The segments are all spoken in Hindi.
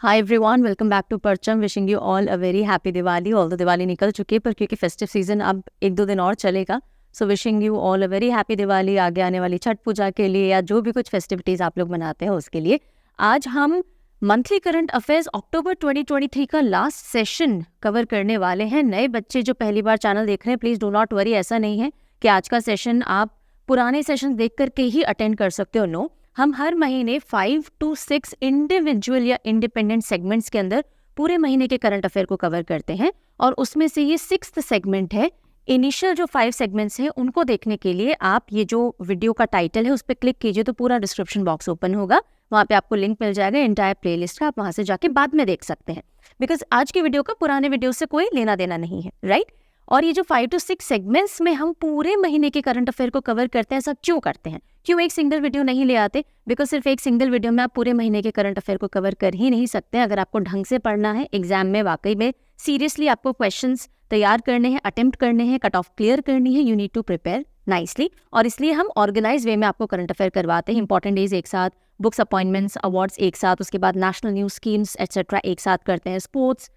Hi everyone, welcome back to Parcham. Wishing you all a very happy Diwali. All the Diwali निकल चुकी है, पर क्योंकि फेस्टिव सीजन अब 1-2 दिन और चलेगा, so wishing you all a very happy Diwali. आगे आने वाली छठ पूजा के लिए या जो भी कुछ फेस्टिविटीज़ आप लोग मनाते हैं उसके लिए आज हम मंथली करंट अफेयर्स अक्टूबर 2023 का लास्ट सेशन कवर करने वाले हैं। नए बच्चे जो पहली बार चैनल देख रहे हैं, प्लीज़ डो नॉट वरी। ऐसा नहीं है कि आज का सेशन आप पुराने सेशन देख करके ही अटेंड कर सकते हो। नो, हम हर महीने 5 to 6 इंडिविजुअल या इंडिपेंडेंट सेगमेंट्स के अंदर पूरे महीने के करंट अफेयर को कवर करते हैं, और उसमें से ये 6th सेगमेंट है। इनिशियल जो 5 सेगमेंट्स हैं उनको देखने के लिए आप ये जो वीडियो का टाइटल है उस पर क्लिक कीजिए, तो पूरा डिस्क्रिप्शन बॉक्स ओपन होगा, वहाँ पे आपको लिंक मिल जाएगा एंटायर प्लेलिस्ट का। आप वहाँ से जाके बाद में देख सकते हैं, बिकॉज आज की वीडियो का पुराने वीडियो से कोई लेना देना नहीं है, राइट। और ये जो 5 to 6 सेगमेंट्स में हम पूरे महीने के करंट अफेयर को कवर करते हैं, ऐसा क्यों करते हैं, क्यों एक सिंगल वीडियो नहीं ले आते? बिकॉज सिर्फ एक सिंगल वीडियो में आप पूरे महीने के करंट अफेयर को कवर कर ही नहीं सकते। अगर आपको ढंग से पढ़ना है, एग्जाम में वाकई में सीरियसली आपको क्वेश्चंस तैयार करने हैं, अटेम्प्ट करने हैं, कट ऑफ क्लियर करनी है, you need to prepare nicely. और इसलिए हम ऑर्गेनाइज वे में आपको करंट अफेयर करवाते हैं। इंपॉर्टेंट डेज एक साथ, बुक्स अपॉइंटमेंट्स, अवार्ड्स एक साथ, उसके बाद नेशनल न्यूज स्कीम्स एटसेट्रा एक साथ करते हैं, स्पोर्ट्स,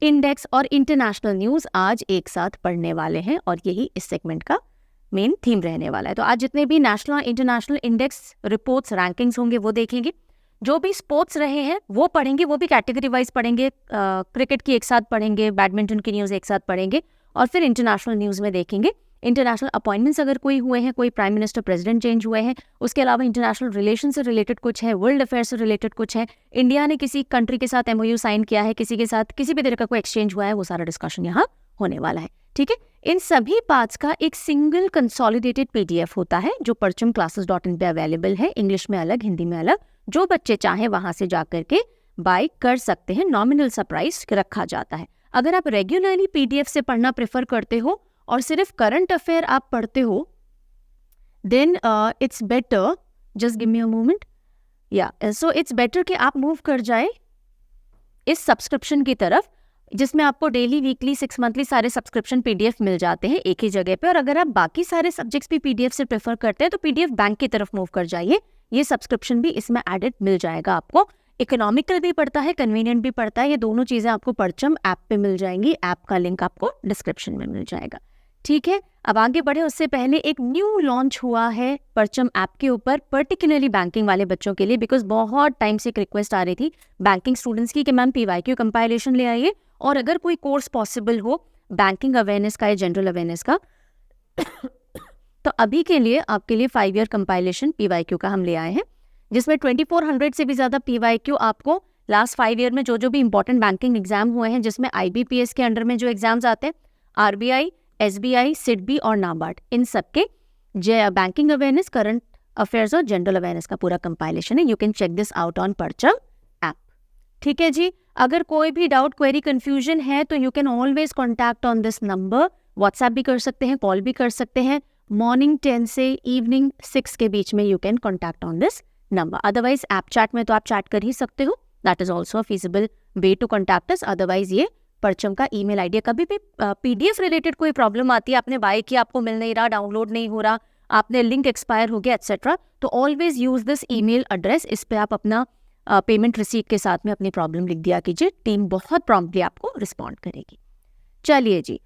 इंडेक्स और इंटरनेशनल न्यूज आज एक साथ पढ़ने वाले हैं, और यही इस सेगमेंट का मेन थीम रहने वाला है। तो आज जितने भी national international index reports rankings होंगे वो देखेंगे, जो भी स्पोर्ट्स रहे हैं वो पढ़ेंगे, वो भी कैटेगरी वाइज पढ़ेंगे। क्रिकेट की एक साथ पढ़ेंगे, बैडमिंटन की न्यूज़ एक साथ पढ़ेंगे, और फिर इंटरनेशनल न्यूज़ में देखेंगे इंटरनेशनल अपॉइंटमेंट्स अगर कोई हुए हैं, कोई प्राइम मिनिस्टर प्रेसिडेंट चेंज हुए हैं, उसके अलावा इंटरनेशनल रिलेशन से रिलेटेड कुछ है, वर्ल्ड अफेयर से रिलेटेड कुछ है, इंडिया ने किसी कंट्री के साथ MOU साइन किया है, किसी के साथ किसी भी तरह का कोई एक्सचेंज हुआ है, वो सारा डिस्कशन यहाँ होने वाला है, ठीक है। इन सभी पार्ट्स का एक सिंगल कंसोलिडेटेड PDF होता है जो parchamclasses.in पे अवेलेबल है, इंग्लिश में अलग, हिंदी में अलग। जो बच्चे चाहें वहां से जाकर के बाय कर सकते हैं, नॉमिनल सा प्राइस रखा जाता है। अगर आप रेगुलरली PDF से पढ़ना प्रेफर करते हो और सिर्फ करंट अफेयर आप पढ़ते हो, then it's better, just give me a moment, या सो इट्स बेटर कि आप मूव कर जाए इस सब्सक्रिप्शन की तरफ, जिसमें आपको डेली, वीकली, 6 मंथली सारे सब्सक्रिप्शन PDF मिल जाते हैं एक ही जगह पे। और अगर आप बाकी सारे सब्जेक्ट्स भी PDF से प्रेफर करते हैं तो PDF बैंक की तरफ मूव कर जाइए, ये सब्सक्रिप्शन भी इसमें एडेड मिल जाएगा आपको। इकोनॉमिकल भी पड़ता है, कन्वीनियंट भी पड़ता है, ये दोनों चीज़ें आपको परचम ऐप पे मिल जाएंगी। ऐप का लिंक आपको डिस्क्रिप्शन में मिल जाएगा, ठीक है। अब आगे बढ़े उससे पहले एक न्यू लॉन्च हुआ है परचम ऐप के ऊपर, पर्टिकुलरली बैंकिंग वाले बच्चों के लिए, बिकॉज बहुत टाइम से एक रिक्वेस्ट आ रही थी बैंकिंग स्टूडेंट्स की कि मैम PYQ कंपाइलेशन ले आइए, और अगर कोई कोर्स पॉसिबल हो बैंकिंग अवेयरनेस का या जनरल अवेयरनेस का तो अभी के लिए आपके लिए 5 ईयर कंपाइलेशन PYQ का हम ले आए हैं, जिसमें 2400 से भी ज़्यादा PYQ आपको लास्ट 5 ईयर में जो भी इंपॉर्टेंट बैंकिंग एग्जाम हुए हैं, जिसमें IBPS के अंडर में जो एग्जाम्स आते हैं, RBI, SBI, SIDBI और NABARD, इन सबके बैंकिंग अवेयरनेस, करंट अफेयर्स और जनरल अवेयरनेस का पूरा कंपाइलेशन है। You can check this out on Parcham app, ठीक है जी। अगर कोई भी डाउट, क्वेरी, कंफ्यूजन है तो you can always contact on this number. WhatsApp भी कर सकते हैं, कॉल भी कर सकते हैं। मॉर्निंग 10 से इवनिंग 6 के बीच में you can contact on this number. Otherwise app chat में तो आप चैट कर ही सकते हो, that is also a feasible way to contact us. Otherwise ये परचम का ईमेल आईडी है। कभी भी PDF रिलेटेड कोई प्रॉब्लम आती है, आपने बाय किया, आपको मिल नहीं रहा, डाउनलोड नहीं हो रहा, आपने लिंक एक्सपायर हो गया एटसेट्रा, तो always use this email address. इस पे आप अपना पेमेंट रिसीट के साथ में अपनी प्रॉब्लम लिख दिया कीजिए, टीम बहुत प्रॉम्प्टली आपको रिस्पॉन्ड करेगी। चलिए जी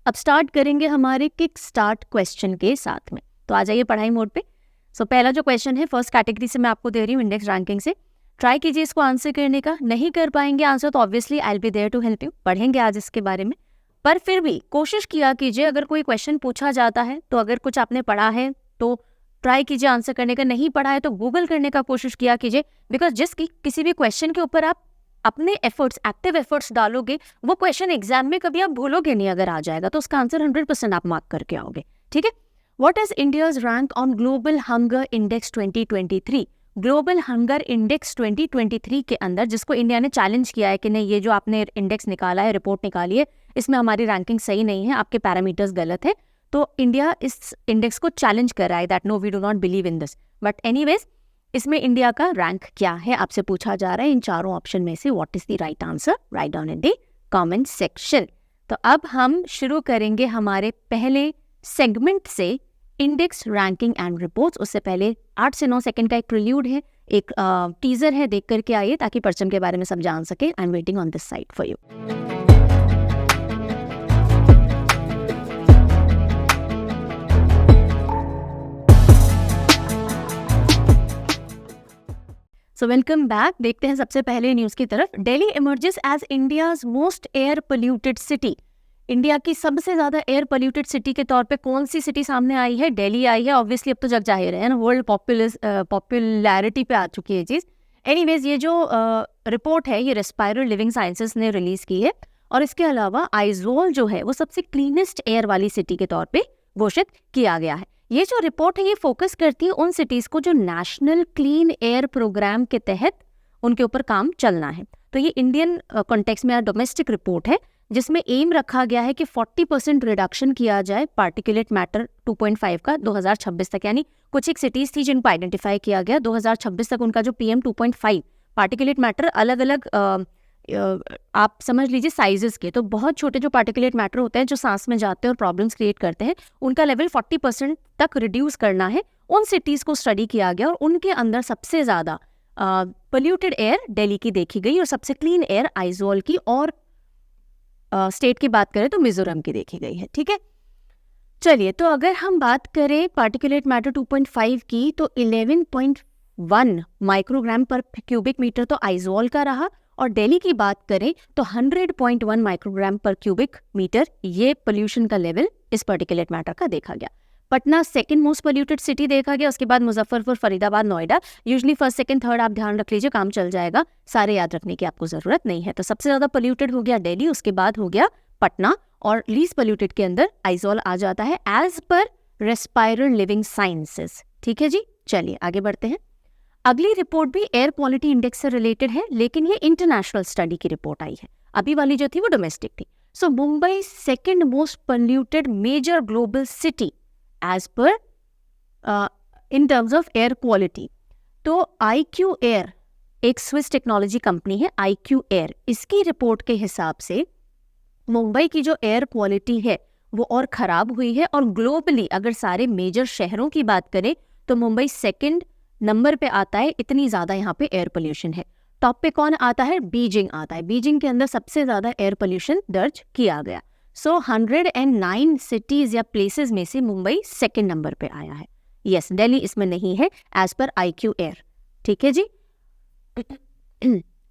अब स्टार्ट करेंगे हमारे किक स्टार्ट क्वेश्चन के साथ में। तो आ जाइए पढ़ाई मोड पे। सो पहला जो क्वेश्चन है फर्स्ट कैटेगरी से मैं आपको दे रही हूँ, इंडेक्स रैंकिंग से। ट्राई कीजिए इसको आंसर करने का। नहीं कर पाएंगे आंसर तो obviously I will be there to help you, पढ़ेंगे आज इसके बारे में, पर फिर भी कोशिश किया कीजिए। अगर कोई क्वेश्चन पूछा जाता है तो अगर कुछ आपने पढ़ा है तो ट्राई कीजिए आंसर करने का, नहीं पढ़ा है तो गूगल करने का कोशिश किया कीजिए। बिकॉज किसी भी क्वेश्चन के ऊपर आप अपने एफर्ट्स, एक्टिव एफर्ट्स डालोगे, वो क्वेश्चन एग्जाम में कभी आप भूलोगे नहीं। अगर आ जाएगा तो उसका आंसर 100% आप मार्क करके आओगे, ठीक है। What is India's rank on global hunger index 2023? Global hunger index 2023 के अंदर, जिसको इंडिया ने चैलेंज किया है कि नहीं, ये जो आपने इंडेक्स निकाला है, रिपोर्ट निकाली है, इसमें हमारी रैंकिंग सही नहीं है, आपके पैरामीटर्स गलत है, तो इंडिया इस इंडेक्स को चैलेंज कर रहा है that no we do not believe in this. But anyways, इसमें इंडिया का रैंक क्या है आपसे पूछा जा रहा है। इन चारों ऑप्शन में से what is the right answer, write down in the comment section. तो अब हम शुरू करेंगे हमारे पहले सेगमेंट से, इंडेक्स रैंकिंग एंड रिपोर्ट्स। उससे पहले 8 से 9 सेकंड का एक प्रील्यूड है, एक टीजर है, देख करके आइए ताकि परचम के बारे में सब जान सके। I am waiting on this site for you. So welcome back. देखते हैं सबसे पहले न्यूज़ की तरफ। Delhi emerges as India's most air polluted city. India की सबसे ज़्यादा एयर पोल्यूटेड सिटी के तौर पे कौन सी सिटी सामने आई है? दिल्ली आई है। ऑब्वियसली अब तो जग जाहिर है ना, वर्ल्ड पॉपुलैरिटी पे आ चुकी है चीज़। एनीवेज, ये जो रिपोर्ट है ये रेस्पायरल लिविंग साइंसेस ने रिलीज़ की है और इसके अलावा आइजोल जो है वो सबसे क्लीनेस्ट एयर वाली सिटी के तौर पे घोषित किया गया है। ये जो रिपोर्ट है ये फोकस करती है उन सिटीज़ को जो नेशनल क्लीन एयर प्रोग्राम के तहत उनके ऊपर काम चलना है। तो ये इंडियन कॉन्टेक्स्ट में डोमेस्टिक रिपोर्ट है जिसमें एम रखा गया है कि 40% रिडक्शन किया जाए पार्टिकुलेट मैटर 2.5 का 2026 तक। यानी कुछ एक सिटीज़ थी जिनको आइडेंटिफाई किया गया 2026 तक उनका जो PM 2.5 पार्टिकुलेट मैटर अलग अलग आप समझ लीजिए साइजेस के। तो बहुत छोटे जो पार्टिकुलेट मैटर होते हैं जो सांस में जाते हैं और प्रॉब्लम्स क्रिएट करते हैं, उनका लेवल 40% तक रिड्यूस करना है। उन सिटीज़ को स्टडी किया गया और उनके अंदर सबसे ज़्यादा पोल्यूटेड एयर दिल्ली की देखी गई और सबसे क्लीन एयर आइजोल की, और स्टेट की बात करें तो मिजोरम की देखी गई है। ठीक है, चलिए, तो अगर हम बात करें पार्टिकुलेट मैटर 2.5 की तो 11.1 माइक्रोग्राम पर क्यूबिक मीटर तो आइजोल का रहा, और दिल्ली की बात करें तो 100.1 माइक्रोग्राम पर क्यूबिक मीटर ये पोल्यूशन का लेवल इस पार्टिकुलेट मैटर का देखा गया। Patna second most polluted city देखा गया, उसके बाद Muzaffarpur, Faridabad, Noida. Usually first second third आप ध्यान रख लीजिए, काम चल जाएगा, सारे याद रखने की आपको जरूरत नहीं है। तो सबसे ज्यादा पोल्यूटेड हो गया दिल्ली, उसके बाद हो गया पटना, और लीस्ट पोल्यूटेड के अंदर आइजोल आ जाता है एज पर रेस्पायरल लिविंग साइंसेस। ठीक है जी, चलिए आगे बढ़ते हैं। अगली रिपोर्ट भी एयर क्वालिटी इंडेक्स से रिलेटेड है, लेकिन ये इंटरनेशनल स्टडी की रिपोर्ट आई है। अभी वाली जो थी वो डोमेस्टिक थी। So Mumbai second most polluted major global city as per in terms of air quality. तो IQ एयर एक स्विस टेक्नोलॉजी कंपनी है, IQ एयर, इसकी रिपोर्ट के हिसाब से मुंबई की जो एयर क्वालिटी है वो और ख़राब हुई है, और ग्लोबली अगर सारे मेजर शहरों की बात करें तो मुंबई सेकंड नंबर पे आता है, इतनी ज़्यादा यहाँ पे एयर पोल्यूशन है। टॉप पे कौन आता है? बीजिंग आता है। बीजिंग के अंदर सबसे ज़्यादा एयर पोल्यूशन दर्ज किया गया। सो 109 सिटीज़ या प्लेसेस में से मुंबई सेकंड नंबर पे आया है। यस, दिल्ली इसमें नहीं है एज पर IQ एयर। ठीक है जी।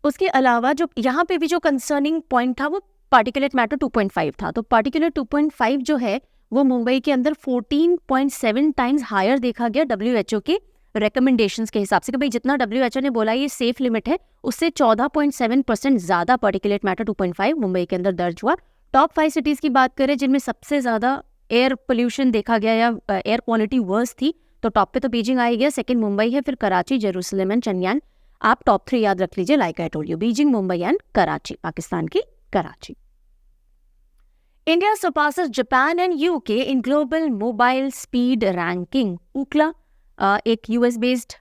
उसके अलावा जो यहाँ पे भी जो कंसर्निंग पॉइंट था वो पार्टिकुलेट मैटर 2.5 था। तो पार्टिकुलेट 2.5 जो है वो मुंबई के अंदर 14.7 टाइम्स हायर देखा गया WHO के रिकमेंडेशंस के हिसाब से, कि भाई जितना WHO ने बोला ये सेफ लिमिट है, उससे 14.7% ज़्यादा पार्टिकुलेट मैटर 2.5 मुंबई के अंदर दर्ज हुआ। टॉप 5 सिटीज़ की बात करें जिनमें सबसे ज़्यादा एयर पोल्यूशन देखा गया या एयर क्वालिटी वर्स थी, तो टॉप पे तो बीजिंग आई गया, सेकंड मुंबई है, फिर कराची, जेरूसलम एंड चंयान। आप टॉप 3 याद रख लीजिए, like I told you, Beijing, Mumbai and Karachi, Pakistan की Karachi. India surpasses Japan and UK in global mobile speed ranking। Ookla एक US बेस्ड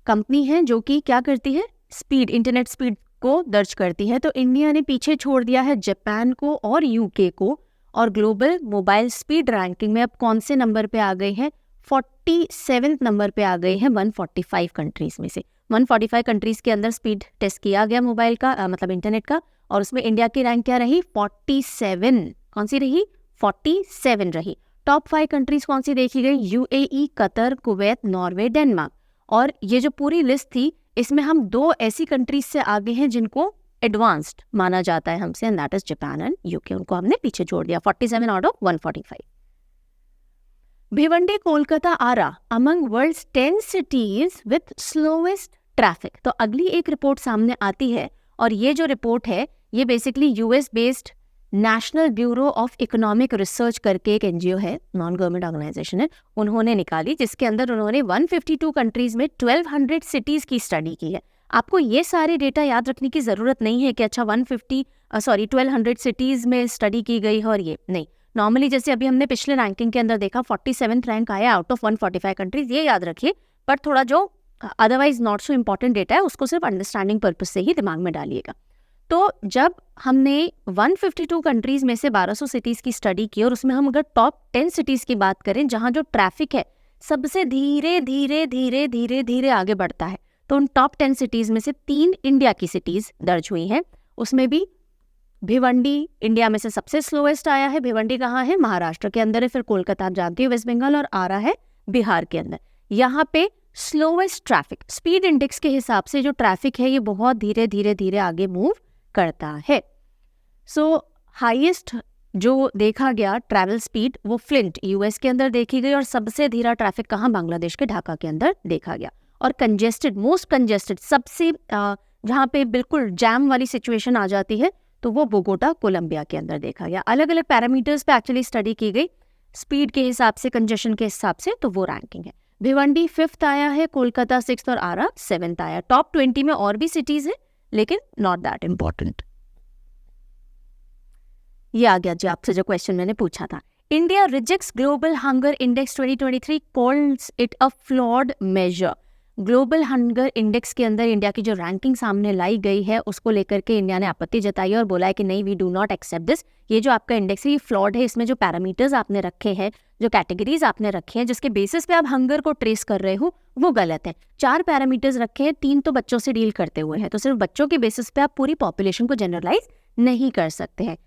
कंपनी है जो कि क्या करती है, स्पीड, इंटरनेट स्पीड को दर्ज करती है। तो इंडिया ने पीछे छोड़ दिया है जापान को और UK को, और ग्लोबल मोबाइल स्पीड रैंकिंग में अब कौन से नंबर पे आ गए हैं? 47वें नंबर पे आ गए हैं 145 कंट्रीज में से। 145 कंट्रीज के अंदर स्पीड टेस्ट किया गया मोबाइल का, मतलब इंटरनेट का, और उसमें इंडिया की रैंक क्या रही? 47। कौन सी रही? 47 रही। टॉप 5 कंट्रीज कौन सी देखी गई? UAE, Qatar, Kuwait, Norway, Denmark. और ये जो पूरी लिस्ट थी इसमें हम 2 ऐसी कंट्रीज से आगे हैं जिनको एडवांस्ड माना जाता है हमसे, and that is Japan and UK। उनको हमने पीछे छोड़ दिया, 47 out of 145। Bhiwandi, Kolkata, Arrah among world's 10 cities with slowest traffic. तो अगली एक रिपोर्ट सामने आती है, और ये जो रिपोर्ट है ये basically US based national bureau of economic research करके एक NGO है, नॉन गवर्नमेंट ऑर्गेनाइजेशन है, उन्होंने निकाली, जिसके अंदर उन्होंने 152 कंट्रीज में 1200 सिटीज़ की स्टडी की है। आपको ये सारे डेटा याद रखने की ज़रूरत नहीं है कि अच्छा 1200 सिटीज़ में स्टडी की गई है और ये नहीं। नॉर्मली जैसे अभी हमने पिछले रैंकिंग के अंदर देखा 47th रैंक आया आउट ऑफ 145 कंट्रीज, ये याद रखिए। पर थोड़ा जो otherwise not so important data है उसको सिर्फ अंडरस्टैंडिंग पर्पज से ही दिमाग में डालिएगा। तो जब हमने 152 कंट्रीज में से 1200 सिटीज़ की स्टडी की, और उसमें हम अगर टॉप 10 सिटीज़ की बात करें जहाँ जो ट्रैफिक है सबसे धीरे धीरे धीरे धीरे धीरे आगे बढ़ता है, तो उन टॉप 10 सिटीज़ में से 3 इंडिया की सिटीज़ दर्ज हुई हैं। उसमें भी भिवंडी इंडिया में से सबसे स्लोएस्ट आया है। भिवंडी कहाँ है? महाराष्ट्र के अंदर है। फिर कोलकाता आप जानते हो वेस्ट बंगाल, और आरा है बिहार के अंदर। यहाँ पे स्लोएस्ट ट्रैफिक, स्पीड इंडेक्स के हिसाब से जो ट्रैफिक है ये बहुत धीरे धीरे धीरे आगे मूव करता है। सो हाईएस्ट जो देखा गया ट्रैवल स्पीड वो फ्लिंट यूएस के अंदर देखी गई, और सबसे धीरा ट्रैफिक कहाँ? बांग्लादेश के ढाका के अंदर देखा गया। और कंजेस्टेड, मोस्ट कंजेस्टेड, सबसे जहाँ पे बिल्कुल जैम वाली सिचुएशन आ जाती है तो वो बोगोटा कोलंबिया के अंदर देखा गया। अलग अलग पैरामीटर्स पे एक्चुअली स्टडी की गई, स्पीड के हिसाब से, कंजेशन के हिसाब से, तो वो रैंकिंग है। भिवंडी 5th आया है, कोलकाता 6th और आरा 7th आया। टॉप 20 में और भी सिटीज है लेकिन नॉट दैट इम्पोर्टेंट। ये आ गया जी आपसे जो क्वेश्चन मैंने पूछा था। India rejects global hunger index 2023, calls it a flawed measure. Global hunger index के अंदर इंडिया की जो रैंकिंग सामने लाई गई है उसको लेकर के इंडिया ने आपत्ति जताई है और बोला है कि नहीं, we do not accept this. ये जो आपका इंडेक्स है ये फ्लॉड है, इसमें जो पैरामीटर्स आपने रखे हैं, जो कैटेगरीज आपने रखे हैं, जिसके बेसिस पे आप हंगर को ट्रेस कर रहे हो वो गलत है। 4 पैरामीटर्स रखे हैं, 3 तो बच्चों से डील करते हुए हैं, तो सिर्फ बच्चों के बेसिस पे आप पूरी पॉपुलेशन को जनरलाइज नहीं कर सकते हैं।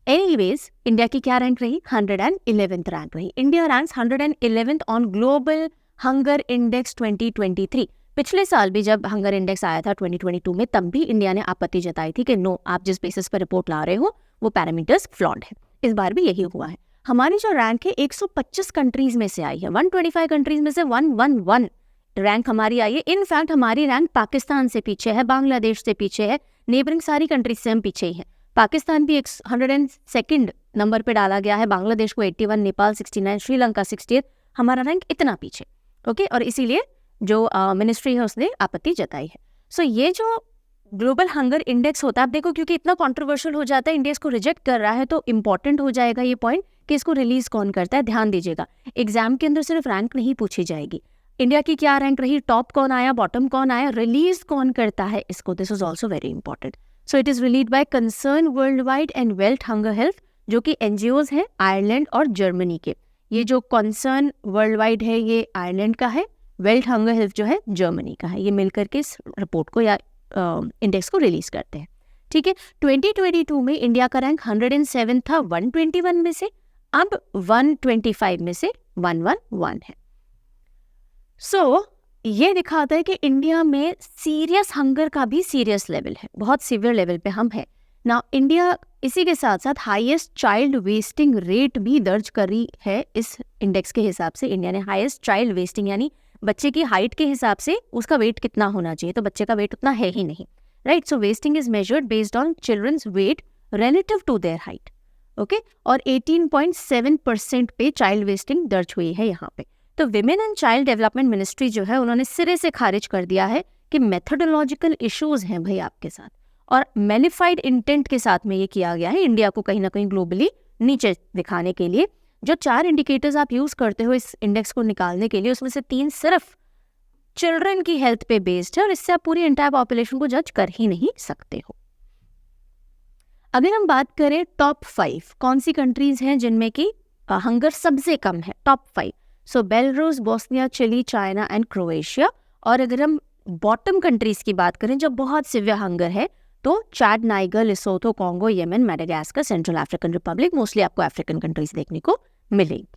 एनीवेज इंडिया की क्या रैंक रही? 111th रैंक रही। India ranks 111th on global hunger index 2023। पिछले साल भी जब हंगर इंडेक्स आया था 2022 में, तब भी इंडिया ने आपत्ति जताई थी कि नो, आप जिस बेसिस पर रिपोर्ट ला रहे हो वो पैरामीटर्स फ्लॉड है। इस बार भी यही हुआ है। हमारी जो रैंक है 125 कंट्रीज में से आई है, 125 कंट्रीज में से 111 रैंक हमारी आई है। इनफैक्ट हमारी रैंक पाकिस्तान से पीछे है, बांग्लादेश से पीछे है, नेबरिंग सारी कंट्रीज से हम पीछे ही है। पाकिस्तान भी 102nd नंबर पे डाला गया है, बांग्लादेश को 81, नेपाल 69, श्रीलंका 68, हमारा रैंक इतना पीछे। ओके, और इसीलिए जो मिनिस्ट्री है उसने आपत्ति जताई है। सो ये जो ग्लोबल हंगर इंडेक्स होता है, आप देखो क्योंकि इतना कंट्रोवर्शियल हो जाता है, इंडिया इसको रिजेक्ट कर रहा है, तो इंपॉर्टेंट हो जाएगा ये पॉइंट कि इसको रिलीज कौन करता है। ध्यान दीजिएगा, एग्जाम के अंदर सिर्फ रैंक नहीं पूछी जाएगी, इंडिया की क्या रैंक रही, टॉप कौन आया, बॉटम कौन आया, रिलीज कौन करता है इसको, this is also very important. So it is release by concern world wide and wealth hunger health, जो कि एनजीओज हैं आयरलैंड और जर्मनी के। ये जो कंसर्न वर्ल्ड वाइड है ये आयरलैंड का है, वेल्थ हंगर हेल्थ जो है जर्मनी का है। ये मिलकर के इस रिपोर्ट को या इंडेक्स को रिलीज करते हैं। ठीक है, 2022 में इंडिया का रैंक 107 था 121 में से, अब 125 में से 111 है। सो ये दिखाता है कि इंडिया में सीरियस हंगर का भी सीरियस लेवल है, बहुत सीवियर लेवल पे हम हैं ना। इंडिया इसी के साथ साथ हाईएस्ट चाइल्ड वेस्टिंग रेट भी दर्ज करी है। इस इंडेक्स के हिसाब से इंडिया ने हाईएस्ट चाइल्ड वेस्टिंग, यानी बच्चे की हाइट के हिसाब से उसका वेट कितना होना चाहिए, तो बच्चे का वेट उतना है ही नहीं, right. So wasting is measured based on children's weight relative to their height. Okay, और 18.7% पे चाइल्ड वेस्टिंग दर्ज हुई है यहाँ पे। तो women and child development ministry जो है उन्होंने सिरे से खारिज कर दिया है कि मेथोडोलॉजिकल इश्यूज हैं भाई आपके साथ, और मैलिफाइड इंटेंट के साथ में ये किया गया है इंडिया को कहीं ना कहीं ग्लोबली नीचे दिखाने के लिए। जो 4 इंडिकेटर्स आप यूज करते हो इस इंडेक्स को निकालने के लिए, उसमें से 3 सिर्फ चिल्ड्रन की हेल्थ पे बेस्ड है, और इससे आप पूरी एंटायर पॉपुलेशन को जज कर ही नहीं सकते हो। अगर हम बात करें टॉप 5 कौन सी कंट्रीज हैं जिनमें की हंगर सबसे कम है, top 5, so Belarus, Bosnia, Chile, China and Croatia. और अगर हम बॉटम कंट्रीज की बात करें जब बहुत सिवियर हंगर है, तो Chad, Niger, Lesotho, Congo, Yemen, Madagascar, central African Republic, mostly आपको अफ्रीकन कंट्रीज देखने को मिलेगी।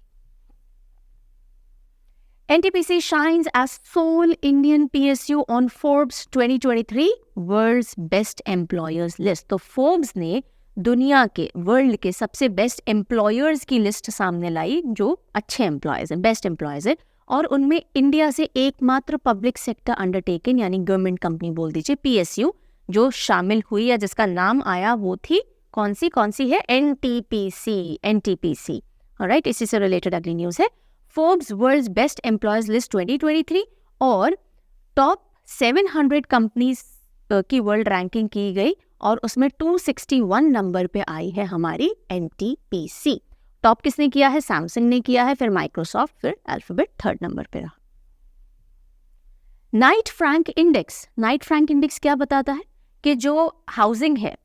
NTPC shines as sole Indian PSU on Forbes 2023 World's Best Employers List। तो फोर्ब्स ने दुनिया के, वर्ल्ड के सबसे बेस्ट एम्प्लॉयर्स की लिस्ट सामने लाई, जो अच्छे एम्प्लॉयर्स हैं, बेस्ट एम्प्लॉयर्स हैं, और उनमें इंडिया से एकमात्र पब्लिक सेक्टर अंडरटेकिंग यानी गवर्नमेंट कंपनी बोल दीजिए PSU जो शामिल हुई या जिसका नाम आया वो थी कौन सी है? NTPC। ऑलराइट, इसी से रिलेटेड अगली न्यूज़ है Forbes world's best employers list 2023, और टॉप 700 कंपनीज की वर्ल्ड रैंकिंग की गई और उसमें 261 नंबर पे आई है हमारी NTPC। टॉप किसने किया है? सैमसंग ने किया है, फिर माइक्रोसॉफ्ट, फिर अल्फाबेट 3rd नंबर पे रहा। नाइट फ्रैंक इंडेक्स क्या बताता है कि जो हाउसिंग है,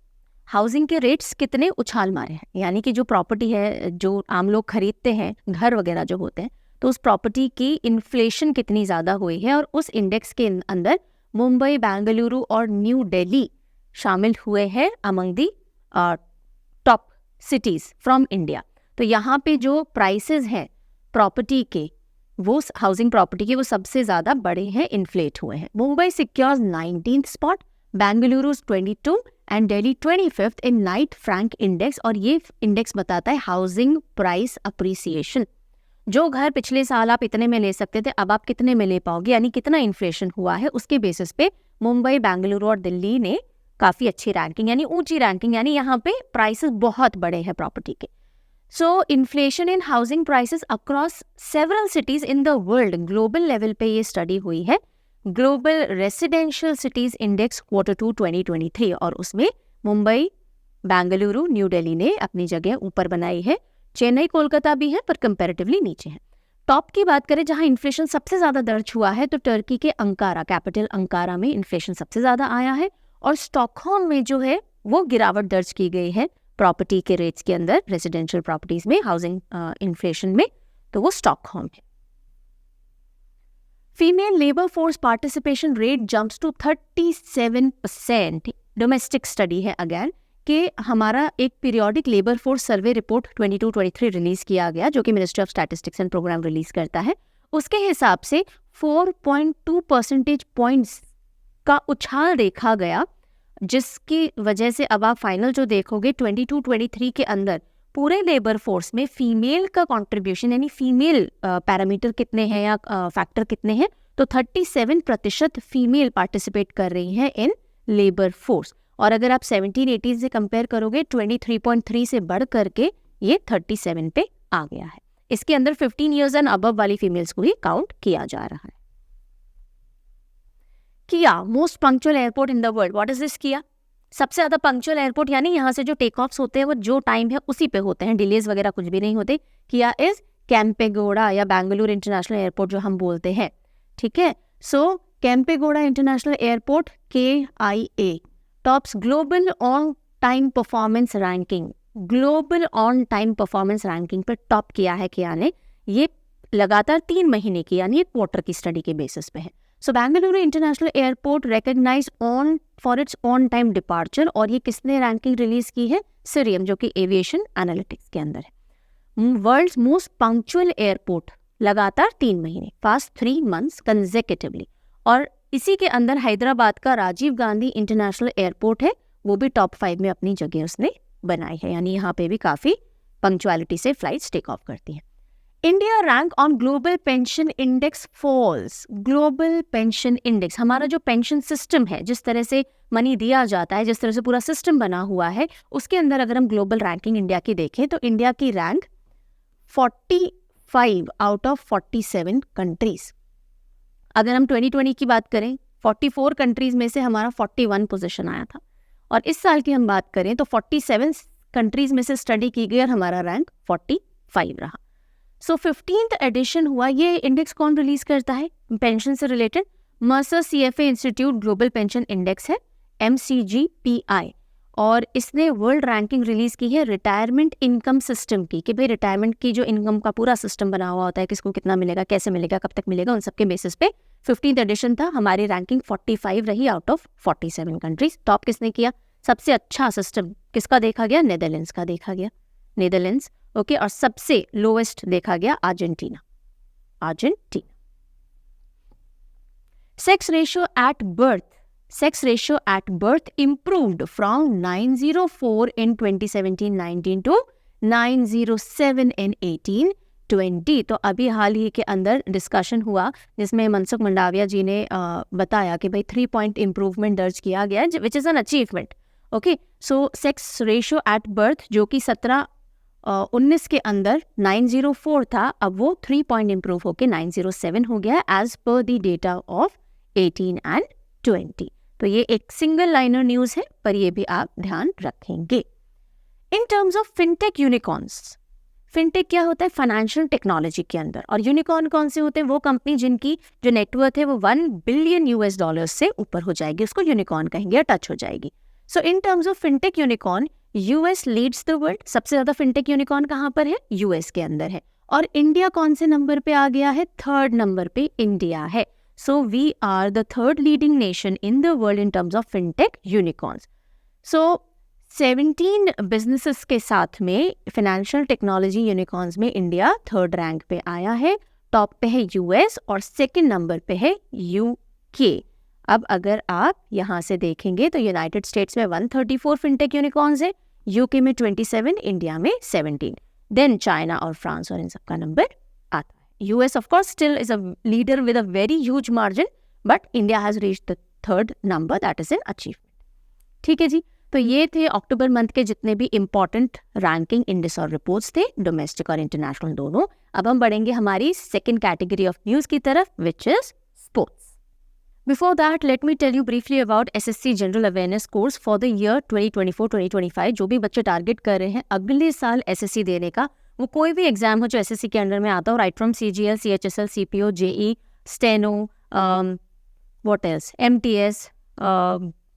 हाउसिंग के रेट्स कितने उछाल मारे हैं, यानी कि जो प्रॉपर्टी है जो आम लोग खरीदते हैं, घर वगैरह जो होते हैं, तो उस प्रॉपर्टी की इन्फ्लेशन कितनी ज़्यादा हुई है, और उस इंडेक्स के अंदर मुंबई, बेंगलुरु और न्यू दिल्ली शामिल हुए हैं among the top cities from India. तो यहाँ पे जो प्राइसेस हैं प्रॉपर्टी के, वो हाउसिंग प्रॉपर्टी के, वो सबसे ज़्यादा बड़े हैं, इन्फ्लेट हुए हैं। Mumbai secures 19th spot, Bengaluru 22 and Delhi 25th in Knight Frank index. और ये इंडेक्स बताता है हाउसिंग प्राइस अप्रिसिएशन। जो घर पिछले साल आप इतने में ले सकते थे, अब आप कितने में ले पाओगे, यानी कितना इन्फ्लेशन हुआ है, उसके बेसिस पे मुंबई, बेंगलुरु और दिल्ली ने काफ़ी अच्छी रैंकिंग, यानी ऊंची रैंकिंग, यानी यहाँ पे प्राइसेस बहुत बड़े हैं प्रॉपर्टी के। सो inflation in housing prices across several cities in the world, global level पे ये स्टडी हुई है, global residential cities index Q2 2023, और उसमें मुंबई, बेंगलुरु, न्यू दिल्ली ने अपनी जगह ऊपर बनाई है। चेन्नई, कोलकाता भी है पर कंपैरेटिवली नीचे है। टॉप की बात करें जहां इन्फ्लेशन सबसे ज़्यादा दर्ज हुआ है, तो टर्की के अंकारा, कैपिटल अंकारा में इन्फ्लेशन सबसे ज़्यादा आया है, और स्टॉकहोम में जो है वो गिरावट दर्ज की गई है प्रॉपर्टी के रेट्स के अंदर, रेजिडेंशियल प्रॉपर्टीज में, हाउसिंग इन्फ्लेशन में, तो वो स्टॉकहोम है। Female labour force participation rate jumps to 37%। Domestic study है अगेन, कि हमारा एक periodic labour force survey report 22-23 release किया गया, जो कि ministry of statistics and programme release करता है। उसके हिसाब से 4.2 परसेंटेज पॉइंट्स का उछाल देखा गया, जिसकी वजह से अब आप फाइनल जो देखोगे 22-23 के अंदर पूरे लेबर फोर्स में फीमेल का कंट्रीब्यूशन, यानी फीमेल पैरामीटर कितने हैं या फैक्टर कितने हैं, तो 37% फीमेल पार्टिसिपेट कर रही हैं इन लेबर फोर्स। और अगर आप 17-18 से कंपेयर करोगे 23.3 से बढ़ करके ये 37 पे आ गया है। इसके अंदर 15 ईयर्स एंड अबव वाली फीमेल्स को ही काउंट किया जा रहा है। किया, most punctual airport in the world. What is this किया? सबसे ज्यादा पंक्चुअल एयरपोर्ट, यानी यहाँ से जो टेक ऑफ्स होते हैं वो जो टाइम है उसी पे होते हैं, डिलेज वगैरह कुछ भी नहीं होते। किया इज कैंपेगौड़ा या बेंगलुरु इंटरनेशनल एयरपोर्ट जो हम बोलते हैं, ठीक है। So Kempegowda international airport KIA tops global on time performance ranking. Global on time performance ranking पर टॉप किया है किया ने। ये लगातार 3 महीने की, यानी एक क्वार्टर की स्टडी के बेसिस पे है। So Bengaluru international airport recognise on for its on time departure, और ये किसने रैंकिंग रिलीज की है? सीरियम, जो कि एविएशन एनालिटिक्स के अंदर है। वर्ल्ड्स मोस्ट पंक्चुअल एयरपोर्ट लगातार 3 महीने, फास्ट 3 months कंसेक्यूटिवली। और इसी के अंदर हैदराबाद का राजीव गांधी इंटरनेशनल एयरपोर्ट है, वो भी टॉप 5 में अपनी जगह उसने बनाई है, यानी यहाँ पे भी काफी पंक्चुअलिटी से फ्लाइट्स टेक ऑफ करती हैं। India rank on global pension index falls. Global pension index, हमारा जो पेंशन सिस्टम है, जिस तरह से मनी दिया जाता है, जिस तरह से पूरा सिस्टम बना हुआ है, उसके अंदर अगर हम ग्लोबल रैंकिंग इंडिया की देखें तो इंडिया की रैंक 45 आउट ऑफ 47 कंट्रीज। अगर हम 2020 की बात करें, 44 कंट्रीज में से हमारा 41 पोजीशन आया था, और इस साल की हम बात करें तो 47 कंट्रीज में से स्टडी की गई और हमारा रैंक 45 रहा। सो 15th एडिशन हुआ। ये इंडेक्स कौन रिलीज करता है पेंशन से related? Mercer CFA institute global pension index है, MCGPI, और इसने वर्ल्ड रैंकिंग रिलीज की है रिटायरमेंट इनकम सिस्टम की, कि भाई रिटायरमेंट की जो इनकम का पूरा सिस्टम बना हुआ होता है, किसको कितना मिलेगा, कैसे मिलेगा, कब तक मिलेगा, उन सबके बेसिस पे 15th एडिशन था। हमारी रैंकिंग 45 रही आउट ऑफ 47 कंट्रीज। टॉप किसने किया? सबसे अच्छा सिस्टम किसका देखा गया? नेदरलैंड्स का देखा गया, नेदरलैंड्स, ओके। और सबसे लोएस्ट देखा गया Argentina. Sex ratio at birth, sex ratio at birth improved from 904 in 2017-19 to 907 in 18-20। तो अभी हाल ही के अंदर डिस्कशन हुआ जिसमें मनसुख मंडाविया जी ने बताया कि भाई 3 point इम्प्रूवमेंट दर्ज किया गया, which is an achievement, okay. So sex ratio at birth जो कि 17-19 के अंदर 904 था, अब वो 3 point इम्प्रूव होकर 907 हो गया as per the data of 18 and 20। तो ये एक सिंगल लाइनर न्यूज है, पर ये भी आप ध्यान रखेंगे। इन terms of fintech unicorns, fintech क्या होता है? फाइनेंशियल टेक्नोलॉजी के अंदर। और यूनिकॉर्न कौन से होते हैं? वो कंपनी जिनकी जो नेटवर्थ है वो $1 billion से ऊपर हो जाएगी, उसको यूनिकॉर्न कहेंगे, टच हो जाएगी। So in terms of fintech unicorn, US leads the world. सबसे ज्यादा फिनटेक यूनिकॉर्न कहाँ पर है? US के अंदर है। और इंडिया कौन से नंबर पे आ गया है? 3rd नंबर पे इंडिया है। So we are the third leading nation in the world in terms of fintech unicorns. So 17 businesses के साथ में फाइनेंशियल टेक्नोलॉजी यूनिकॉर्न्स में इंडिया थर्ड रैंक पे आया है. टॉप पे है यूएस और सेकंड नंबर पे है यूके. अब अगर आप यहाँ से देखेंगे तो यूनाइटेड स्टेट्स में 134 फिनटेक यूनिकॉर्न्स है, यूके में 27, इंडिया में 17. देन चाइना और फ्रांस और इन सब का नंबर आता है. US of course still is a leader with a very huge margin, but India has reached the third number. That is an achievement. ठीक है जी. तो ये थे अक्टूबर मंथ के जितने भी इंपॉर्टेंट रैंकिंग इंडेक्स और रिपोर्ट्स थे, डोमेस्टिक और इंटरनेशनल दोनों. अब हम बढ़ेंगे हमारी सेकंड कैटेगरी ऑफ न्यूज़ की तरफ, which is sports. Before that, let me tell you briefly about SSC General Awareness Course for the year 2024-2025. जो भी बच्चे टारगेट कर रहे हैं अगले साल SSC देने का, वो कोई भी एग्जाम हो जो SSC के अंडर में आता हो, right from CGL, CHSL, CPO, JE, steno, what else, MTS,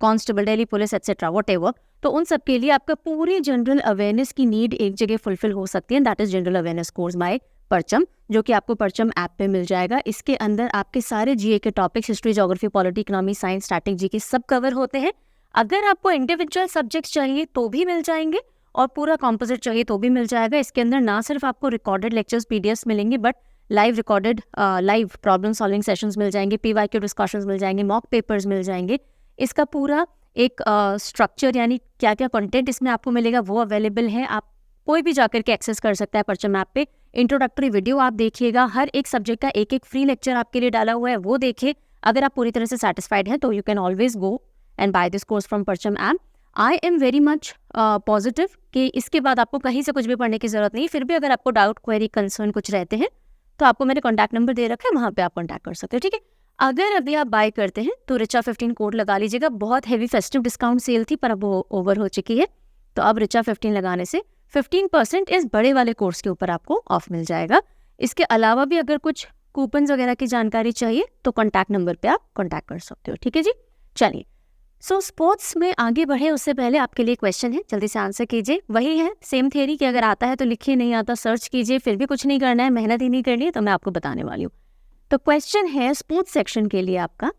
constable, Delhi police etcetera, whatever. तो उन सब के लिए आपका पूरी जनरल अवेयरनेस की नीड एक जगह फुलफिल हो सकती है. That is general awareness course by Parcham, जो कि आपको परचम ऐप पे मिल जाएगा. इसके अंदर आपके सारे जीए के topics, history, geography, polity, economy, science, static, के सब कवर होते हैं. अगर आपको इंडिविजुअल सब्जेक्ट्स चाहिए तो भी मिल जाएंगे, और पूरा कॉम्पोजिट चाहिए तो भी मिल जाएगा. इसके अंदर ना सिर्फ आपको रिकॉर्डेड लेक्चर्स पीडीएफ्स मिलेंगे, but live recorded live problem solving sessions मिल जाएंगे, पीवाईक्यू डिस्कशंस मिल जाएंगे, मॉक पेपर्स मिल जाएंगे. इसका पूरा एक स्ट्रक्चर यानी क्या क्या कंटेंट इसमें आपको मिलेगा वो अवेलेबल है. आप कोई भी जाकर के एक्सेस कर सकता है परचम ऐप पे. इंट्रोडक्टरी वीडियो आप देखिएगा, हर एक सब्जेक्ट का एक एक फ्री लेक्चर आपके लिए डाला हुआ है, वो देखिए. अगर आप पूरी तरह से सेटिस्फाइड हैं तो you can always go and buy this course from Parcham app. I am very much positive कि इसके बाद आपको कहीं से कुछ भी पढ़ने की जरूरत नहीं. फिर भी अगर आपको डाउट, क्वेरी, कंसर्न कुछ रहते हैं तो आपको मैंने कॉन्टैक्ट नंबर दे रखा है, वहाँ पे आप कॉन्टैक्ट कर सकते हो. ठीक है. अगर अभी आप बाय करते हैं तो रिचा 15 कोड लगा लीजिएगा. बहुत हैवी फेस्टिव डिस्काउंट सेल थी पर अब वो ओवर हो चुकी है. तो अब रिचा 15 लगाने से 15% इस बड़े वाले कोर्स के ऊपर आपको ऑफ मिल जाएगा. इसके अलावा भी अगर कुछ कूपन वगैरह की जानकारी चाहिए तो कॉन्टैक्ट नंबर पे आप कॉन्टैक्ट कर सकते हो. ठीक है जी. चलिए, सो स्पोर्ट्स में आगे बढ़े उससे पहले आपके लिए क्वेश्चन है, जल्दी से आंसर कीजिए. वही है सेम थियरी कि अगर आता है तो लिखिए, नहीं आता सर्च कीजिए. फिर भी कुछ नहीं करना है, मेहनत ही नहीं करनी है, तो मैं आपको बताने वाली हूँ. तो क्वेश्चन है स्पोर्ट्स सेक्शन के लिए आपका,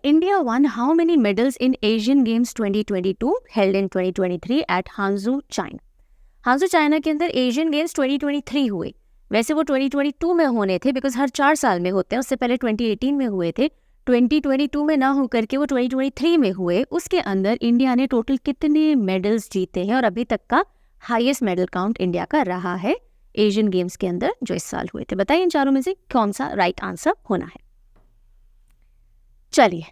India won how many medals in Asian games 2022 held in 2023 at Hangzhou, China. Hangzhou China के अंदर एशियन गेम्स 2023 हुए. वैसे वो 2022 में होने थे, बिकॉज हर 4 साल में होते हैं. उससे पहले 2018 में हुए थे. 2022 में ना हो करके वो 2023 में हुए. उसके अंदर इंडिया ने टोटल कितने मेडल्स जीते हैं, और अभी तक का हाईएस्ट मेडल काउंट इंडिया का रहा है एशियन गेम्स के अंदर जो इस साल हुए थे. बताइए इन चारों में से कौन सा राइट आंसर होना है. चलिए,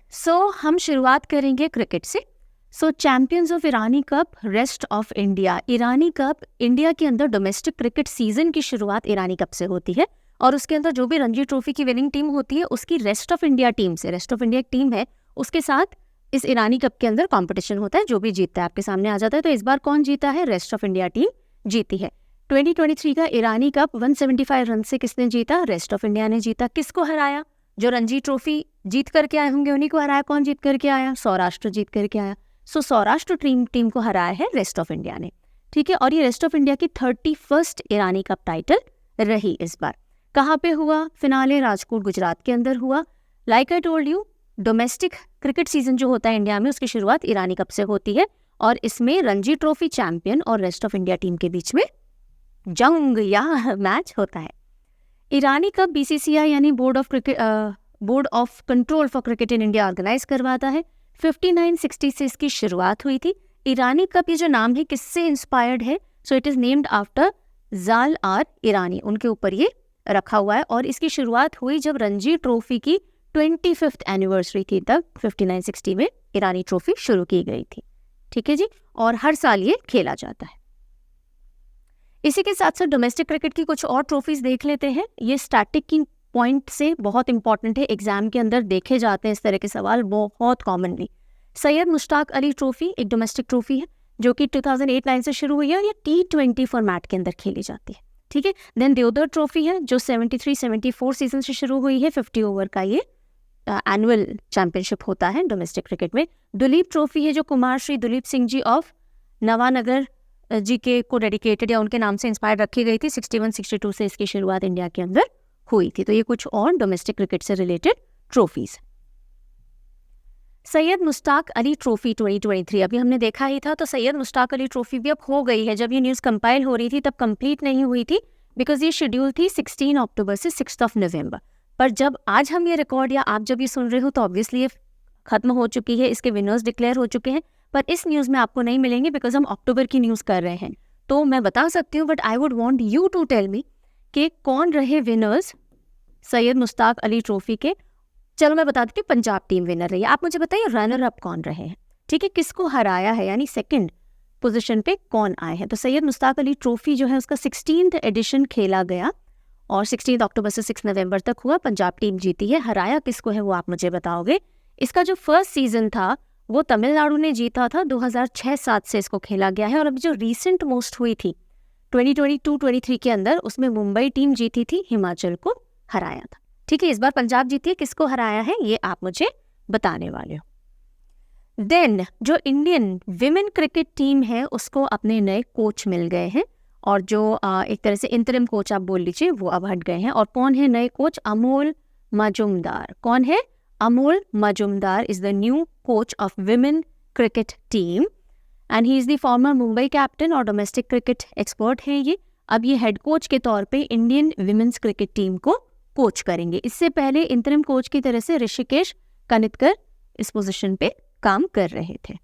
हम शुरुआत करेंगे क्रिकेट से. Champions of Irani cup, rest of India. Irani cup, India के अंदर डोमेस्टिक क्रिकेट सीजन की शुरुआत ईरानी कप से होती है, और उसके अंदर जो भी रणजी ट्रॉफी की विनिंग टीम होती है उसकी रेस्ट ऑफ इंडिया टीम से, रेस्ट ऑफ इंडिया एक टीम है, उसके साथ इस ईरानी कप के अंदर कॉम्पिटिशन होता है. जो भी जीतता है आपके सामने आ जाता है. तो इस बार कौन जीता है? रेस्ट ऑफ इंडिया टीम जीती है. 2023 का ईरानी कप 175 रन से किसने जीता? रेस्ट ऑफ इंडिया ने जीता. किसको हराया? जो रणजी ट्रॉफी जीत करके आए होंगे उन्हीं को हराया. कौन जीत करके आया? सौराष्ट्र जीत करके आया. सौराष्ट्र टीम को हराया है रेस्ट ऑफ इंडिया ने. ठीक है. और ये रेस्ट ऑफ इंडिया की 31st ईरानी कप टाइटल रही इस बार. कहाँ पे हुआ फिनाले? राजकोट, गुजरात के अंदर हुआ. Like I told you, domestic cricket season जो होता है इंडिया में उसकी शुरुआत ईरानी कप से होती है, और इसमें रणजी ट्रॉफी चैंपियन और रेस्ट ऑफ इंडिया टीम के बीच में जंग या मैच होता है. ईरानी कप बीसीसीआई यानी board of control for cricket in India organise करवाता है. 5960 से इसकी शुरुआत हुई थी. ईरानी कप ये जो नाम है किससे इंस्पायर्ड है? So it is named after जाल आर ईरानी, उनके ऊपर ये रखा हुआ है. और इसकी शुरुआत हुई जब रणजी ट्रॉफी की 25th एनिवर्सरी थी, तब 5960 में ईरानी ट्रॉफी शुरू की गई थी. ठीक है जी. और हर साल ये खेला जाता है. इसी के साथ साथ डोमेस्टिक क्रिकेट की कुछ और ट्रॉफीज देख लेते हैं. ये स्टैटिक की पॉइंट से बहुत इंपॉर्टेंट है, एग्जाम के अंदर देखे जाते हैं इस तरह के सवाल बहुत कॉमनली. सैयद मुश्ताक अली ट्रॉफी एक डोमेस्टिक ट्रॉफी है जो कि 2008-9 से शुरू हुई है, और ये T20 फॉर्मेट के अंदर खेली जाती है. ठीक है. देन देवधर ट्रॉफी है जो 73-74 सीजन से शुरू हुई है. 50 ओवर का ये एनुअल चैंपियनशिप होता है डोमेस्टिक क्रिकेट में. दुलीप ट्रॉफी है जो कुमार श्री दुलीप सिंह जी ऑफ नवानगर जी के को डेडिकेटेड या उनके नाम से इंस्पायर रखी गई थी. 61-62 से इसकी शुरुआत इंडिया के अंदर हुई थी। तो ये कुछ और डोमेस्टिक क्रिकेट से related trophies. Syed Mushtaq Ali trophy 2023 अभी हमने देखा ही था, तो सैयद मुश्ताक अली ट्रॉफी भी अब हो गई है। जब ये न्यूज़ कंपाइल हो रही थी तब कंप्लीट नहीं हुई थी, बिकॉज ये शेड्यूल थी 16 अक्टूबर से 6 नवंबर। पर जब आज हम ये रिकॉर्ड या आप जब ये सुन रहे हो तो ऑब्वियसली ये खत्म हो चुकी है, इसके विनर्स डिक्लेयर हो चुके हैं। पर इस न्यूज़ में आपको नहीं मिलेंगे बिकॉज हम अक्टूबर की न्यूज़ कर रहे हैं। तो मैं बता सकती हूँ, but I would want you to tell me कि कौन रहे विनर्स सैयद मुश्ताक अली ट्रॉफी के। चलो मैं बता देती हूँ, पंजाब टीम विनर रही है। आप मुझे बताइए रनर अप कौन रहे हैं, ठीक है, किसको हराया है, यानी सेकंड पोजीशन पे कौन आए हैं। तो सैयद मुश्ताक अली ट्रॉफी जो है उसका 16th एडिशन खेला गया और 16 अक्टूबर से 6 नवंबर तक हुआ। पंजाब टीम जीती है। हराया किसको है वो आप मुझे बताओगे। इसका जो फर्स्ट सीजन था वो तमिलनाडु ने जीता था, 2006-07 से इसको खेला गया है। और अभी जो रिसेंट मोस्ट हुई थी 2022-23 के अंदर, उसमें मुंबई टीम जीती थी, हिमाचल को हराया था। ठीक है, इस बार पंजाब जीती है, किसको हराया है ये आप मुझे बताने वाले हो। देन जो इंडियन विमेन क्रिकेट टीम है उसको अपने नए कोच मिल गए हैं, और जो एक तरह से इंटरिम कोच आप बोल लीजिए वो अब हट गए हैं। और कौन है नए कोच? अमोल मजुमदार। कौन है? Amol Majumdar is the new coach of women cricket team and he is the former Mumbai captain और डोमेस्टिक क्रिकेट एक्सपर्ट हैं ये। अब ये हेड कोच के तौर पे इंडियन विमेन्स क्रिकेट टीम को कोच करेंगे। इससे पहले इंटरिम कोच की तरह से ऋषिकेश कनितकर इस पोजीशन पे काम कर रहे थे।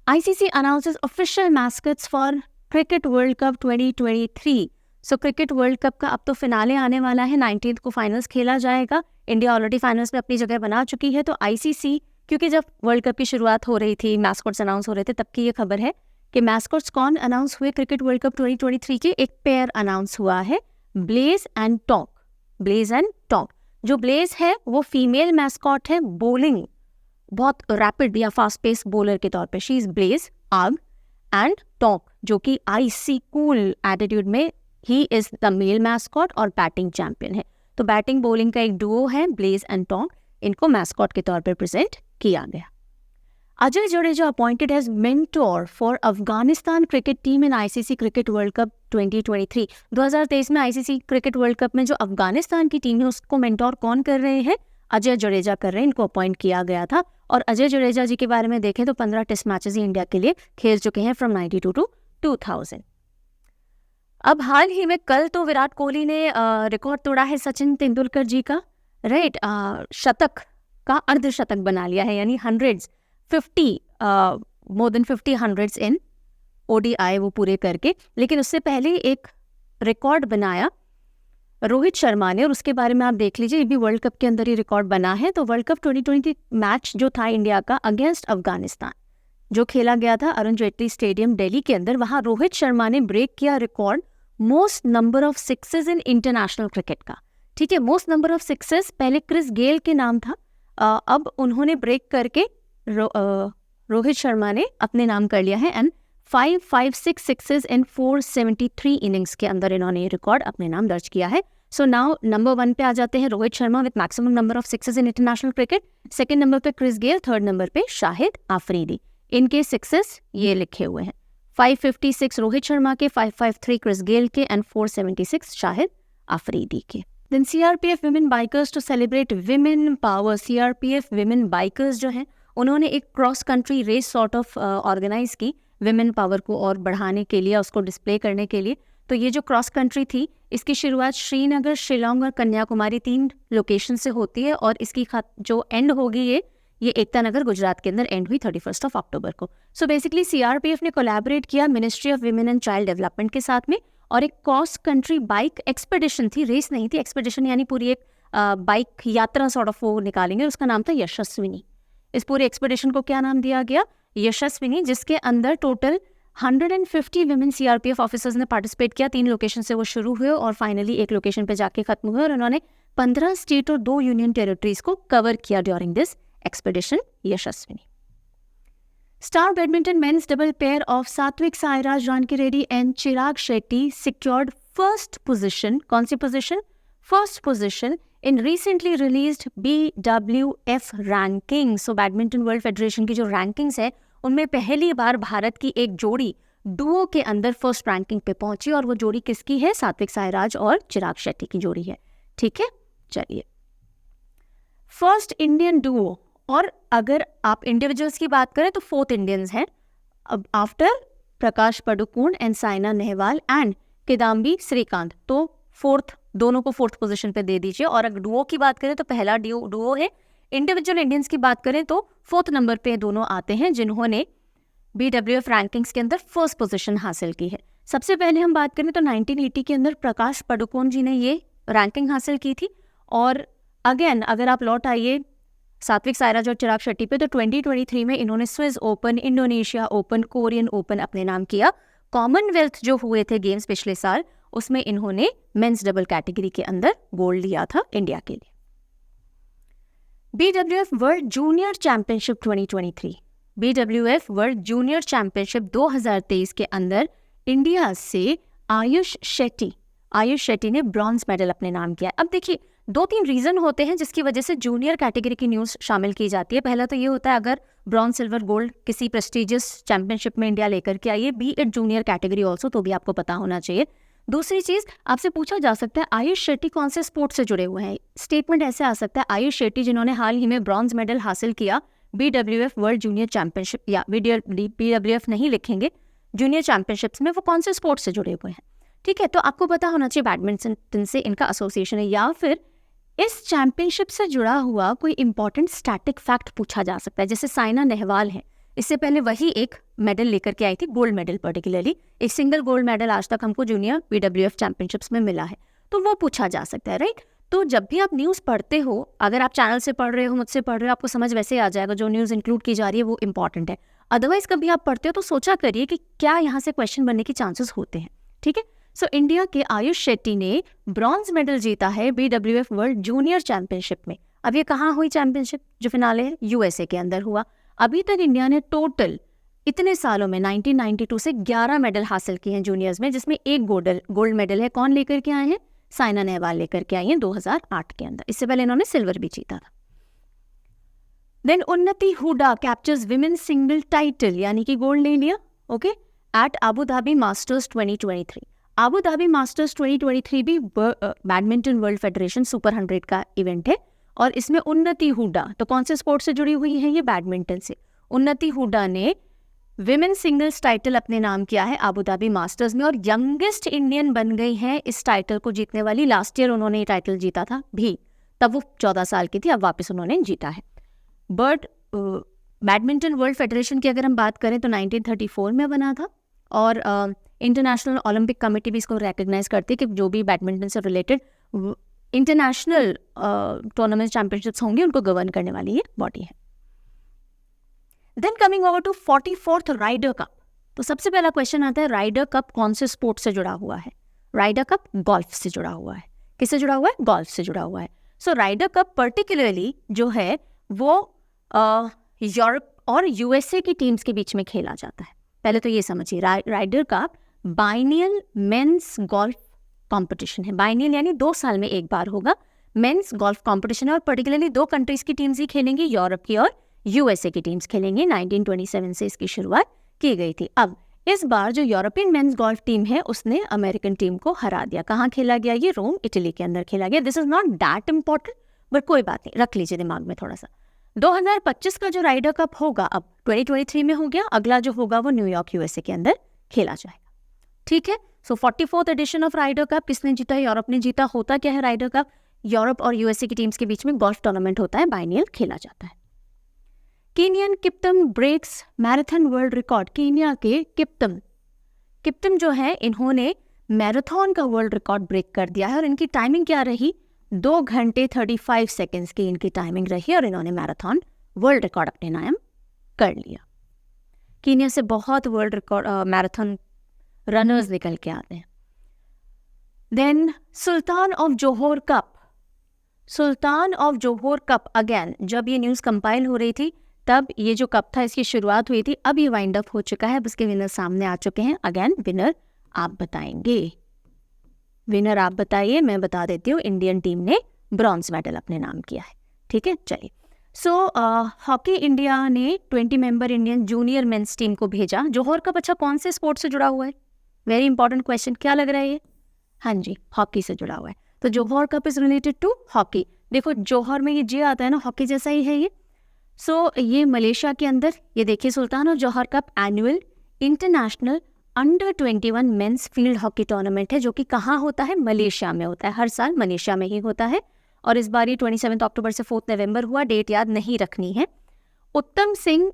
ICC announces official mascots for cricket world cup 2023। So cricket world cup का अब तो फिनाले आने वाला है, 19th को फाइनल्स खेला जाएगा। इंडिया ऑलरेडी फाइनल्स में अपनी जगह बना चुकी है। तो आईसीसी, क्योंकि जब वर्ल्ड कप की शुरुआत हो रही थी, मैस्कॉट्स अनाउंस हो रहे थे, तब की ये खबर है कि मैस्कॉट्स कौन अनाउंस हुए क्रिकेट वर्ल्ड कप 2023 के। एक पेयर अनाउंस हुआ है, Blaze and Tonk. Blaze and Tonk. जो ब्लेज है वो फीमेल मैस्कॉट है, बॉलिंग बहुत रैपिड या फास्ट पेस बॉलर के तौर पे, शी इज ब्लेज आग। एंड टॉक जो कि आईसी कूल एटीट्यूड में, he is the male mascot और बैटिंग चैंपियन है। तो बैटिंग बॉलिंग का एक डुओ है ब्लेज एंड टॉक, इनको मैस्कॉट के तौर पर प्रेजेंट किया गया। Ajay Jadeja appointed as mentor for Afghanistan cricket team in ICC cricket world cup 2023। 2023 में आईसीसी क्रिकेट वर्ल्ड कप में जो अफगानिस्तान की टीम है उसको मेंटोर कौन कर रहे हैं? अजय जडेजा कर रहे हैं। इनको अपॉइंट किया गया था। और अजय जडेजा जी के बारे में देखें तो 15 टेस्ट मैचेस ही इंडिया के लिए खेल चुके हैं फ्रॉम 92 टू 2000। अब हाल ही में कल तो विराट कोहली ने रिकॉर्ड तोड़ा है सचिन तेंदुलकर जी का, राइट, शतक का अर्धशतक बना लिया है, यानी 50 more than 50 hundreds in ODI वो पूरे करके। लेकिन उससे पहले एक रिकॉर्ड बनाया रोहित शर्मा ने, और उसके बारे में आप देख लीजिए, ये भी वर्ल्ड कप के अंदर ही रिकॉर्ड बना है। तो वर्ल्ड कप 2020 मैच जो था इंडिया का अगेंस्ट अफगानिस्तान, जो खेला गया था अरुण जेटली स्टेडियम दिल्ली के अंदर, वहां रोहित शर्मा ने ब्रेक किया record most number of sixes in international cricket का। ठीक है, मोस्ट नंबर ऑफ सिक्सेस पहले क्रिस गेल के नाम था, अब उन्होंने ब्रेक करके रोहित शर्मा ने अपने नाम कर लिया है। एंड 556 सिक्सेस इन 473 इनिंग्स के अंदर इन्होंने ये रिकॉर्ड अपने नाम दर्ज किया है। सो नाउ नंबर 1 पे आ जाते हैं Rohit Sharma with maximum number of sixes in international cricket. Second number पे क्रिस गेल, थर्ड नंबर पे शाहिद आफरीदी। इनके सिक्सेस ये लिखे हुए हैं, 556 रोहित शर्मा के, 553 क्रिस गेल के एंड 476 शाहिद आफरीदी के। Then CRPF women bikers to celebrate women power. CRPF women bikers जो हैं उन्होंने एक cross country race sort of organise की विमेन पावर को और बढ़ाने के लिए, उसको डिस्प्ले करने के लिए। तो ये जो क्रॉस कंट्री थी इसकी शुरुआत श्रीनगर, शिलोंग और कन्याकुमारी 3 लोकेशन से होती है, और इसकी जो एंड होगी ये एकता नगर गुजरात के अंदर एंड हुई 31 अक्टूबर को। सो बेसिकली सीआरपीएफ ने कोलैबोरेट किया ministry of women and child development के साथ में, और एक क्रॉस कंट्री बाइक एक्सपेडिशन थी, रेस नहीं थी, एक्सपेडिशन यानी पूरी एक बाइक यात्रा सॉर्ट ऑफ वो निकालेंगे, उसका नाम था यशस्विनी। इस पूरे एक्सपेडिशन को क्या नाम दिया गया? यशस्विनी, जिसके अंदर टोटल 150 विमेन सीआरपीएफ ऑफिसर्स ने पार्टिसिपेट किया। 3 लोकेशन से वो शुरू हुए और फाइनली एक लोकेशन पे जाके खत्म हुए, और उन्होंने 15 स्टेट और 2 यूनियन टेरिटरीज को कवर किया during this expedition Yashaswini. Star badminton men's double pair of Satwik Sairaj Rankireddy and Chirag Shetty secured first position. कौन सी position? First position in recently released BWF ranking. So badminton world federation की जो रैंकिंग्स है उनमें पहली बार भारत की एक जोड़ी डुओ के अंदर फर्स्ट रैंकिंग पे पहुंची, और वो जोड़ी किसकी है? सात्विक साईराज और चिराग शेट्टी की जोड़ी है। ठीक है, चलिए फर्स्ट इंडियन डुओ। और अगर आप इंडिविजुअल्स की बात करें तो 4th इंडियंस हैं अब after Prakash Padukone and Saina Nehwal and Kidambi Srikanth, तो 4th, दोनों को 4th पोजीशन पे दे दीजिए। और अगर डुओ की बात करें तो पहला डुओ है। इंडिविजुअल इंडियंस की बात करें तो 4th नंबर पे दोनों आते हैं जिन्होंने BWF रैंकिंग्स के अंदर फर्स्ट पोजीशन हासिल की है। सबसे पहले हम बात करें तो 1980 के अंदर प्रकाश पडुकोण जी ने ये रैंकिंग हासिल की थी। और अगेन अगर आप लौट आइए सात्विक साईराज और चिराग शेट्टी पे, तो 2023 में इन्होंने Swiss open, Indonesia open, Korean open अपने नाम किया। कॉमनवेल्थ जो हुए थे गेम्स पिछले साल, उसमें इन्होंने मेंस डबल कैटेगरी के अंदर गोल्ड लिया था इंडिया के लिए। BWF world junior championship 2023, BWF world junior championship 2023 के अंदर इंडिया से आयुष शेट्टी ने ब्रॉन्ज मेडल अपने नाम किया। अब देखिए 2-3 रीजन होते हैं जिसकी वजह से जूनियर कैटेगरी की न्यूज़ शामिल की जाती है। पहला तो ये होता है अगर ब्रॉन्ज, सिल्वर, गोल्ड किसी प्रेस्टिजियस चैंपियनशिप में इंडिया लेकर के आइए, B it junior category also, तो भी आपको पता होना चाहिए। दूसरी चीज आपसे पूछा जा सकता है आयुष शेट्टी कौन से स्पोर्ट से जुड़े हुए हैं। स्टेटमेंट ऐसे आ सकता है आयुष शेट्टी जिन्होंने हाल ही में ब्रॉन्ज मेडल हासिल किया BWF वर्ल्ड जूनियर चैंपियनशिप, या BWF नहीं लिखेंगे, जूनियर चैंपियनशिप्स में, वो कौन से स्पोर्ट से जुड़े हुए हैं। ठीक है, तो आपको पता होना चाहिए बैडमिंटन से इनका एसोसिएशन है, या फिर इस चैंपियनशिप से जुड़ा हुआ कोई इंपॉर्टेंट स्टैटिक फैक्ट पूछा जा सकता है। जैसे साइना नेहवाल है, इससे पहले वही एक मेडल लेकर के आई थी, गोल्ड मेडल पर्टिकुलरली, एक सिंगल गोल्ड मेडल आज तक हमको जूनियर BWF चैंपियनशिप्स में मिला है, तो वो पूछा जा सकता है, राइट। तो जब भी आप न्यूज़ पढ़ते हो, अगर आप चैनल से पढ़ रहे हो, मुझसे पढ़ रहे हो, आपको समझ वैसे आ जाएगा जो न्यूज़ इंक्लूड की जा रही है वो इंपॉर्टेंट है। अदरवाइज कभी आप पढ़ते हो तो सोचा करिए कि क्या यहाँ से क्वेश्चन बनने के चांसेस होते हैं। ठीक है, सो इंडिया के आयुष शेट्टी ने ब्रॉन्ज मेडल जीता है BWF वर्ल्ड जूनियर चैंपियनशिप में। अब ये कहाँ हुई चैंपियनशिप? जो फिनाले है USA के अंदर हुआ। अभी तक इंडिया ने टोटल इतने सालों में 1992 से 11 मेडल हासिल किए हैं जूनियर्स में, जिसमें एक गोल्ड मेडल है। कौन लेकर के आए हैं? साइना नेहवाल लेकर के आई हैं 2008 के अंदर। इससे पहले इन्होंने सिल्वर भी जीता था। Then Unnati Hooda captures women single title, यानी कि गोल्ड ले लिया, okay, at Abu Dhabi masters 2023। Abu Dhabi masters 2023 भी बैडमिंटन वर्ल्ड फेडरेशन सुपर 100 का इवेंट है, और इसमें उन्नति हुडा, तो कौन से स्पोर्ट से जुड़ी हुई है? ये बैडमिंटन से। उन्नति हुडा ने विमेन सिंगल्स टाइटल अपने नाम किया है अबू धाबी मास्टर्स में, और यंगेस्ट इंडियन बन गई हैं इस टाइटल को जीतने वाली। लास्ट ईयर उन्होंने ये टाइटल जीता था भी, तब वो 14 साल की थी, अब वापस उन्होंने जीता है। बट बैडमिंटन वर्ल्ड फेडरेशन की अगर हम बात करें तो 1934 में बना था, और इंटरनेशनल ओलंपिक कमेटी भी इसको रिकग्नाइज करती है कि जो भी बैडमिंटन से रिलेटेड इंटरनेशनल टूर्नामेंट चैंपियनशिप्स होंगे उनको गवर्न करने वाली ये बॉडी है। Then coming over to 44th Ryder cup, तो सबसे पहला क्वेश्चन आता है राइडर कप कौन से स्पोर्ट से जुड़ा हुआ है? राइडर कप गोल्फ से जुड़ा हुआ है। किससे जुड़ा हुआ है? गोल्फ से जुड़ा हुआ है। सो राइडर कप पर्टिकुलरली जो है वो यूरोप और USA की टीम्स के बीच में खेला जाता है। पहले तो ये समझिए, Ryder cup biennial men's golf competition है। बाइनियल यानी 2 साल में एक बार होगा मेंस गोल्फ कॉम्पिटिशन है, और पर्टिकुलरली 2 कंट्रीज की टीम्स ही खेलेंगी, यूरोप की और USA की टीम्स खेलेंगे। 1927 से इसकी शुरुआत की गई थी। अब इस बार जो यूरोपियन मेंस गोल्फ टीम है उसने अमेरिकन टीम को हरा दिया। कहाँ खेला गया? ये रोम, इटली के अंदर खेला गया। This is not that important, but कोई बात नहीं, रख लीजिए दिमाग में थोड़ा सा। 2025 का जो राइडर कप होगा अब 2023 में हो गया, अगला जो होगा वो न्यूयॉर्क USA के अंदर खेला जाएगा। ठीक है, so 44th edition of Ryder cup किसने जीता? यूरोप ने जीता। होता क्या है राइडर कप? यूरोप और USA की टीम्स के बीच में गोल्फ टूर्नामेंट होता है, बाइनियल खेला जाता है। Kenyan Kiptum breaks marathon world record. Kenya के किप्टम जो है इन्होंने मैराथन का वर्ल्ड रिकॉर्ड ब्रेक कर दिया है, और इनकी टाइमिंग क्या रही? 2 घंटे 35 सेकेंड्स की इनकी टाइमिंग रही, और इन्होंने मैराथन वर्ल्ड रिकॉर्ड अपने नाम कर लिया। कीनिया से बहुत वर्ल्ड रिकॉर्ड मैराथन रनर्स निकल के आते हैं। Then Sultan of Johor cup again, जब ये न्यूज़ कंपाइल हो रही थी तब ये जो कप था इसकी शुरुआत हुई थी। अब ये वाइंड अप हो चुका है, अब इसके विनर सामने आ चुके हैं। अगेन विनर आप बताएंगे, विनर आप बताइए। मैं बता देती हूँ, इंडियन टीम ने ब्रॉन्ज मेडल अपने नाम किया है। ठीक है, चलिए सो हॉकी इंडिया ने 20 member Indian junior men's team को भेजा। जौहर कप अच्छा कौन से स्पोर्ट से जुड़ा हुआ है? वेरी इंपॉर्टेंट क्वेश्चन, क्या लग रहा है ये? हाँ जी, हॉकी से जुड़ा हुआ है। तो Johor cup is related to hockey. देखो जौहर में ये जे आता है ना, हॉकी जैसा ही है ये। सो ये मलेशिया के अंदर, ये देखिए सुल्तान और Johor cup annual international under 21 men's field hockey tournament है, जो कि कहाँ होता है? मलेशिया में होता है। हर साल मलेशिया में ही होता है और इस बार ये 27 अक्टूबर से 4 नवंबर हुआ। डेट याद नहीं रखनी है। उत्तम सिंह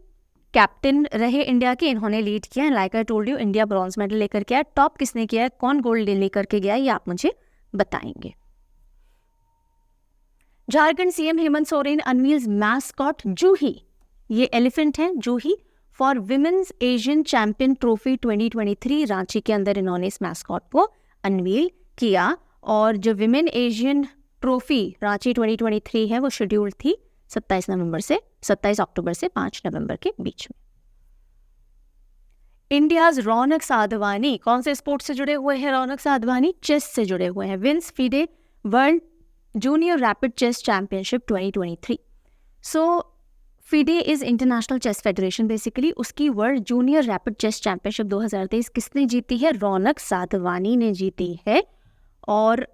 कैप्टन रहे इंडिया के, इन्होंने लीड किया है। Like I told you, India bronze medal लेकर के आया। टॉप किसने किया है, कौन गोल्ड लेकर के गया, ये आप मुझे बताएंगे। Jharkhand CM Hemant Soren unveils mascot Juhi, ये एलिफेंट है Juhi, for women's Asian champion trophy 2023। Ranchi के अंदर इन्होंने इस मैस्कॉट को अनवील किया। और जो विमेन एशियन ट्रॉफी रांची 2023 है वो शेड्यूल्ड थी 27 अक्टूबर से 5 नवंबर के बीच में। इंडियाज रौनक साधवानी कौन से स्पोर्ट्स से जुड़े हुए हैं? रौनक साधवानी चेस से जुड़े हुए हैं। Wins FIDE world junior rapid chess championship 2023। So FIDE is international chess federation basically. उसकी world junior rapid chess championship 2023 किसने जीती है? रौनक साधवानी ने जीती है। और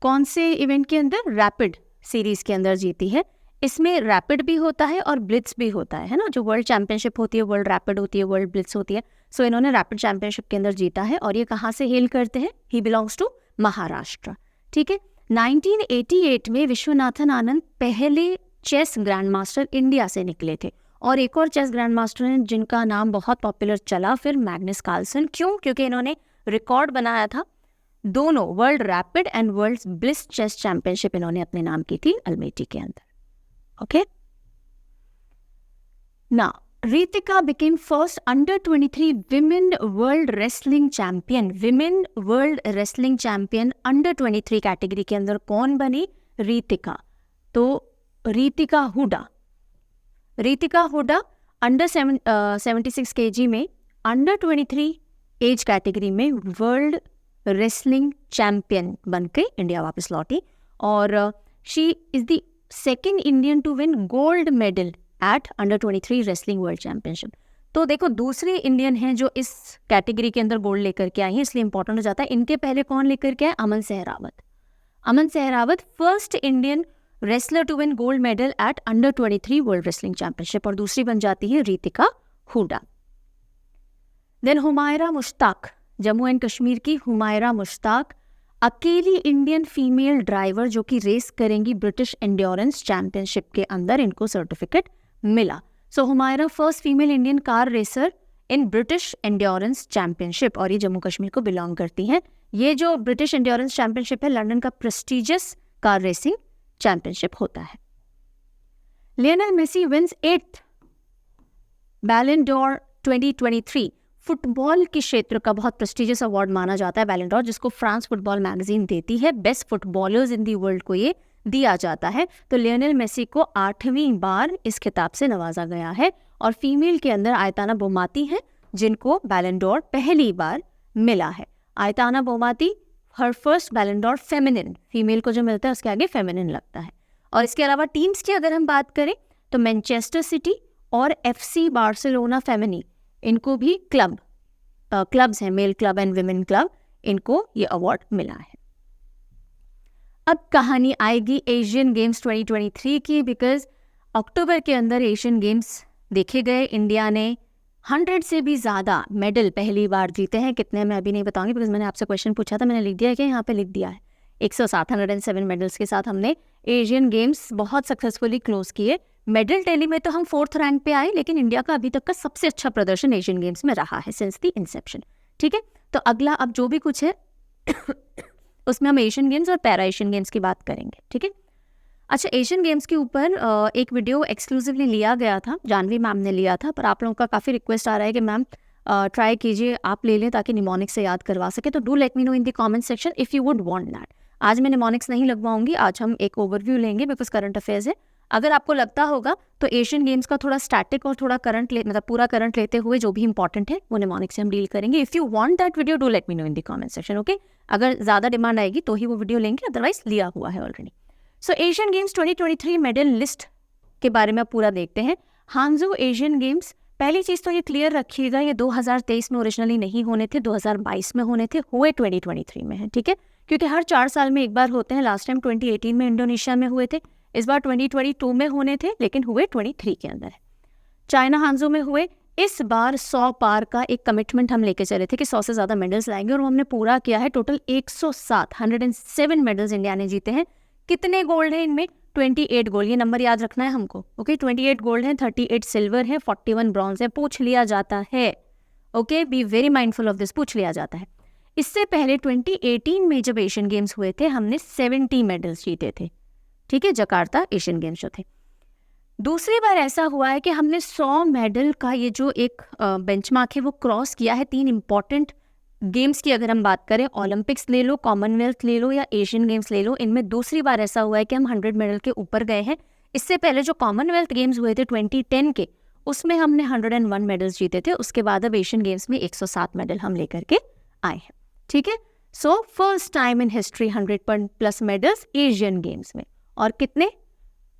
कौन से इवेंट के अंदर? रैपिड सीरीज के अंदर जीती है। इसमें रैपिड भी होता है और ब्लिट्स भी होता है ना। जो वर्ल्ड चैंपियनशिप होती है वर्ल्ड रैपिड होती है, वर्ल्ड ब्लिट्स होती है। सो इन्होंने रैपिड चैंपियनशिप के अंदर जीता है। और ये कहाँ से हेल करते हैं? He belongs to Maharashtra. ठीक है। 1988 में विश्वनाथन आनंद पहले चेस ग्रैंड मास्टर इंडिया से निकले थे। और एक और चेस ग्रैंड मास्टर हैं जिनका नाम बहुत पॉपुलर चला फिर, मैग्नस कार्लसन। क्यों? क्योंकि इन्होंने रिकॉर्ड बनाया था। दोनों world rapid and world blitz chess championship इन्होंने अपने नाम की थी अल्मेटी के अंदर। Okay. Now Ritika became first under 23 women world wrestling champion. Women world wrestling champion under 23 category के अंदर कौन बनी? रितिका। तो रितिका हुडा अंडर 76 kg में अंडर 23 एज कैटेगरी में वर्ल्ड रेसलिंग चैंपियन बनके इंडिया वापस लौटी। और she is the second Indian to win gold medal at under 23 wrestling world championship. तो देखो दूसरी इंडियन हैं जो इस कैटेगरी के अंदर गोल्ड लेकर के आई हैं, इसलिए इंपॉर्टेंट हो जाता है। इनके पहले कौन लेकर के आए? Aman Sehrawat first Indian wrestler to win gold medal at under 23 world wrestling championship. और दूसरी बन जाती है रितिका हुडा। देन हुमायरा मुश्ताक, जम्मू एंड कश्मीर की हुमायरा मुश्ताक अकेली इंडियन फीमेल ड्राइवर जो कि रेस करेंगी ब्रिटिश एंड्योरेंस चैंपियनशिप के अंदर, इनको सर्टिफिकेट मिला। So Humaira first female Indian car racer in British endurance championship, और ये जम्मू कश्मीर को बिलोंग करती हैं। ये जो ब्रिटिश एंड्योरेंस चैंपियनशिप है लंदन का प्रेस्टिजियस कार रेसिंग चैंपियनशिप होता है। लियोनेल मेसी विंस 8th बैलन डोर 2023। फुटबॉल के क्षेत्र का बहुत प्रेस्टिजियस अवार्ड माना जाता है बैलन डोर, जिसको फ्रांस फुटबॉल मैगजीन देती है। Best footballers in the world को ये दिया जाता है। तो लियोनेल मेसी को 8वीं बार इस खिताब से नवाजा गया है। और फीमेल के अंदर आयताना बोमाती हैं जिनको बैलन डोर पहली बार मिला है। Aitana Bonmati her first Ballon d'Or feminine, female को जो मिलता है उसके आगे फेमिनिन लगता है। और इसके अलावा टीम्स की अगर हम बात करें तो मैनचेस्टर सिटी और FC बार्सिलोना फेमिनी, इनको भी क्लब्स हैं, male club and women club, इनको ये अवार्ड मिला है। अब कहानी आएगी एशियन गेम्स 2023 की, बिकॉज अक्टूबर के अंदर एशियन गेम्स देखे गए। इंडिया ने 100 से भी ज़्यादा मेडल पहली बार जीते हैं। कितने मैं अभी नहीं बताऊंगी बिकॉज मैंने आपसे क्वेश्चन पूछा था, मैंने लिख दिया है कि यहाँ पे लिख दिया है 107 107 मेडल्स के साथ हमने एशियन गेम्स बहुत सक्सेसफुली क्लोज किए। मेडल टैली में तो हम 4th रैंक पे आए, लेकिन इंडिया का अभी तक का सबसे अच्छा प्रदर्शन एशियन गेम्स में रहा है सिंस द इंसेप्शन। ठीक है, तो अगला अब जो भी कुछ है उसमें हम एशियन गेम्स और पैरा एशियन गेम्स की बात करेंगे। ठीक है, अच्छा एशियन गेम्स के ऊपर एक वीडियो एक्सक्लूसिवली लिया गया था, जानवी मैम ने लिया था, पर आप लोगों का काफ़ी रिक्वेस्ट आ रहा है कि मैम ट्राई कीजिए आप ले लें ताकि निमोनिक्स से याद करवा सके। तो do let me know in the comment section if you would want that. आज मैं निमोनिक्स नहीं लगवाऊंगी, आज हम एक ओवरव्यू लेंगे बिकॉज करंट अफेयर्स है। अगर आपको लगता होगा तो एशियन गेम्स का थोड़ा स्टैटिक और थोड़ा करंट मतलब पूरा करंट लेते हुए जो भी इंपॉर्टेंट है वो निमोनिक्स से हम डील करेंगे। If you want that video do let me know in the comment section. Okay, अगर ज़्यादा डिमांड आएगी तो ही वो वीडियो लेंगे, अदरवाइज लिया हुआ है ऑलरेडी। सो एशियन गेम्स 2023 मेडल लिस्ट के बारे में पूरा देखते हैं। हांगझो एशियन गेम्स, पहली चीज़ तो ये क्लियर रखिएगा, ये 2023 में ओरिजिनली नहीं होने थे, 2022 में होने थे, हुए 2023 में है, ठीक है, क्योंकि हर 4 साल में एक बार होते हैं। लास्ट टाइम 2018 में इंडोनेशिया में हुए थे, इस बार 2022 में होने थे, लेकिन हुए 23 के अंदर है। चाइना हांगझो में हुए। इस बार 100 पार का एक कमिटमेंट हम लेके चले थे कि 100 से ज़्यादा मेडल्स लाएंगे, और वो हमने पूरा किया है। टोटल 107 मेडल्स इंडिया ने जीते हैं। कितने गोल्ड हैं इनमें? 28 गोल्ड, ये नंबर याद रखना है हमको, ओके। 28 गोल्ड हैं, 38 सिल्वर है, 41 ब्रॉन्ज है। पूछ लिया जाता है, okay, be very mindful of this, पूछ लिया जाता है। इससे पहले 2018 में जब एशियन गेम्स हुए थे, हमने 70 मेडल्स जीते थे, ठीक है, जकार्ता एशियन गेम्स जो थे। दूसरी बार ऐसा हुआ है कि हमने 100 मेडल का ये जो एक बेंचमार्क है वो क्रॉस किया है। 3 इंपॉर्टेंट गेम्स की अगर हम बात करें, ओलंपिक्स ले लो, कॉमनवेल्थ ले लो या एशियन गेम्स ले लो, इनमें दूसरी बार ऐसा हुआ है कि हम 100 मेडल के ऊपर गए हैं। इससे पहले जो कॉमनवेल्थ गेम्स हुए थे 2010 के, उसमें हमने 101 मेडल्स जीते थे। उसके बाद अब एशियन गेम्स में 107 मेडल हम लेकर के आए हैं, ठीक है। So first time in history 100+ medals Asian games में। और कितने,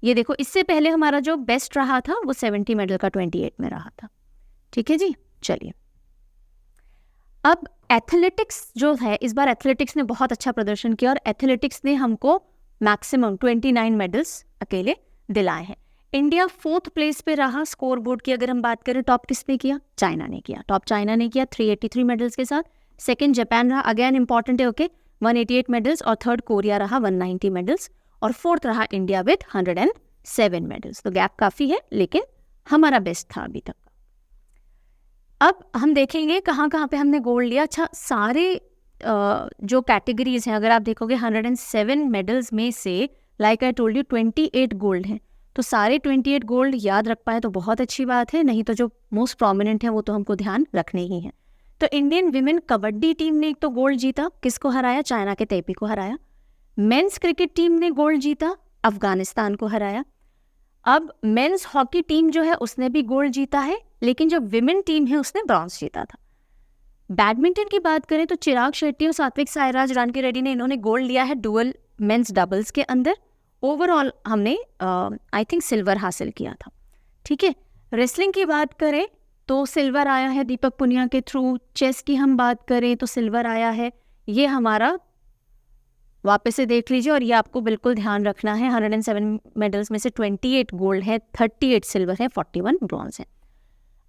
ये देखो, इससे पहले हमारा जो बेस्ट रहा था वो 70 मेडल का 28 में रहा था, ठीक है जी। चलिए, अब एथलेटिक्स जो है, इस बार एथलेटिक्स ने बहुत अच्छा प्रदर्शन किया और एथलेटिक्स ने हमको मैक्सिमम 29 मेडल्स अकेले दिलाए हैं। इंडिया 4th प्लेस पे रहा। स्कोर बोर्ड की अगर हम बात करें, टॉप किसने किया? चाइना ने किया। टॉप चाइना ने किया 383 मेडल्स के साथ। सेकंड जापान रहा, अगेन इंपॉर्टेंट है, ओके, 188 मेडल्स। और थर्ड कोरिया रहा 190 मेडल्स। और फोर्थ रहा इंडिया विद 107 मेडल्स। तो गैप काफ़ी है, लेकिन हमारा बेस्ट था अभी तक। अब हम देखेंगे कहाँ कहाँ पे हमने गोल्ड लिया। अच्छा, सारे जो कैटेगरीज हैं, अगर आप देखोगे 107 मेडल्स में से, like I told you, 28 gold हैं। तो सारे 28 गोल्ड याद रख पाए तो बहुत अच्छी बात है, नहीं तो जो मोस्ट प्रोमिनेंट है वो तो हमको ध्यान रखने ही है। तो इंडियन विमेन कबड्डी टीम ने एक तो गोल्ड जीता, किसको हराया? चाइना के तैपी को हराया। मेंस क्रिकेट टीम ने गोल्ड जीता, अफगानिस्तान को हराया। अब मेंस हॉकी टीम जो है उसने भी गोल्ड जीता है, लेकिन जो विमेन टीम है उसने ब्रॉन्ज जीता था। बैडमिंटन की बात करें तो चिराग शेट्टी और सात्विक साईराज रानकीरेड्डी ने इन्होंने गोल्ड लिया है डुअल मेंस डबल्स के अंदर। ओवरऑल हमने आई थिंक सिल्वर हासिल किया था, ठीक है। रेसलिंग की बात करें तो सिल्वर आया है दीपक पुनिया के थ्रू। चेस की हम बात करें तो सिल्वर आया है, ये हमारा वापस से देख लीजिए और ये आपको बिल्कुल ध्यान रखना है। 107 मेडल्स में से 28 गोल्ड है, 38 सिल्वर है, 41 ब्रॉन्ज है।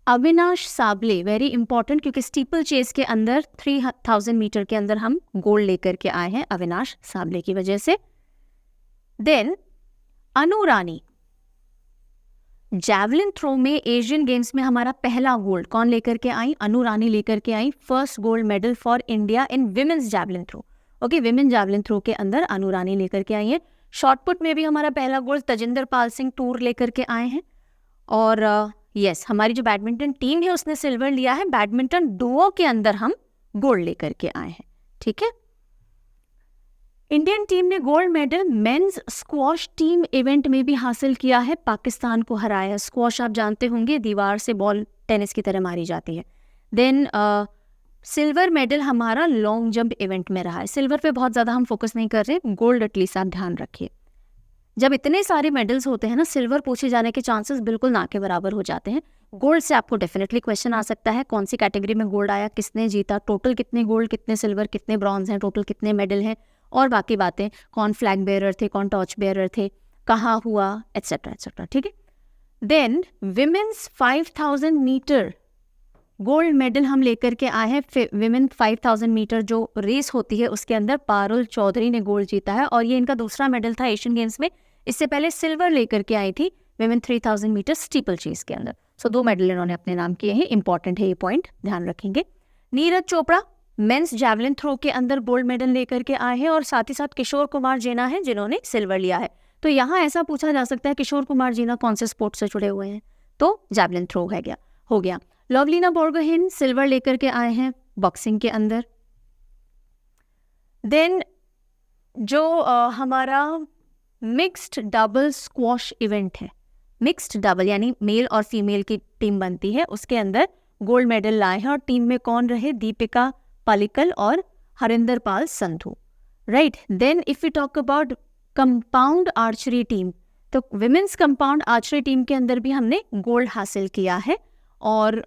अविनाश साबले, वेरी इंपॉर्टेंट, क्योंकि स्टीपल चेस के अंदर 3000 मीटर के अंदर हम गोल्ड लेकर के आए हैं अविनाश साबले की वजह से। देन अनु रानी, जैवलिन थ्रो में एशियन गेम्स में हमारा पहला गोल्ड कौन लेकर के आई? अनु रानी लेकर के आई। First gold medal for India in women's javelin throw, okay, women javelin throw के अंदर अनु रानी लेकर के आई है। शॉटपुट में भी हमारा पहला गोल्ड तजिंदर पाल सिंह टूर लेकर के आए हैं। और यस, हमारी जो बैडमिंटन टीम है उसने सिल्वर लिया है। बैडमिंटन डुओ के अंदर हम गोल्ड लेकर के आए हैं, ठीक है। इंडियन टीम ने gold medal men's squash team event में भी हासिल किया है, पाकिस्तान को हराया। स्क्वॉश आप जानते होंगे, दीवार से बॉल टेनिस की तरह मारी जाती है। देन सिल्वर मेडल हमारा लॉन्ग जंप इवेंट में रहा है। सिल्वर पे बहुत ज़्यादा हम फोकस नहीं कर रहे, गोल्ड एटलीस्ट आप ध्यान रखिए। जब इतने सारे मेडल्स होते हैं ना, सिल्वर पूछे जाने के चांसेस बिल्कुल ना के बराबर हो जाते हैं। गोल्ड से आपको डेफिनेटली क्वेश्चन आ सकता है, कौन सी कैटेगरी में गोल्ड आया, किसने जीता, टोटल कितने गोल्ड, कितने सिल्वर, कितने ब्रॉन्ज हैं, टोटल कितने मेडल हैं, और बाकी बातें, कौन फ्लैग बेयरर थे, कौन टॉर्च बेयरर थे, कहाँ हुआ, एट्सेट्रा एट्सेट्रा, ठीक है। Then women's 5000 metre gold medal हम लेकर के आए हैं। विमेन 5000 मीटर जो रेस होती है उसके अंदर पारुल चौधरी ने गोल्ड जीता है, और ये इनका दूसरा मेडल था एशियन गेम्स में। इससे पहले सिल्वर लेकर के आई थी विमेन 3000 मीटर स्टीपल चेस के अंदर। सो 2 मेडल इन्होंने अपने नाम किए हैं, इंपॉर्टेंट है ये पॉइंट, ध्यान रखेंगे। Neeraj Chopra men's javelin throw के अंदर गोल्ड मेडल लेकर के आए हैं, और साथ ही साथ किशोर कुमार जीना है जिन्होंने सिल्वर लिया है। तो यहाँ ऐसा पूछा जा सकता है किशोर कुमार जीना कौन से स्पोर्ट से जुड़े हुए हैं, तो जैवलिन थ्रो हो गया। लवलीना बोर्गोहेन सिल्वर लेकर के आए हैं बॉक्सिंग के अंदर। देन जो हमारा मिक्स्ड डबल स्क्वॉश इवेंट है, मिक्स्ड डबल यानी मेल और फीमेल की टीम बनती है, उसके अंदर गोल्ड मेडल लाए हैं। और टीम में कौन रहे? दीपिका पलिकल और Harinder Pal Sandhu, right. Then if you talk about compound archery team, तो विमेंस कंपाउंड आर्चरी टीम के अंदर भी हमने गोल्ड हासिल किया है, और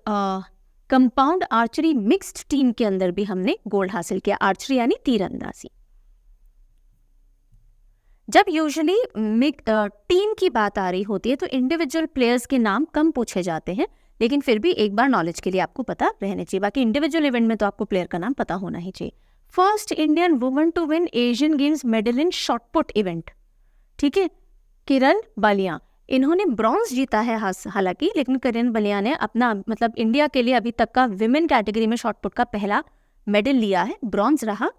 कंपाउंड आर्चरी मिक्स्ड टीम के अंदर भी हमने गोल्ड हासिल किया, आर्चरी यानी तीरंदाजी। जब यूजुअली टीम की बात आ रही होती है तो इंडिविजुअल प्लेयर्स के नाम कम पूछे जाते हैं, लेकिन फिर भी एक बार नॉलेज के लिए आपको पता रहने चाहिए। बाकी इंडिविजुअल इवेंट में तो आपको प्लेयर का नाम पता होना ही चाहिए। First Indian woman to win Asian games medal in shot put event, ठीक है, किरण बलिया। इन्होंने ब्रॉन्ज जीता है हालांकि, लेकिन किरण बलिया ने अपना मतलब इंडिया के लिए अभी तक का विमेन कैटेगरी में शॉटपुट का पहला मेडल लिया है, ब्रॉन्ज रहा,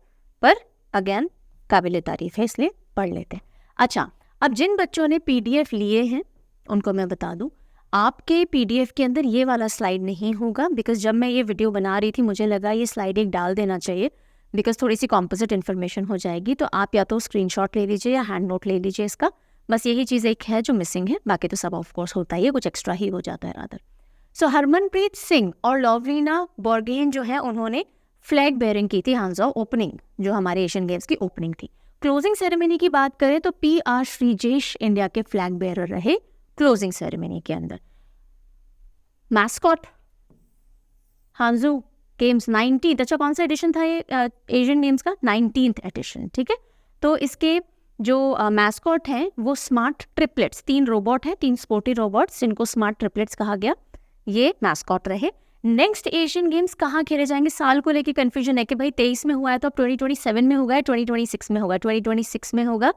पर अगेन काबिल तारीफ है, इसलिए पढ़ लेते हैं। अच्छा, अब जिन बच्चों ने पीडीएफ लिए हैं उनको मैं बता दूं, आपके पीडीएफ के अंदर ये वाला स्लाइड नहीं होगा, बिकॉज जब मैं ये वीडियो बना रही थी मुझे लगा ये स्लाइड एक डाल देना चाहिए, बिकॉज थोड़ी सी कॉम्पोजिट इन्फॉर्मेशन हो जाएगी। तो आप या तो स्क्रीनशॉट ले लीजिए या हैंड नोट ले लीजिए इसका, बस यही चीज़ एक है जो मिसिंग है, बाकी तो सब ऑफ कोर्स होता ही है, कुछ एक्स्ट्रा ही हो जाता है रादर। सो हरमनप्रीत सिंह और लवलीना बोर्गेन जो है उन्होंने फ्लैग बेयरिंग की थी, हांजो ओपनिंग, जो हमारे एशियन गेम्स की ओपनिंग थी। क्लोजिंग सेरेमनी की बात करें तो PR श्रीजेश इंडिया के फ्लैग बेयरर रहे क्लोजिंग सेरेमनी के अंदर। मैस्कॉट हांजो गेम्स 19, अच्छा कौन सा एडिशन था ये एशियन गेम्स का? 19th एडिशन, ठीक है। तो इसके जो मैस्कॉट हैं वो स्मार्ट ट्रिपलेट्स, 3 रोबोट हैं, 3 स्पोर्टी रोबोट्स जिनको स्मार्ट ट्रिपलेट्स कहा गया, ये मैस्कॉट रहे। नेक्स्ट एशियन गेम्स कहाँ खेले जाएंगे, साल को लेके कंफ्यूजन है कि भाई 23 में हुआ है तो अब 2027 में होगा या 2026 में होगा। 2026 में होगा,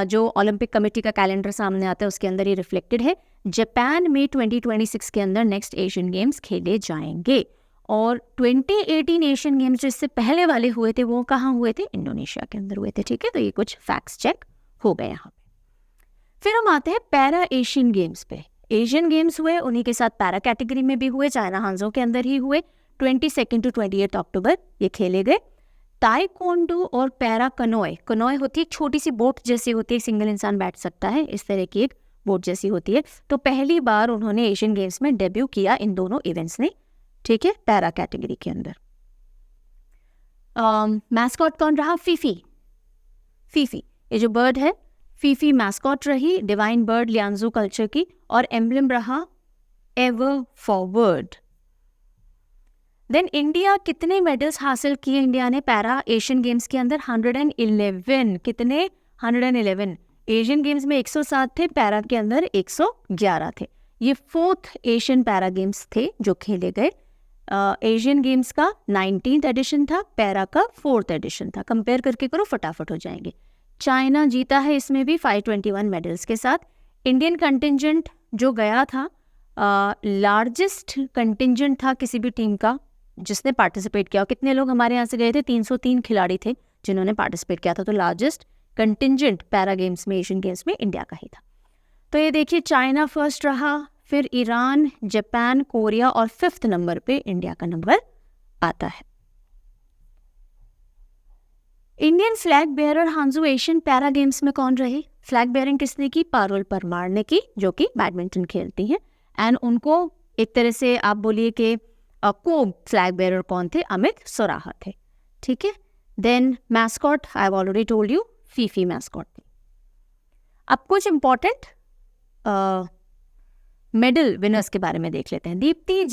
जो ओलंपिक कमेटी का कैलेंडर सामने आता है उसके अंदर ये रिफ्लेक्टेड है। जापान में 2026 के अंदर नेक्स्ट एशियन गेम्स खेले जाएंगे, और 2018 एशियन गेम्स जो इससे पहले वाले हुए थे वो कहाँ हुए थे? इंडोनेशिया के अंदर हुए थे, ठीक है। तो ये कुछ फैक्ट्स चेक हो गए यहाँ पे। फिर हम आते हैं पैरा एशियन गेम्स पे। एशियन गेम्स हुए, उन्हीं के साथ पैरा कैटेगरी में भी हुए, चाइना हांजो के अंदर ही हुए, 22 to 28 अक्टूबर ये खेले गए। ताइक्वांडो और पैरा कनोए, कनोए होती है एक छोटी सी बोट जैसी होती है, सिंगल इंसान बैठ सकता है, इस तरह की एक बोट जैसी होती है। तो पहली बार उन्होंने एशियन गेम्स में डेब्यू किया इन दोनों इवेंट्स ने, ठीक है, पैरा कैटेगरी के अंदर। मैस्कॉट कौन रहा? फीफी। फीफी ये जो बर्ड है, फीफी मैस्कॉट रही, डिवाइन बर्ड लियांजू कल्चर की, और एम्बलम रहा एवर फॉरवर्ड। देन इंडिया कितने मेडल्स हासिल किए इंडिया ने पैरा एशियन गेम्स के अंदर? 111। कितने? 111। एशियन गेम्स में 107 थे, पैरा के अंदर 111 थे। ये 4th एशियन पैरा गेम्स थे जो खेले गए। एशियन गेम्स का 19th एडिशन था, पैरा का 4th एडिशन था। कंपेयर करके करो, फटाफट हो जाएंगे। चाइना जीता है इसमें भी 521 मेडल्स के साथ। इंडियन कंटिंजेंट जो गया था, लार्जेस्ट कंटिंजेंट था किसी भी टीम का जिसने पार्टिसिपेट किया। कितने लोग हमारे यहाँ से गए थे? 303 खिलाड़ी थे जिन्होंने पार्टिसिपेट किया था। तो लार्जेस्ट कंटिंजेंट पैरा गेम्स में, एशियन गेम्स में इंडिया का ही था। तो ये देखिए, चाइना फर्स्ट रहा, फिर ईरान, जापान, कोरिया, और 5th नंबर पे इंडिया का नंबर आता है। Indian flag bearer Hangzhou Asian para games में कौन रहे? फ्लैग बेयरिंग किसने की? पारुल परमार ने की, जो कि बैडमिंटन खेलती हैं। एंड उनको एक तरह से आप बोलिए कि को फ्लैग बेयरर कौन थे? अमित सोराहा थे, ठीक है। Then mascot I have already told you, फीफी मैस्कॉट थी। अब कुछ इंपॉर्टेंट मेडल विनर्स के बारे में देख लेते हैं। दीप्ति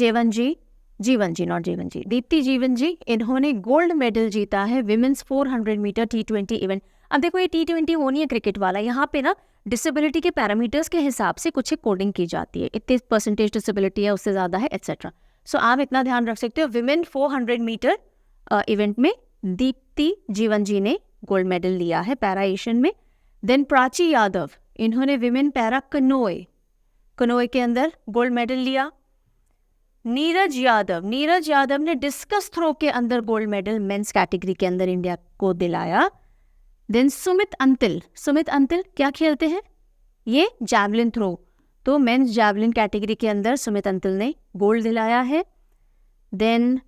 दीप्ति जीवन जी, इन्होंने गोल्ड मेडल जीता है विमेंस 400 मीटर T20 इवेंट। अब देखो ये T20 वो नहीं है क्रिकेट वाला, यहाँ पे ना डिसेबिलिटी के पैरामीटर्स के हिसाब से कुछ कोडिंग की जाती है, इतने % डिसेबिलिटी है, उससे ज़्यादा है, एट्सेट्रा। सो आप इतना ध्यान रख सकते हो। विमेन 400 मीटर इवेंट में दीप्ति जीवन जी ने गोल्ड मेडल लिया है पैरा एशियन में। देन प्राची यादव, इन्होंने विमेन पैरा कनोए के अंदर गोल्ड मेडल लिया। नीरज यादव ने डिस्कस थ्रो के अंदर गोल्ड मेडल मेंस कैटेगरी के अंदर इंडिया को दिलाया। देन सुमित अंतिल क्या खेलते हैं? ये जैवलिन थ्रो, तो मेंस जैवलिन कैटेगरी के अंदर सुमित अंतिल ने गोल्ड दिलाया है। देन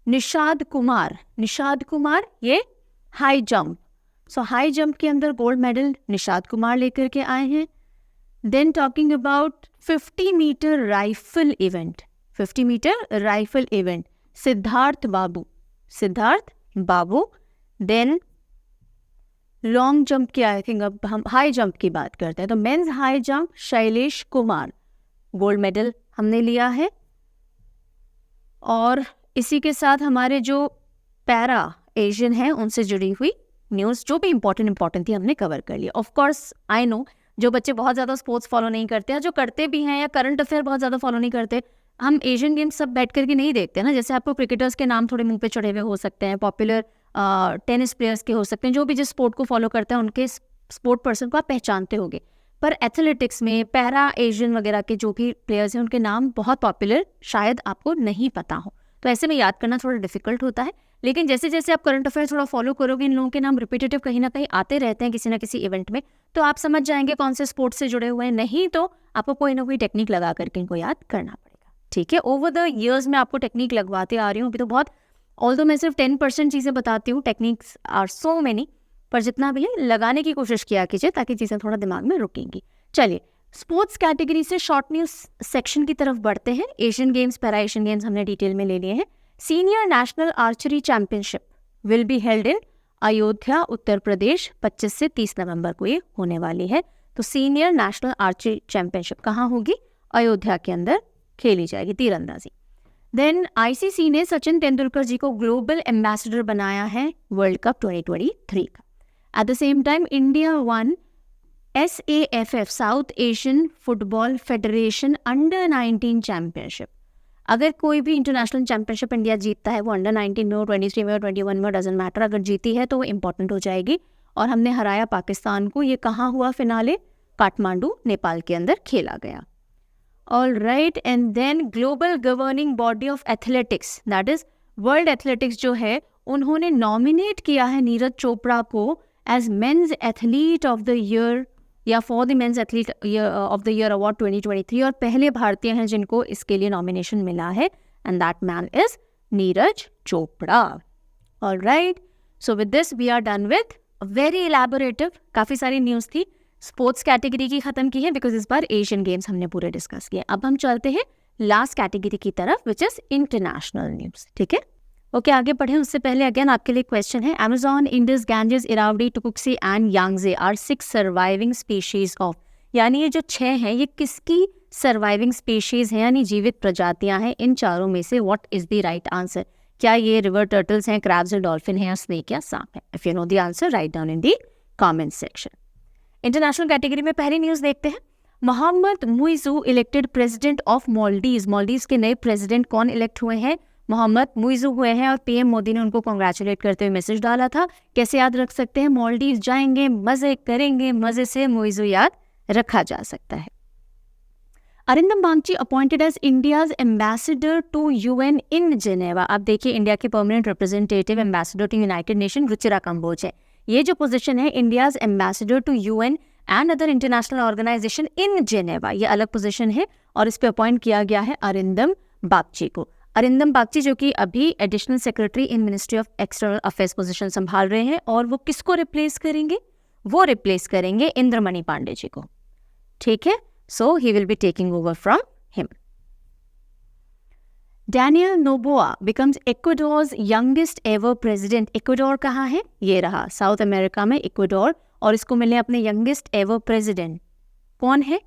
निषाद कुमार ये हाई जंप, सो हाई जंप के अंदर गोल्ड मेडल निषाद कुमार लेकर के आए हैं। Then talking about 50 metre rifle event, Siddharth Babu. Then long jump की आई थिंक अब हम हाई जंप की बात करते हैं, तो mains high jump Shailesh Kumar gold medal हमने लिया है। और इसी के साथ हमारे जो पैरा एशियन हैं उनसे जुड़ी हुई न्यूज़ जो भी इंपॉर्टेंट थी हमने कवर कर लिया। ऑफ कोर्स आई नो जो बच्चे बहुत ज़्यादा स्पोर्ट्स फॉलो नहीं करते हैं, जो करते भी हैं या करंट अफेयर बहुत ज़्यादा फॉलो नहीं करते, हम एशियन गेम्स सब बैठ करके नहीं देखते ना। जैसे आपको क्रिकेटर्स के नाम थोड़े मुंह पे चढ़े हुए हो सकते हैं, पॉपुलर टेनिस प्लेयर्स के हो सकते हैं, जो भी जिस स्पोर्ट को फॉलो करते हैं उनके स्पोर्ट पर्सन को आप पहचानते होगे। पर एथलेटिक्स में पैरा एशियन वगैरह के जो भी प्लेयर्स हैं उनके नाम बहुत पॉपुलर शायद आपको नहीं पता हो, तो ऐसे में याद करना थोड़ा डिफिकल्ट होता है। लेकिन जैसे जैसे आप करंट अफेयर थोड़ा फॉलो करोगे, इन लोगों के नाम रिपीटेटिव कहीं ना कहीं आते रहते हैं किसी ना किसी इवेंट में, तो आप समझ जाएंगे कौन से स्पोर्ट्स से जुड़े हुए हैं। नहीं तो आपको कोई ना कोई टेक्निक लगा करके इनको याद करना पड़ेगा, ठीक है। ओवर द ईयर्स में आपको टेक्निक लगवाते आ रही हूँ, अभी तो बहुत, ऑल्दो मैं सिर्फ 10% चीज़ें बताती हूँ, टेक्निक्स आर सो मेनी, पर जितना भी है लगाने की कोशिश किया कीजिए ताकि चीज़ें थोड़ा दिमाग में रुकेंगी। चलिए स्पोर्ट्स कैटेगरी से शॉर्ट न्यूज़ सेक्शन की तरफ बढ़ते हैं। Asian games, para Asian games हमने डिटेल में ले लिए हैं। Senior national archery championship will be held in Ayodhya, Uttar Pradesh 25 से 30 नवंबर को ये होने वाली है। तो सीनियर नेशनल आर्चरी चैंपियनशिप कहाँ होगी? अयोध्या के अंदर खेली जाएगी, तीरंदाजी। देन आईसीसी ने सचिन तेंदुलकर जी को ग्लोबल एम्बेसडर बनाया है वर्ल्ड कप 2023 का। At the same time India one SAFF south Asian football federation under 19 championship. अगर कोई भी इंटरनेशनल चैंपियनशिप इंडिया जीतता है, वो अंडर 19 में हो, 23 में हो, 21 में, डजंट मैटर, अगर जीती है तो वो इंपॉर्टेंट हो जाएगी। और हमने हराया पाकिस्तान को। ये कहाँ हुआ फिनाले? काठमांडू, नेपाल के अंदर खेला गया। All right, and then global governing body of athletics, that is world athletics जो है, उन्होंने नॉमिनेट किया है नीरज चोपड़ा को as men's athlete of the year या for the men's athlete of the year award 2023, और पहले भारतीय हैं जिनको इसके लिए नॉमिनेशन मिला है, and that man is Neeraj Chopra. All right, so with this we are done with very elaborative, काफ़ी सारी न्यूज़ थी। स्पोर्ट्स कैटेगरी की ख़त्म की है बिकॉज इस बार एशियन गेम्स हमने पूरे डिस्कस किए। अब हम चलते हैं लास्ट कैटेगरी की तरफ विच इज़ इंटरनेशनल न्यूज़, ठीक है। ओके, आगे बढ़े उससे पहले अगेन आपके लिए क्वेश्चन है। Amazon, Indus, Ganges, Irrawaddy, Tucuxi and Yangtze are 6 surviving species of, यानी ये जो 6 हैं ये किसकी सर्वाइविंग स्पीशीज हैं, यानी जीवित प्रजातियां हैं। इन चारों में से what is the right answer? क्या ये रिवर टर्टल्स हैं, क्रैब्स और डॉल्फिन हैं, या स्नेक या सांप है? If you know the answer write down in the comment section. International category में पहली न्यूज़ देखते हैं। Mohamed Muizzu elected president of Maldives. Maldives के नए प्रेसिडेंट कौन इलेक्ट हुए हैं? मोहम्मद मुइज़ू हुए हैं, और पीएम मोदी ने उनको कॉन्ग्रेचुलेट करते हुए मैसेज डाला था। कैसे याद रख सकते हैं? मालदीव्स जाएंगे, मज़े करेंगे, मज़े से मुइज़ू याद रखा जा सकता है। Arindam Bagchi appointed as India's ambassador to UN in Geneva. अब देखिए, इंडिया के permanent representative ambassador to United Nation Ruchira Kamboj है। ये जो पोजीशन है India's ambassador to UN and other international organisation in Geneva, ये अलग पोजीशन है, और इस पे अपॉइंट किया गया है अरिंदम बागची को। अरिंदम बागची जो कि अभी additional secretary in ministry of external affairs position संभाल रहे हैं, और वो किसको रिप्लेस करेंगे? वो रिप्लेस करेंगे इंद्रमणि पांडे जी को, ठीक है। So he will be taking over from him. Daniel Noboa becomes Ecuador's youngest ever president. Ecuador कहाँ है? ये रहा, साउथ अमेरिका में इक्वाडोर, और इसको मिले अपने यंगेस्ट एवर प्रेसिडेंट। कौन है?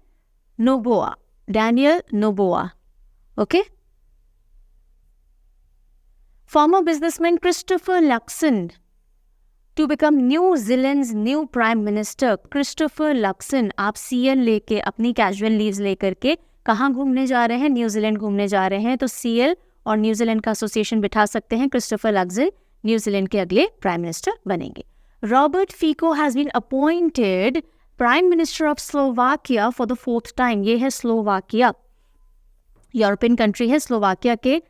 Noboa, Daniel Noboa, okay. Former businessman Christopher Luxon to become New Zealand's new Prime Minister. Christopher Luxon, आप CL लेके अपनी कैजुअल लीव्स लेकर के कहाँ घूमने जा रहे हैं? न्यूजीलैंड घूमने जा रहे हैं। तो CL और न्यूजीलैंड का एसोसिएशन बिठा सकते हैं। क्रिस्टोफर लक्सन न्यूजीलैंड के अगले प्राइम मिनिस्टर बनेंगे। Robert Fico has been appointed prime minister of Slovakia for the 4th time. ये है स्लोवाकिया, यूरोपियन कंट्री है। स्लोवाकिया के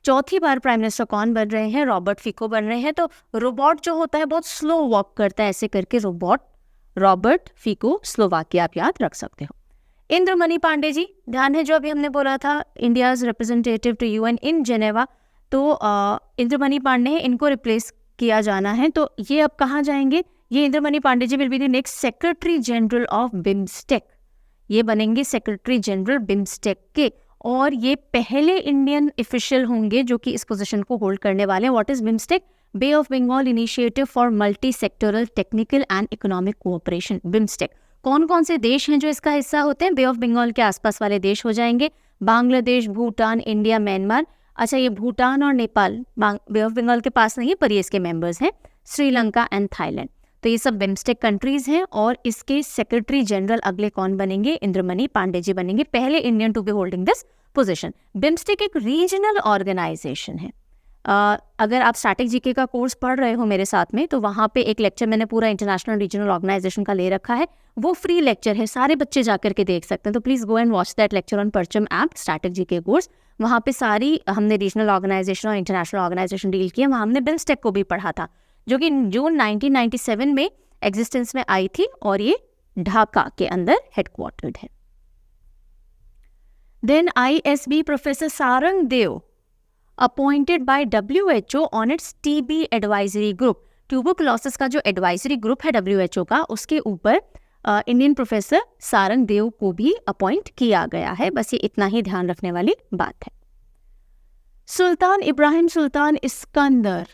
4थी बार प्राइम मिनिस्टर कौन बन रहे हैं? रॉबर्ट फीको बन रहे हैं। तो रोबोट जो होता है बहुत स्लो वॉक करता है, ऐसे करके रोबोट, रॉबर्ट फीको, स्लोवाकिया, आप याद रख सकते हो। इंद्रमणि पांडे जी, ध्यान है जो अभी हमने बोला था India's representative to UN in Geneva, तो इंद्रमणि पांडे हैं, इनको रिप्लेस किया जाना है। तो ये अब कहाँ जाएंगे? ये Indramani Pandey ji will be the next secretary general of BIMSTEC. ये बनेंगे सेक्रेटरी जनरल बिम्स्टेक के, और ये पहले इंडियन ऑफिशियल होंगे जो कि इस पोजीशन को होल्ड करने वाले हैं. What is BIMSTEC? Bay of Bengal initiative for multi sectoral technical and economic cooperation. BIMSTEC कौन कौन से देश हैं जो इसका हिस्सा होते हैं? बे ऑफ बंगाल के आसपास वाले देश हो जाएंगे, बांग्लादेश, भूटान, इंडिया, म्यांमार. अच्छा, ये भूटान और नेपाल बे ऑफ बंगाल के पास नहीं है पर ये इसके मेंबर्स हैं, श्रीलंका एंड थाईलैंड. तो ये सब बिम्स्टेक कंट्रीज हैं और इसके सेक्रेटरी जनरल अगले कौन बनेंगे? इंद्रमणि पांडे जी बनेंगे, पहले Indian to be holding this position. BIMSTEC एक रीजनल ऑर्गेनाइजेशन है. अगर आप स्टैटिक जीके का कोर्स पढ़ रहे हो मेरे साथ में तो वहाँ पे एक लेक्चर मैंने पूरा इंटरनेशनल रीजनल ऑर्गेनाइजेशन का ले रखा है. वो फ्री लेक्चर है, सारे बच्चे जाकर के देख सकते हैं. तो please go and watch that lecture on Parcham app static GK course. वहाँ पे सारी हमने रीजनल ऑर्गेनाइजेशन और इंटरनेशनल ऑर्गेनाइजेशन डील किया. वहाँ हमने बिम्स्टेक को भी पढ़ा था जो कि जून 1997 में एग्जिस्टेंस में आई थी और ये ढाका के अंदर हेडक्वार्टर्ड है. Then ISB professor Sarang Dev appointed by WHO on its TB advisory group. Tuberculosis का जो एडवाइजरी ग्रुप है WHO का, उसके ऊपर इंडियन प्रोफेसर सारंग देव को भी अपॉइंट किया गया है. बस ये इतना ही ध्यान रखने वाली बात है. Sultan Ibrahim Sultan Iskandar.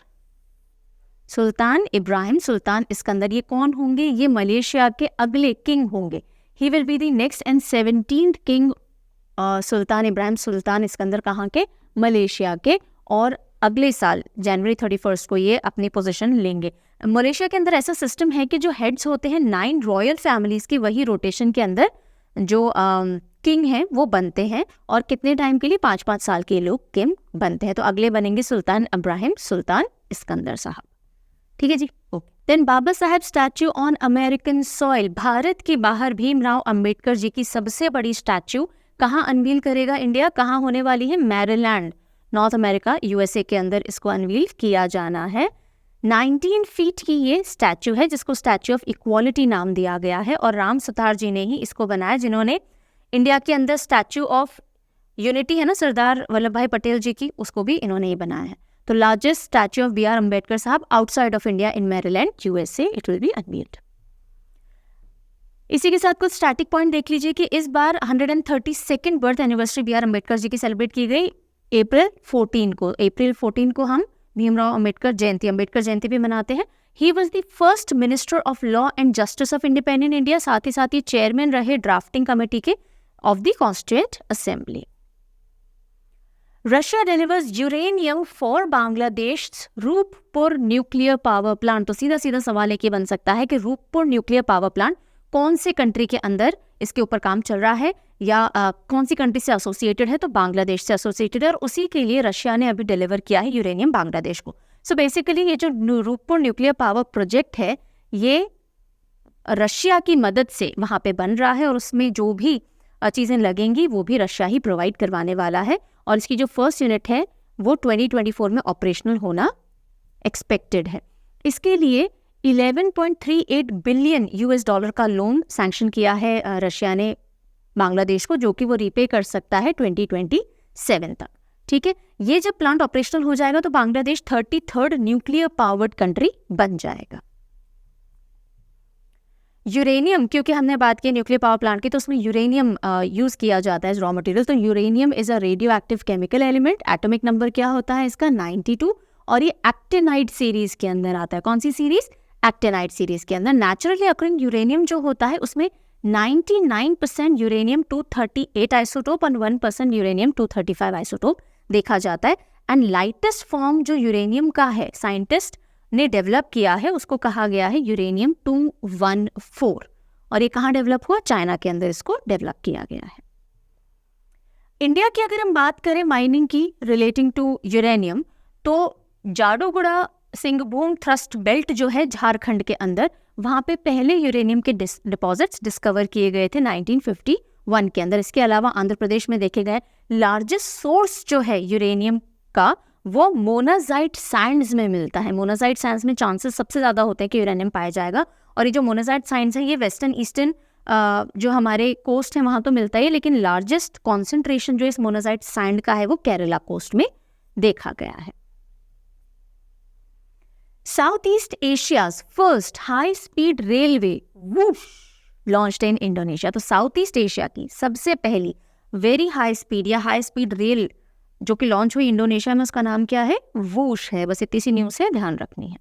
Sultan Ibrahim Sultan Iskandar ये कौन होंगे? ये मलेशिया के अगले किंग होंगे. He will be the next and 17th king. Sultan Ibrahim Sultan Iskandar कहाँ के? मलेशिया के. और अगले साल जनवरी 31 को ये अपनी पोजीशन लेंगे. मलेशिया के अंदर ऐसा सिस्टम है कि जो हेड्स होते हैं 9 रॉयल फैमिलीज की, वही रोटेशन के अंदर जो किंग हैं वो बनते हैं और कितने टाइम के लिए? 5-5 साल के लोग किंग बनते हैं. तो अगले बनेंगे सुल्तान इब्राहिम सुल्तान इस्कंदर साहब. ठीक है जी, okay. Then Baba Saheb statue on American soil. Bharat के बाहर भीमराव अंबेडकर जी की सबसे बड़ी स्टैच्यू कहाँ अनवील करेगा इंडिया? कहाँ होने वाली है? मैरीलैंड, नॉर्थ अमेरिका, USA के अंदर इसको अनवील किया जाना है. 19 फीट की ये स्टैच्यू है जिसको स्टैच्यू ऑफ इक्वालिटी नाम दिया गया है और राम सुतार जी ने ही इसको बनाया, जिन्होंने इंडिया के अंदर स्टैच्यू ऑफ यूनिटी है ना सरदार वल्लभ भाई पटेल जी की, उसको भी इन्होंने ही बनाया है. तो largest statue of BR Ambedkar Saheb outside of India in Maryland, USA, it will be unveiled. इसी के साथ कुछ स्टैटिक पॉइंट देख लीजिए कि इस बार 132nd birth anniversary BR Ambedkar ji की सेलिब्रेट की गई अप्रैल 14 को हम भीमराव अंबेडकर जयंती भी मनाते हैं. He was the first minister of law and justice of independent India. साथ ही चेयरमैन रहे ड्राफ्टिंग कमेटी के of the constituent assembly. Russia delivers uranium for Bangladesh Rooppur nuclear power plant. तो सीधा सवाल एक ये बन सकता है कि रूपपुर न्यूक्लियर पावर प्लांट कौन से कंट्री के अंदर इसके ऊपर काम चल रहा है या कौन सी कंट्री से एसोसिएटेड है? तो बांग्लादेश से एसोसिएटेड है और उसी के लिए रशिया ने अभी डिलीवर किया है यूरेनियम बांग्लादेश को. सो बेसिकली ये जो रूपपुर न्यूक्लियर पावर प्रोजेक्ट है ये रशिया की मदद से वहाँ पे बन रहा है और उसमें जो भी चीज़ें लगेंगी वो भी रशिया ही प्रोवाइड करवाने वाला है. और इसकी जो फर्स्ट यूनिट है वो 2024 में ऑपरेशनल होना एक्सपेक्टेड है. इसके लिए 11.38 बिलियन US$ का लोन सैंक्शन किया है रशिया ने बांग्लादेश को, जो कि वो रीपे कर सकता है 2027 तक. ठीक है, ये जब प्लांट ऑपरेशनल हो जाएगा तो Bangladesh 33rd nuclear powered country बन जाएगा. यूरेनियम, क्योंकि हमने बात की न्यूक्लियर पावर प्लांट की तो उसमें यूरेनियम यूज़ किया जाता है एज रॉ मटेरियल. तो uranium is a radio active chemical element. Atomic number क्या होता है इसका? 92. और ये एक्टिनाइड सीरीज के अंदर आता है. कौन सी सीरीज? एक्टिनाइड सीरीज के अंदर. नेचुरली अकरिंग यूरेनियम जो होता है उसमें 99% यूरेनियम 238 आइसोटोप और 1% यूरेनियम 235 आइसोटोप देखा जाता है. एंड लाइटेस्ट फॉर्म जो यूरेनियम का है साइंटिस्ट ने डेवलप किया है उसको कहा गया है यूरेनियम 214. और ये कहाँ डेवलप हुआ? चाइना के अंदर इसको डेवलप किया गया है. इंडिया की अगर हम बात करें माइनिंग की रिलेटिंग टू यूरेनियम, तो जाडोगुड़ा सिंहभूम थ्रस्ट बेल्ट जो है झारखंड के अंदर, वहाँ पे पहले यूरेनियम के डिपॉजिट्स डिस्कवर किए गए थे 1951 के अंदर. इसके अलावा आंध्र प्रदेश में देखे गए लार्जेस्ट सोर्स जो है यूरेनियम का वो मोनाजाइट सैंड्स में मिलता है. मोनाजाइट सैंड्स में चांसेस सबसे ज़्यादा होते हैं कि यूरेनियम पाया जाएगा. और ये जो मोनाजाइट सैंड्स है ये वेस्टर्न ईस्टर्न जो हमारे कोस्ट है वहाँ तो मिलता है, लेकिन लार्जेस्ट कॉन्सेंट्रेशन जो इस मोनाजाइट सैंड का है वो केरला कोस्ट में देखा गया है. South east Asia's first high speed railway launched in Indonesia. तो साउथ ईस्ट एशिया की सबसे पहली वेरी हाई स्पीड या हाई स्पीड रेल जो कि लॉन्च हुई इंडोनेशिया में, उसका नाम क्या है? वूश है। बस इतनी सी न्यूज़ है, ध्यान रखनी है।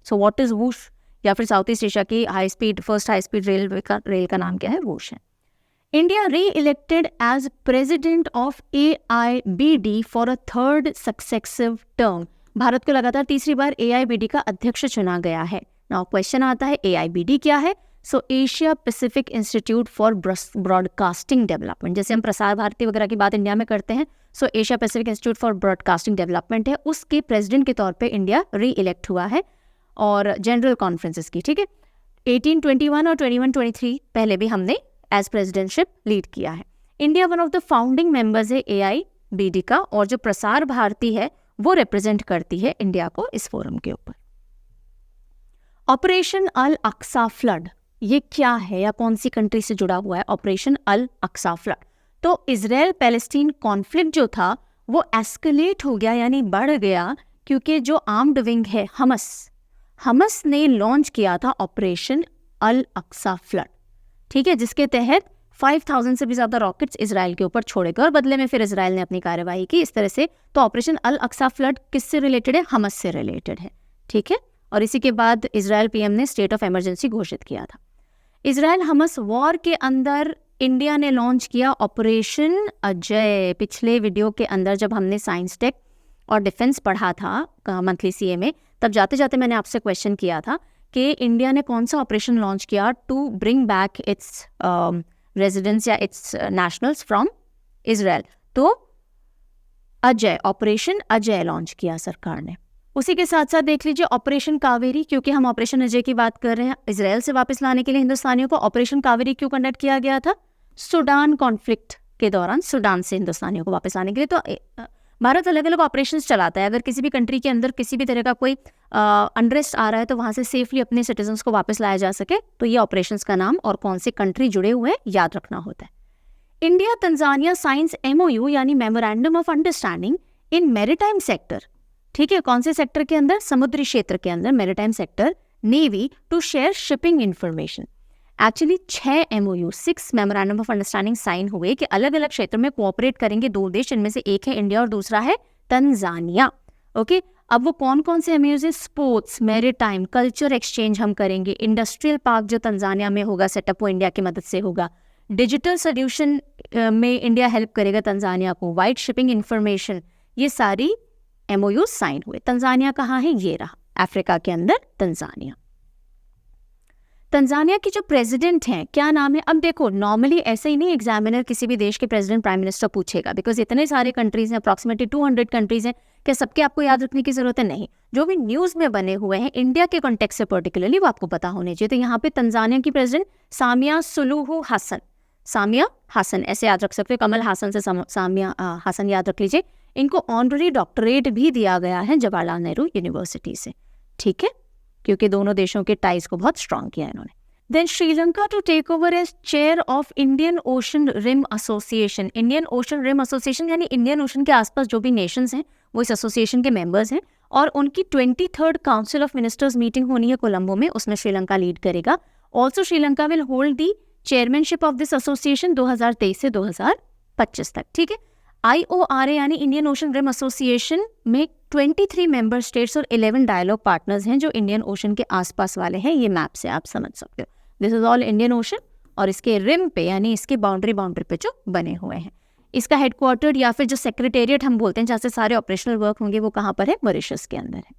So what is Whoosh? या फिर साउथ ईस्ट एशिया की फर्स्ट हाई स्पीड रेल का नाम क्या है? वूश है। India reelected as president of AIBD for a third successive term. Bharat को लगातार तीसरी बार AIBD का अध्यक्ष चुना गया है। नाउ क्वेश्चन आता है AIBD क्या है? सो Asia Pacific institute for broadcasting development. जैसे हम प्रसार भारती वगैरह की बात इंडिया में करते हैं, सो Asia Pacific institute for broadcasting development है, उसके प्रेसिडेंट के तौर पे इंडिया री इलेक्ट हुआ है और जनरल कॉन्फ्रेंसेस की, ठीक है। 1821 और 21-23 पहले भी हमने एज प्रेसिडेंटशिप लीड किया है। India one of the founding members है AIBD का, और जो प्रसार भारती है वो रिप्रेजेंट करती है इंडिया को इस फोरम के ऊपर। ऑपरेशन अल अक्सा फ्लड, ये क्या है या कौन सी कंट्री से जुड़ा हुआ है? ऑपरेशन अल अक्सा फ्लड। तो इजराइल पैलेस्टीन कॉन्फ्लिक्ट जो था वो एस्केलेट हो गया, यानी बढ़ गया, क्योंकि जो आर्म्ड विंग है हमस ने लॉन्च किया था ऑपरेशन अल अक्सा फ्लड, ठीक है, जिसके तहत 5000 से भी ज्यादा रॉकेट्स इजराइल के ऊपर छोड़े गए और बदले में फिर इजराइल ने अपनी कार्यवाही की इस तरह से। तो ऑपरेशन अल अक्सा फ्लड किससे रिलेटेड है? हमस से रिलेटेड है, ठीक है। और इसी के बाद इजराइल PM ने स्टेट ऑफ इमरजेंसी घोषित किया था। इजराइल हमस वॉर के अंदर इंडिया ने लॉन्च किया ऑपरेशन अजय। पिछले वीडियो के अंदर जब हमने साइंस टेक और डिफेंस पढ़ा था मंथली CA में, तब जाते जाते मैंने आपसे क्वेश्चन किया था कि इंडिया ने कौन सा ऑपरेशन लॉन्च किया to bring back its residents या इट्स नेशनल्स फ्रॉम इजराइल। तो अजय, ऑपरेशन अजय लॉन्च किया सरकार ने। उसी के साथ साथ देख लीजिए ऑपरेशन कावेरी, क्योंकि हम ऑपरेशन अजय की बात कर रहे हैं। इजराइल से वापस लाने के लिए हिंदुस्तानियों को ऑपरेशन कावेरी क्यों कंडक्ट किया गया था? सूडान कॉन्फ्लिक्ट के दौरान सूडान से हिंदुस्तानियों को वापस लाने के लिए। तो भारत अलग अलग ऑपरेशंस चलाता है। अगर किसी भी कंट्री के अंदर किसी भी तरह का कोई अनरेस्ट आ रहा है तो वहां से सेफली अपने सिटीजन्स को वापस लाया जा सके, तो ये ऑपरेशंस का नाम और कौन से कंट्री जुड़े हुए हैं याद रखना होता है। इंडिया तंजानिया साइंस MOU यानी memorandum of understanding in maritime sector, ठीक है। कौन से सेक्टर के अंदर? समुद्री क्षेत्र के अंदर, maritime sector, navy, to share shipping information. Actually 6 MOU 6 memorandum of understanding sign हुए कि अलग अलग क्षेत्र में कोऑपरेट करेंगे दो देश, इनमें से एक है इंडिया और दूसरा है तंजानिया, ओके। अब वो कौन कौन से MOUs है? स्पोर्ट्स, मैरीटाइम, कल्चर एक्सचेंज हम करेंगे, इंडस्ट्रियल पार्क जो तंजानिया में होगा सेटअप वो इंडिया की मदद से होगा, डिजिटल सोल्यूशन में इंडिया हेल्प करेगा तंजानिया को, वाइड शिपिंग इंफॉर्मेशन, ये सारी MOU साइन हुए। तंजानिया कहाँ है? ये रहा, अफ्रीका के अंदर तंजानिया। तंजानिया की जो प्रेसिडेंट हैं क्या नाम है? अब देखो नॉर्मली ऐसे ही नहीं एग्जामिनर किसी भी देश के प्रेसिडेंट प्राइम मिनिस्टर पूछेगा, बिकॉज इतने सारे कंट्रीज हैं, अप्रॉक्सीमेटली 200 कंट्रीज हैं, क्या सबके आपको याद रखने की जरूरत है? नहीं। जो भी न्यूज में बने हुए हैं इंडिया के कॉन्टेक्स्ट से पर्टिकुलरली वो आपको पता होने चाहिए। तो यहाँ पे तंजानिया की president Samia Suluhu Hassan, Samia Hassan ऐसे याद रख सकते हो, कमल हासन से सामिया हसन याद रख लीजिए। इनको ऑनररी डॉक्टरेट भी दिया गया है जवाहरलाल नेहरू यूनिवर्सिटी से, ठीक है, क्योंकि दोनों देशों के टाइज को बहुत स्ट्रॉन्ग किया इन्होंने। Then Sri Lanka to take over as chair of Indian ocean rim association. Indian ocean rim association यानी इंडियन ओशन के आसपास जो भी नेशंस हैं वो इस एसोसिएशन के मेंबर्स हैं, और उनकी 23rd council of ministers meeting होनी है कोलंबो में, उसमें श्रीलंका लीड करेगा। Also Sri Lanka will hold the chairmanship of this association 2023 से 2025 तक, ठीक है। IORA यानी इंडियन ओशन रिम एसोसिएशन में 23 मेंबर स्टेट्स और 11 डायलॉग पार्टनर्स हैं जो इंडियन ओशन के आसपास वाले हैं। ये मैप से आप समझ सकते हो, this is all Indian ocean, और इसके रिम पे यानी इसके बाउंड्री पे जो बने हुए हैं। इसका हेडक्वार्टर या फिर जो सेक्रेटेरिएट हम बोलते हैं जहाँ से सारे ऑपरेशनल वर्क होंगे वो कहाँ पर है? मॉरिशस के अंदर है,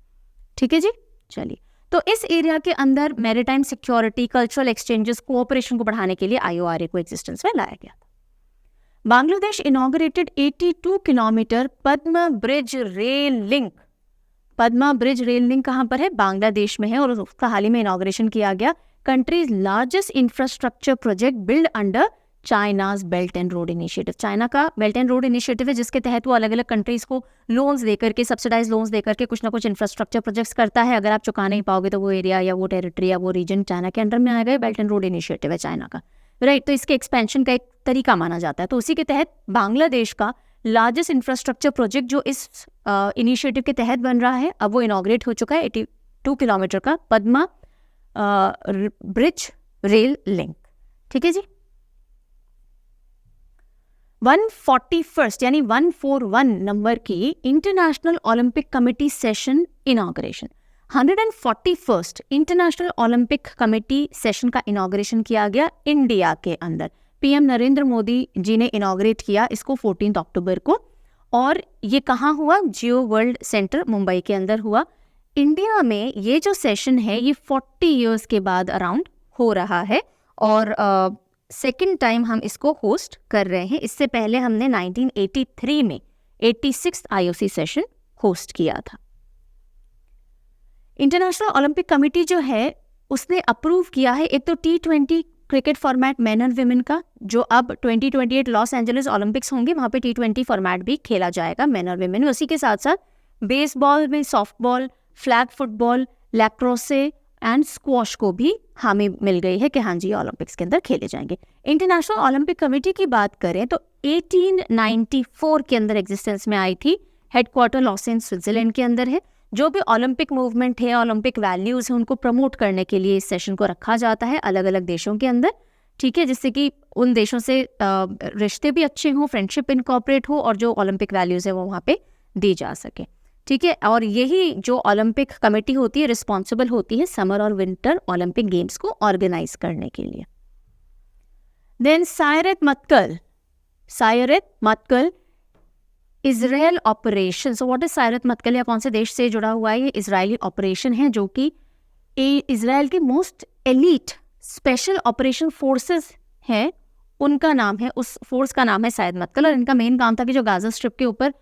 ठीक है जी। चलिए, तो इस एरिया के अंदर maritime security, cultural exchanges, cooperation को बढ़ाने के लिए IORA को एग्जिस्टेंस में लाया गया था। Bangladesh inaugurated 82 kilometre Padma bridge rail link. Padma bridge rail link कहाँ पर है? बांग्लादेश में है, और उसका हाल ही में इनॉग्रेशन किया गया। Countries largest infrastructure project build under China's belt and road initiative. China का बेल्ट एंड रोड इनिशिएटिव है जिसके तहत वो अलग अलग कंट्रीज को लोन्स देकर के, सब्सिडाइज लोन्स देकर के कुछ ना कुछ इंफ्रास्ट्रक्चर प्रोजेक्ट्स करता है। अगर आप चुका नहीं पाओगे तो वो एरिया या वो टेरिटरी या वो रीजन चाइना के अंडर में आएगा। बेल्ट एंड रोड इनिशिएटिव है चाइना का, राइट। तो इसके एक्सपेंशन का एक तरीका माना जाता है। तो उसी के तहत बांग्लादेश का लार्जेस्ट इंफ्रास्ट्रक्चर प्रोजेक्ट जो इस इनिशिएटिव के तहत बन रहा है, अब वो इनॉग्रेट हो चुका है। 82 किलोमीटर का पद्मा ब्रिज रेल लिंक, ठीक है जी। 141 यानी 141 नंबर की international Olympic committee session inauguration, 141 international Olympic committee session का इनॉग्रेशन किया गया इंडिया के अंदर। पीएम नरेंद्र मोदी जी ने इनॉग्रेट किया इसको 14 अक्टूबर को, और ये कहाँ हुआ? जियो वर्ल्ड सेंटर मुंबई के अंदर हुआ। इंडिया में ये जो सेशन है ये 40 इयर्स के बाद अराउंड हो रहा है, और सेकेंड टाइम हम इसको होस्ट कर रहे हैं। इससे पहले हमने 1983 में 86th IOC सेशन होस्ट किया था। इंटरनेशनल ओलंपिक कमेटी जो है उसने अप्रूव किया है एक तो T20 cricket format man and women का, जो अब 2028 लॉस एंजलिस ओलंपिक्स होंगे वहाँ पे T20 फॉर्मेट भी खेला जाएगा मैन और विमेन। उसी के साथ साथ बेसबॉल में softball, flag football, lacrosse and squash को भी हामी मिल गई है कि हाँ जी ओलंपिक्स के अंदर खेले जाएंगे। इंटरनेशनल ओलंपिक कमेटी की बात करें तो 1894 के अंदर एग्जिस्टेंस में आई थी। हेडक्वार्टर लॉसेन स्विट्जरलैंड के अंदर है। जो भी ओलंपिक मूवमेंट है, ओलंपिक वैल्यूज हैं, उनको प्रमोट करने के लिए इस सेशन को रखा जाता है अलग अलग देशों के अंदर, ठीक है, जिससे कि उन देशों से रिश्ते भी अच्छे हों, फ्रेंडशिप इनकॉर्पोरेट हो और जो ओलंपिक वैल्यूज है वो वहाँ पे दी जा सके, ठीक है। और यही जो ओलंपिक कमेटी होती है रिस्पॉन्सिबल होती है समर और विंटर ओलंपिक गेम्स को ऑर्गेनाइज करने के लिए। Then Sayeret Matkal Israel operation. So what is Sayeret Matkal, या कौन से देश से जुड़ा हुआ है? ये इजरायली ऑपरेशन है जो कि इजराइल के most elite special operation forces हैं, उनका नाम है, उस फोर्स का नाम है सायरत मतकल। और इनका मेन काम था कि जो गाजा स्ट्रिप के ऊपर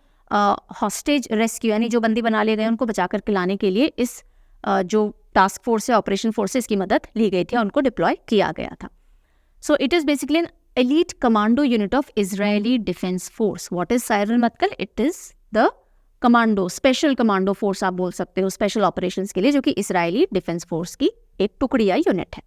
हॉस्टेज रेस्क्यू यानी जो बंदी बना लिए गए उनको बचा कर लाने के लिए इस जो टास्क फोर्स है ऑपरेशन फोर्सेस की मदद ली गई थी, उनको डिप्लॉय किया गया था। So it is basically an elite commando unit of Israeli Defense Force. What is Sayeret Matkal? It is the commando, special commando force आप बोल सकते हो स्पेशल ऑपरेशंस के लिए, जो कि इसराइली डिफेंस फोर्स की एक टुकड़ी या यूनिट है।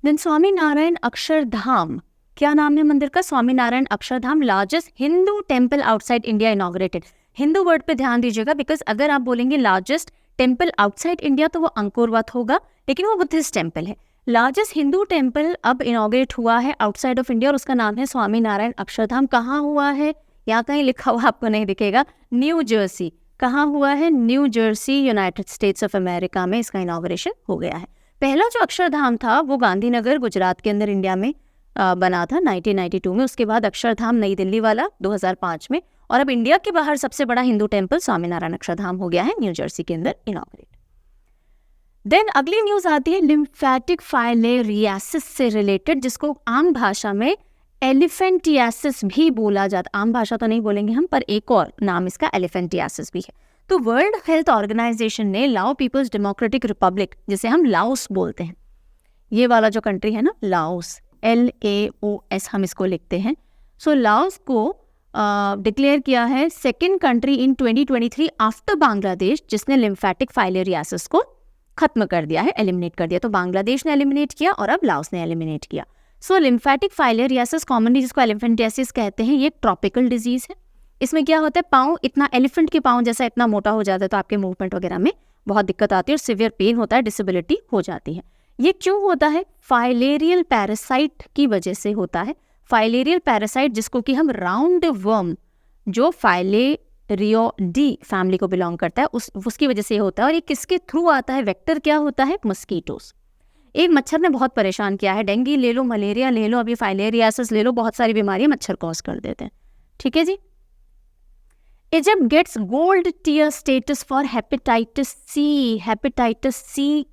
देन स्वामी नारायण अक्षरधाम, क्या नाम है मंदिर का? Swami Narayan Akshardham, largest Hindu temple outside India inaugurated. Hindu word पे ध्यान दीजिएगा, बिकॉज अगर आप बोलेंगे लार्जेस्ट टेम्पल आउटसाइड इंडिया तो वो अंकोर वाट होगा, लेकिन वो बुद्धिस्ट टेम्पल है। लार्जेस्ट हिंदू टेम्पल अब इनॉग्रेट हुआ है आउटसाइड ऑफ इंडिया और उसका नाम है स्वामी नारायण अक्षरधाम। कहाँ हुआ है? यहाँ कहीं लिखा हुआ आपको नहीं दिखेगा, न्यू जर्सी। कहाँ हुआ है? New Jersey, United states of America में इसका इनॉग्रेशन हो गया है। पहला जो अक्षरधाम था वो गांधीनगर गुजरात के अंदर इंडिया में बना था 1992 में। उसके बाद अक्षरधाम नई दिल्ली वाला 2005 में, और अब इंडिया के बाहर सबसे बड़ा हिंदू टेम्पल स्वामी नारायण अक्षरधाम हो गया है न्यू जर्सी के अंदर इनॉग्रेट। देन अगली न्यूज आती है लिम्फेटिक फाइलेरियासिस से रिलेटेड, जिसको आम भाषा में एलिफेंटियासिस भी बोला जाता। आम भाषा तो नहीं बोलेंगे हम, पर एक और नाम इसका एलिफेंटियासिस भी है। तो वर्ल्ड हेल्थ ऑर्गेनाइजेशन ने लाओ पीपल्स डेमोक्रेटिक रिपब्लिक, जिसे हम लाओस बोलते हैं, ये वाला जो कंट्री है ना लाओस, LAOS हम इसको लिखते हैं। सो लाओस को डिक्लेयर किया है second country in 2023 after Bangladesh, जिसने लिम्फेटिक फाइलेरियासिस को खत्म कर दिया है, एलिमिनेट कर दिया। तो बांग्लादेश ने एलिमिनेट किया और अब लाओस ने एलिमिनेट किया। सो लिम्फेटिक फाइलेरियासिस कॉमनली जिसको एलिफेंटियासिस कहते हैं, ये एक ट्रॉपिकल डिजीज है। इसमें क्या होता है, पाँव इतना एलिफेंट के पाँव जैसा इतना मोटा हो जाता है तो आपके मूवमेंट वगैरह में बहुत दिक्कत आती है और सिवियर पेन होता है, डिसेबिलिटी हो जाती है। ये क्यों होता है? फाइलेरियल पैरासाइट की वजह से होता है। फाइलेरियल पैरासाइट जिसको कि हम राउंड वर्म, जो फाइलेरियोडी फैमिली को बिलोंग करता है, उसकी वजह से होता है। और ये किसके थ्रू आता है? वेक्टर क्या होता है? मस्कीटोस। एक मच्छर ने बहुत परेशान किया है, डेंगू ले लो, मलेरिया ले लो, अभी फाइलेरियासिस ले लो, बहुत सारी बीमारियां मच्छर कॉज कर देते हैं, ठीक है जी। Egypt gets gold tier status for hepatitis C. Hepatitis C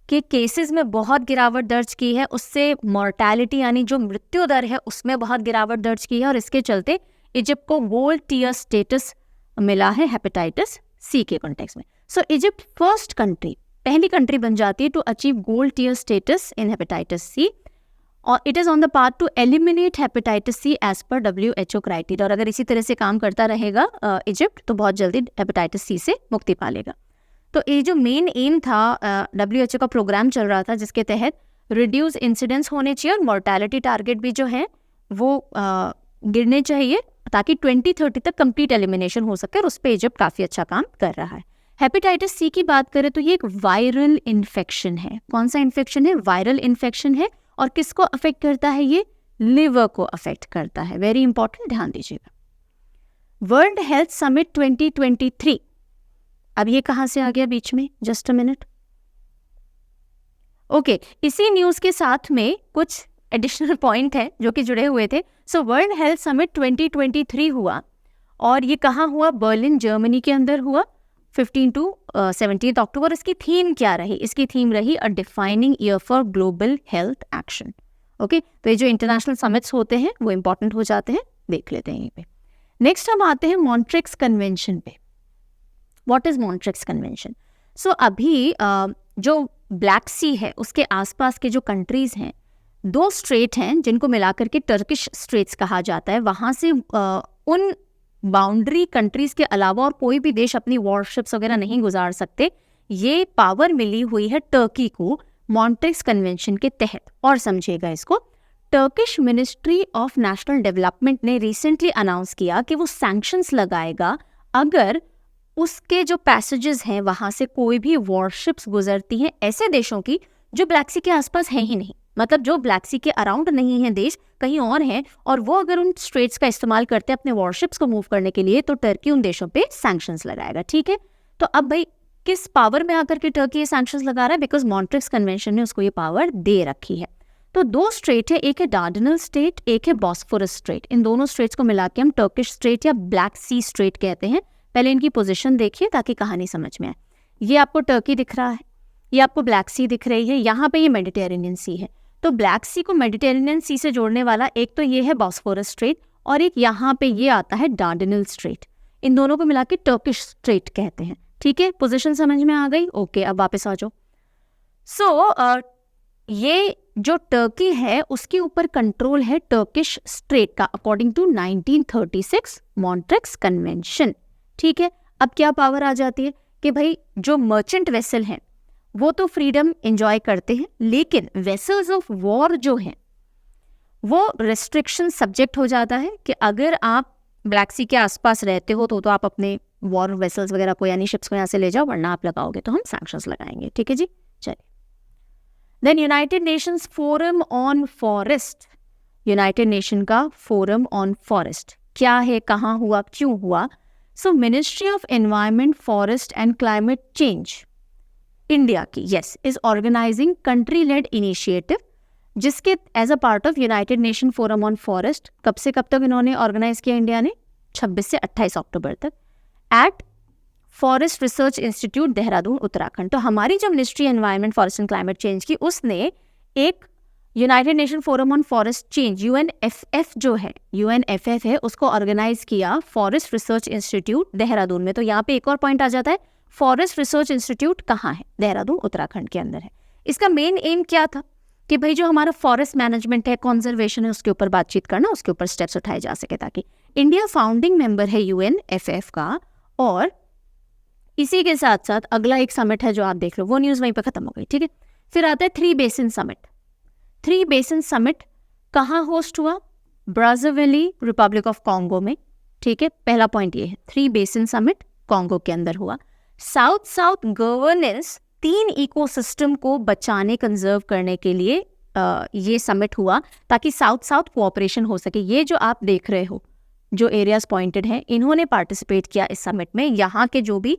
के केसेस में बहुत गिरावट दर्ज की है, उससे मॉर्टैलिटी यानी जो मृत्यु दर है उसमें बहुत गिरावट दर्ज की है, और इसके चलते इजिप्ट को गोल्ड टियर स्टेटस मिला है हेपेटाइटिस सी के कॉन्टेक्स्ट में। सो इजिप्ट फर्स्ट कंट्री, पहली कंट्री बन जाती है to achieve gold tier status in hepatitis C, और it is on the path to eliminate hepatitis C as per WHO criteria. और अगर इसी तरह से काम करता रहेगा इजिप्ट तो बहुत जल्दी हेपेटाइटिस सी से मुक्ति पा लेगा। तो ये जो मेन एम था, WHO का प्रोग्राम चल रहा था जिसके तहत रिड्यूस इंसिडेंस होने चाहिए और मोर्टेलिटी टारगेट भी जो है वो गिरने चाहिए, ताकि 2030 तक कंप्लीट एलिमिनेशन हो सके, और उस पर इजिप्ट काफ़ी अच्छा काम कर रहा है। हेपेटाइटिस सी की बात करें तो ये एक वायरल इन्फेक्शन है। कौन सा इन्फेक्शन है? वायरल इन्फेक्शन है। और किसको अफेक्ट करता है? ये लिवर को अफेक्ट करता है। वेरी इंपॉर्टेंट, ध्यान दीजिएगा। वर्ल्ड हेल्थ समिट 2023, अब ये कहाँ से आ गया बीच में, जस्ट अ मिनट। ओके, इसी न्यूज़ के साथ में कुछ एडिशनल पॉइंट है जो कि जुड़े हुए थे। सो वर्ल्ड हेल्थ समिट 2023 हुआ, और ये कहाँ हुआ, बर्लिन जर्मनी के अंदर हुआ 15 to 17 अक्टूबर। इसकी थीम क्या रही, इसकी थीम रही a defining year for global health action. Okay, तो ये जो इंटरनेशनल समिट्स होते हैं वो इंपॉर्टेंट हो जाते हैं, देख लेते हैं यहीं पे। नेक्स्ट हम आते हैं मॉन्ट्रिक्स कन्वेंशन पे। What is Montreux convention? So अभी जो ब्लैक सी है उसके आसपास के जो कंट्रीज हैं, 2 स्ट्रेट हैं जिनको मिलाकर के टर्किश स्ट्रेट्स कहा जाता है। वहाँ से उन बाउंड्री कंट्रीज के अलावा और कोई भी देश अपनी वॉरशिप्स वगैरह नहीं गुजार सकते। ये पावर मिली हुई है टर्की को मॉन्ट्रिक्स कन्वेंशन के तहत। और समझिएगा इसको, Turkish ministry of national development ने रिसेंटली अनाउंस किया कि वो सैंक्शंस लगाएगा अगर उसके जो पैसेजेस हैं वहाँ से कोई भी वॉरशिप्स गुजरती हैं ऐसे देशों की जो ब्लैक सी के आसपास हैं ही नहीं, मतलब जो ब्लैक सी के अराउंड नहीं है देश, कहीं और हैं, और वो अगर उन स्ट्रेट्स का इस्तेमाल करते हैं अपने वॉरशिप्स को मूव करने के लिए, तो टर्की उन देशों पे सैंक्शंस लगाएगा। ठीक है, तो अब भाई किस पावर में आकर के टर्की ये सैंक्शंस लगा रहा है? बिकॉज मॉन्ट्रिक्स कन्वेंशन ने उसको ये पावर दे रखी है। तो 2 स्ट्रेट है, एक है डार्डनल स्ट्रेट, एक है बॉस्फोरस स्ट्रेट। इन दोनों स्ट्रेट्स को मिला के हम टर्किश स्ट्रेट या ब्लैक सी स्ट्रेट कहते हैं। पहले इनकी पोजीशन देखिए ताकि कहानी समझ में आए। ये आपको टर्की दिख रहा है, ये आपको ब्लैक सी दिख रही है, यहाँ पे ये मेडिटेरेनियन सी है। तो ब्लैक सी को मेडिटेरेनियन सी से जोड़ने वाला एक तो ये है बॉस्फोरस स्ट्रेट, और एक यहाँ पे ये आता है डार्डनल स्ट्रेट। इन दोनों को मिला के टर्किश स्ट्रेट कहते हैं। ठीक है, पोजीशन समझ में आ गई? ओके, अब वापस आ जाओ। सो ये जो टर्की है उसके ऊपर कंट्रोल है टर्किश स्ट्रेट का अकॉर्डिंग टू 1936 मॉन्ट्रिक्स कन्वेंशन। ठीक है, अब क्या पावर आ जाती है कि भाई जो मर्चेंट वेसल हैं वो तो फ्रीडम एंजॉय करते हैं, लेकिन वेसल्स ऑफ वॉर जो हैं वो रेस्ट्रिक्शन सब्जेक्ट हो जाता है कि अगर आप ब्लैक सी के आसपास रहते हो तो आप अपने वॉर वेसल्स वगैरह को यानी शिप्स को यहाँ से ले जाओ, वरना आप लगाओगे तो हम सैंक्शंस लगाएंगे। ठीक है जी, चलिए। Then United Nations forum on forest, United Nation का फोरम ऑन फॉरेस्ट क्या है, कहाँ हुआ, क्यों हुआ? So ministry of environment, forest and climate change India की, yes, is organising country led initiative, जिसके as a part of United Nation forum on forest कब से कब तक इन्होंने ऑर्गेनाइज किया इंडिया ने? 26 से 28 अक्टूबर तक at forest research institute Dehradun Uttarakhand. तो हमारी जो ministry environment, forest and climate change की, उसने एक United Nation forum on forest change UNFF जो है, UNFF है, उसको ऑर्गेनाइज किया फॉरेस्ट रिसर्च इंस्टीट्यूट देहरादून में। तो यहाँ पे एक और पॉइंट आ जाता है, फॉरेस्ट रिसर्च इंस्टीट्यूट कहाँ है? देहरादून उत्तराखंड के अंदर है। इसका मेन एम क्या था कि भाई जो हमारा फॉरेस्ट मैनेजमेंट है, कॉन्जर्वेशन है, उसके ऊपर बातचीत करना, उसके ऊपर स्टेप्स उठाए जा सके, ताकि इंडिया फाउंडिंग मेंबर है UNFF का। और इसी के साथ साथ अगला एक समिट है जो आप देख लो, वो न्यूज़ वहीं पर खत्म हो गई। ठीक है, फिर आता है 3 बेसिन समिट। 3 बेसिन समिट कहाँ होस्ट हुआ? ब्राज़ाविली, रिपब्लिक ऑफ कॉन्गो में। ठीक है, पहला पॉइंट ये है, 3 बेसिन समिट कॉन्गो के अंदर हुआ। साउथ साउथ गवर्नेंस, 3 इकोसिस्टम को बचाने, कंजर्व करने के लिए ये समिट हुआ, ताकि साउथ साउथ कोऑपरेशन हो सके। ये जो आप देख रहे हो, जो एरियाज पॉइंटेड हैं, इन्होंने पार्टिसिपेट किया इस समिट में। यहाँ के जो भी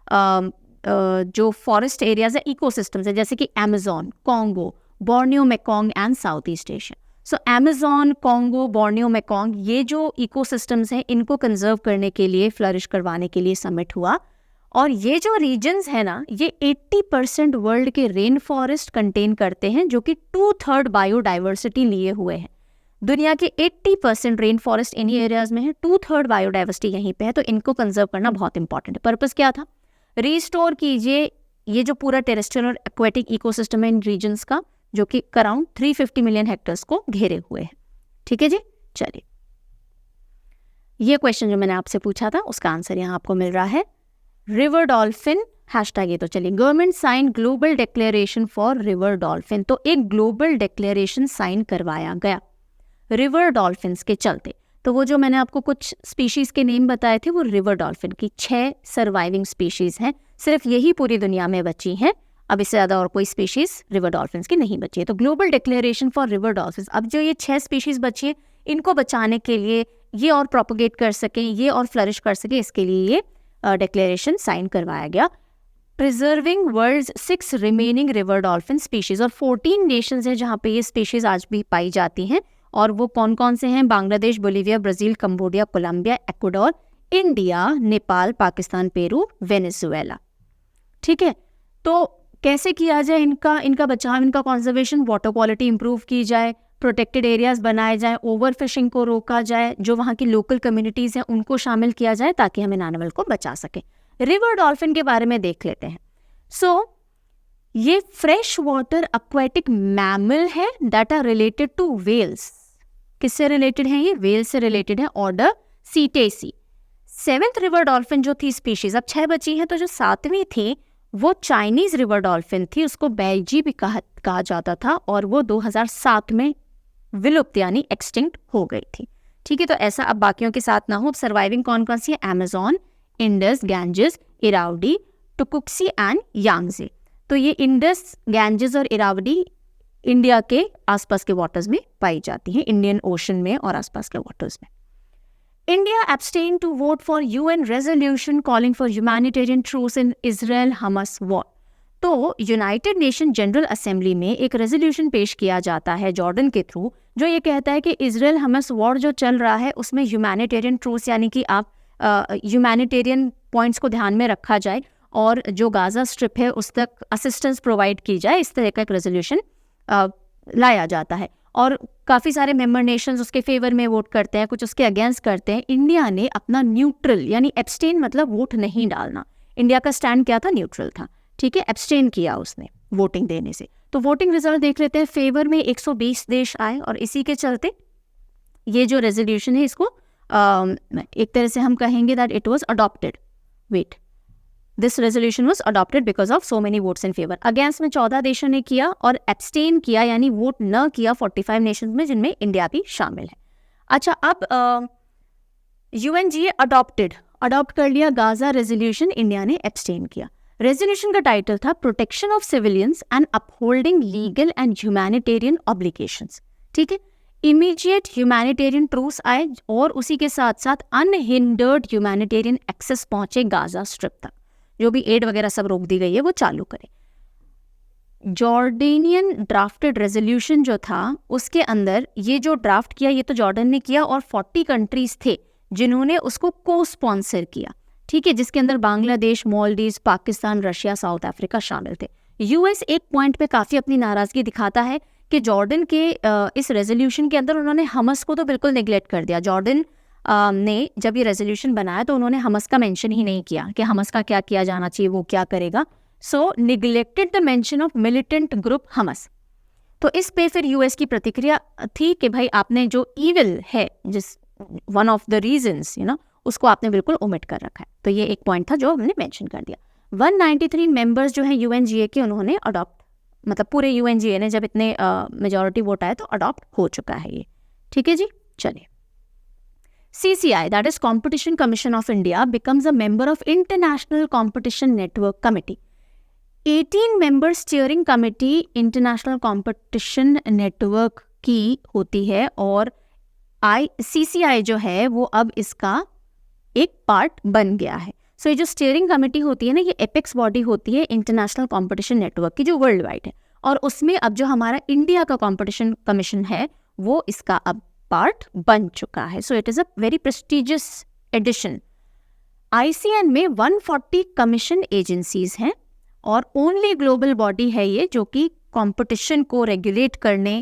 जो फॉरेस्ट एरियाज है, इकोसिस्टम्स है, जैसे कि Amazon, Congo, Borneo, Mekong and south east Asia. So Amazon, Congo, Borneo, Mekong, ये जो इकोसिस्टम्स हैं, इनको कंजर्व करने के लिए, फ्लरिश करवाने के लिए समिट हुआ। और ये जो रीजन्स है ना, ये 80% वर्ल्ड के रेन फॉरेस्ट कंटेन करते हैं, जो कि 2/3 बायोडाइवर्सिटी लिए हुए हैं। दुनिया के 80% रेन फॉरेस्ट इन्हीं एरियाज में है, 2/3 बायोडाइवर्सिटी यहीं पे है। तो इनको कंजर्व करना बहुत इंपॉर्टेंट है। पर्पस क्या था? रिस्टोर कीजिए ये जो पूरा टेरेस्ट्रियल और एक्वेटिक इकोसिस्टम है इन रीजन्स का, जो कि अराउंड 350 मिलियन हेक्टर्स को घेरे हुए हैं। ठीक है जी, चलिए। ये क्वेश्चन जो मैंने आपसे पूछा था उसका आंसर यहाँ आपको मिल रहा है, रिवर डॉल्फिन हैशटैग। ये तो चलिए, government sign global declaration for river dolphin. तो एक ग्लोबल डिक्लेरेशन साइन करवाया गया रिवर डॉल्फिन्स के चलते। तो वो जो मैंने आपको कुछ स्पीशीज़ के नेम बताए थे, वो रिवर डॉल्फिन की 6 सर्वाइविंग स्पीशीज़ हैं। सिर्फ यही पूरी दुनिया में बची हैं। अब इससे ज़्यादा और कोई स्पीशीज़ रिवर डॉल्फिन्स की नहीं बची है। तो global declaration for river dolphins, अब जो ये 6 स्पीशीज़ बची है इनको बचाने के लिए, ये और प्रोपोगेट कर सकें, ये और फ्लरिश कर सकें, इसके लिए ये डिक्लेरेशन साइन करवाया गया। Preserving world's 6 remaining river dolphin species, और 14 नेशंस हैं जहाँ पे ये स्पीशीज़ आज भी पाई जाती हैं, और वो कौन कौन से हैं? Bangladesh, Bolivia, Brazil, Cambodia, Colombia, Ecuador, India, Nepal, Pakistan, Peru, Venezuela. ठीक है, तो कैसे किया जाए इनका बचाव, इनका कंजर्वेशन? वाटर क्वालिटी इंप्रूव की जाए, प्रोटेक्टेड एरियाज बनाए जाए, ओवर फिशिंग को रोका जाए, जो वहाँ की लोकल कम्युनिटीज़ हैं उनको शामिल किया जाए ताकि हम इन एनिमल को बचा सकें। रिवर डॉल्फिन के बारे में देख लेते हैं। ये फ्रेश वाटर एक्वेटिक मैमल है that are related to whales. किससे रिलेटेड है? ये वेल से रिलेटेड है, ऑर्डर सीटेसी। 7th रिवर डॉल्फिन जो थी स्पीशीज, अब 6 बची है, तो जो 7वीं थी वो चाइनीज रिवर डॉल्फिन थी, उसको बैजी भी कहा जाता था, और वो 2007 में विलुप्त यानी एक्सटिंक्ट हो गई थी। ठीक है, तो ऐसा अब बाकियों के साथ ना हो। अब सर्वाइविंग कौन कौन सी है? Amazon, Indus, Ganges, Irrawaddy, Tucuxi and Yangtze. तो ये इंडस, गैंजेस और इरावडी इंडिया के आसपास के वाटर्स में पाई जाती हैं, इंडियन ओशन में और आसपास के वाटर्स में। India abstained to vote for UN resolution calling for humanitarian truce in Israel-Hamas war. तो यूनाइटेड नेशन जनरल असेंबली में एक रेजोल्यूशन पेश किया जाता है जॉर्डन के थ्रू, जो ये कहता है कि इजराइल हमास वॉर जो चल रहा है उसमें ह्यूमैनिटेरियन ट्रूस यानी कि आप ह्यूमैनिटेरियन पॉइंट्स को ध्यान में रखा जाए और जो गाजा स्ट्रिप है उस तक असिस्टेंस प्रोवाइड की जाए। इस तरह का एक रेजोल्यूशन लाया जाता है और काफ़ी सारे मेंबर नेशंस उसके फेवर में वोट करते हैं, कुछ उसके अगेंस्ट करते हैं। इंडिया ने अपना न्यूट्रल यानी एब्सटेन मतलब वोट नहीं डालना, इंडिया का स्टैंड क्या था? न्यूट्रल था। ठीक है, एब्सटेन किया उसने वोटिंग देने से। तो वोटिंग रिजल्ट देख लेते हैं। फेवर में 120 देश आए और इसी के चलते ये जो रेजोल्यूशन है इसको एक तरह से हम कहेंगे that it was adopted. Wait, this resolution was adopted because of so many votes in favour. Against में 14 देशों ने किया और एब्सटेन किया यानी वोट न किया 45 नेशन में, जिनमें इंडिया भी शामिल है। अच्छा, अब यूएनजीए अडॉप्ट कर लिया गाजा रेजोल्यूशन, इंडिया ने एब्सटेन किया। रेजोल्यूशन का टाइटल था protection of civilians and upholding legal and humanitarian obligations. ठीक है, इमीडिएट ह्यूमैनिटेरियन ट्रूस आए और उसी के साथ साथ अनहिंडर्ड ह्यूमैनिटेरियन एक्सेस पहुंचे गाजा स्ट्रिप तक। जो भी एड वगैरह सब रोक दी गई है वो चालू करें। जॉर्डेनियन ड्राफ्टेड रेजोल्यूशन जो था उसके अंदर ये जो ड्राफ्ट किया ये तो जॉर्डन ने किया और 40 कंट्रीज थे जिन्होंने उसको को स्पॉन्सर किया। ठीक है, जिसके अंदर Bangladesh, Maldives, Pakistan, Russia, south Africa शामिल थे। यूएस एक पॉइंट पे काफ़ी अपनी नाराज़गी दिखाता है कि जॉर्डन के इस रेजोल्यूशन के अंदर उन्होंने हमस को तो बिल्कुल निगलेक्ट कर दिया। जॉर्डन ने जब ये रेजोल्यूशन बनाया तो उन्होंने हमस का मेंशन ही नहीं किया कि हमस का क्या किया जाना चाहिए, वो क्या करेगा। So neglected the mention of militant group Hamas. तो इस पे फिर यूएस की प्रतिक्रिया थी कि भाई आपने जो ईविल है, जिस वन ऑफ द रीजंस उसको आपने बिल्कुल ओमिट कर रखा है। तो ये एक पॉइंट था जो हमने मेंशन कर दिया। 193 मेंबर्स जो हैं यूएनजीए के, उन्होंने अडॉप्ट, मतलब पूरे यूएनजीए ने जब इतने मेजॉरिटी वोट आए तो अडॉप्ट हो चुका है ये। ठीक है जी, चलिए। CCI, that is Competition Commission of India, becomes a member of International Competition Network Committee. 18 member steering committee International Competition Network की होती है और CCI जो है वो अब इसका एक पार्ट बन गया है। सो ये जो स्टीयरिंग कमेटी होती है ना, ये एपेक्स बॉडी होती है इंटरनेशनल कॉम्पिटिशन नेटवर्क की जो वर्ल्ड वाइड है, और उसमें अब जो हमारा इंडिया का कॉम्पिटिशन कमीशन है वो इसका अब पार्ट बन चुका है। So it is a very prestigious edition. ICN में 140 कमीशन एजेंसीज हैं और ओनली ग्लोबल बॉडी है ये जो कि कंपटीशन को रेगुलेट करने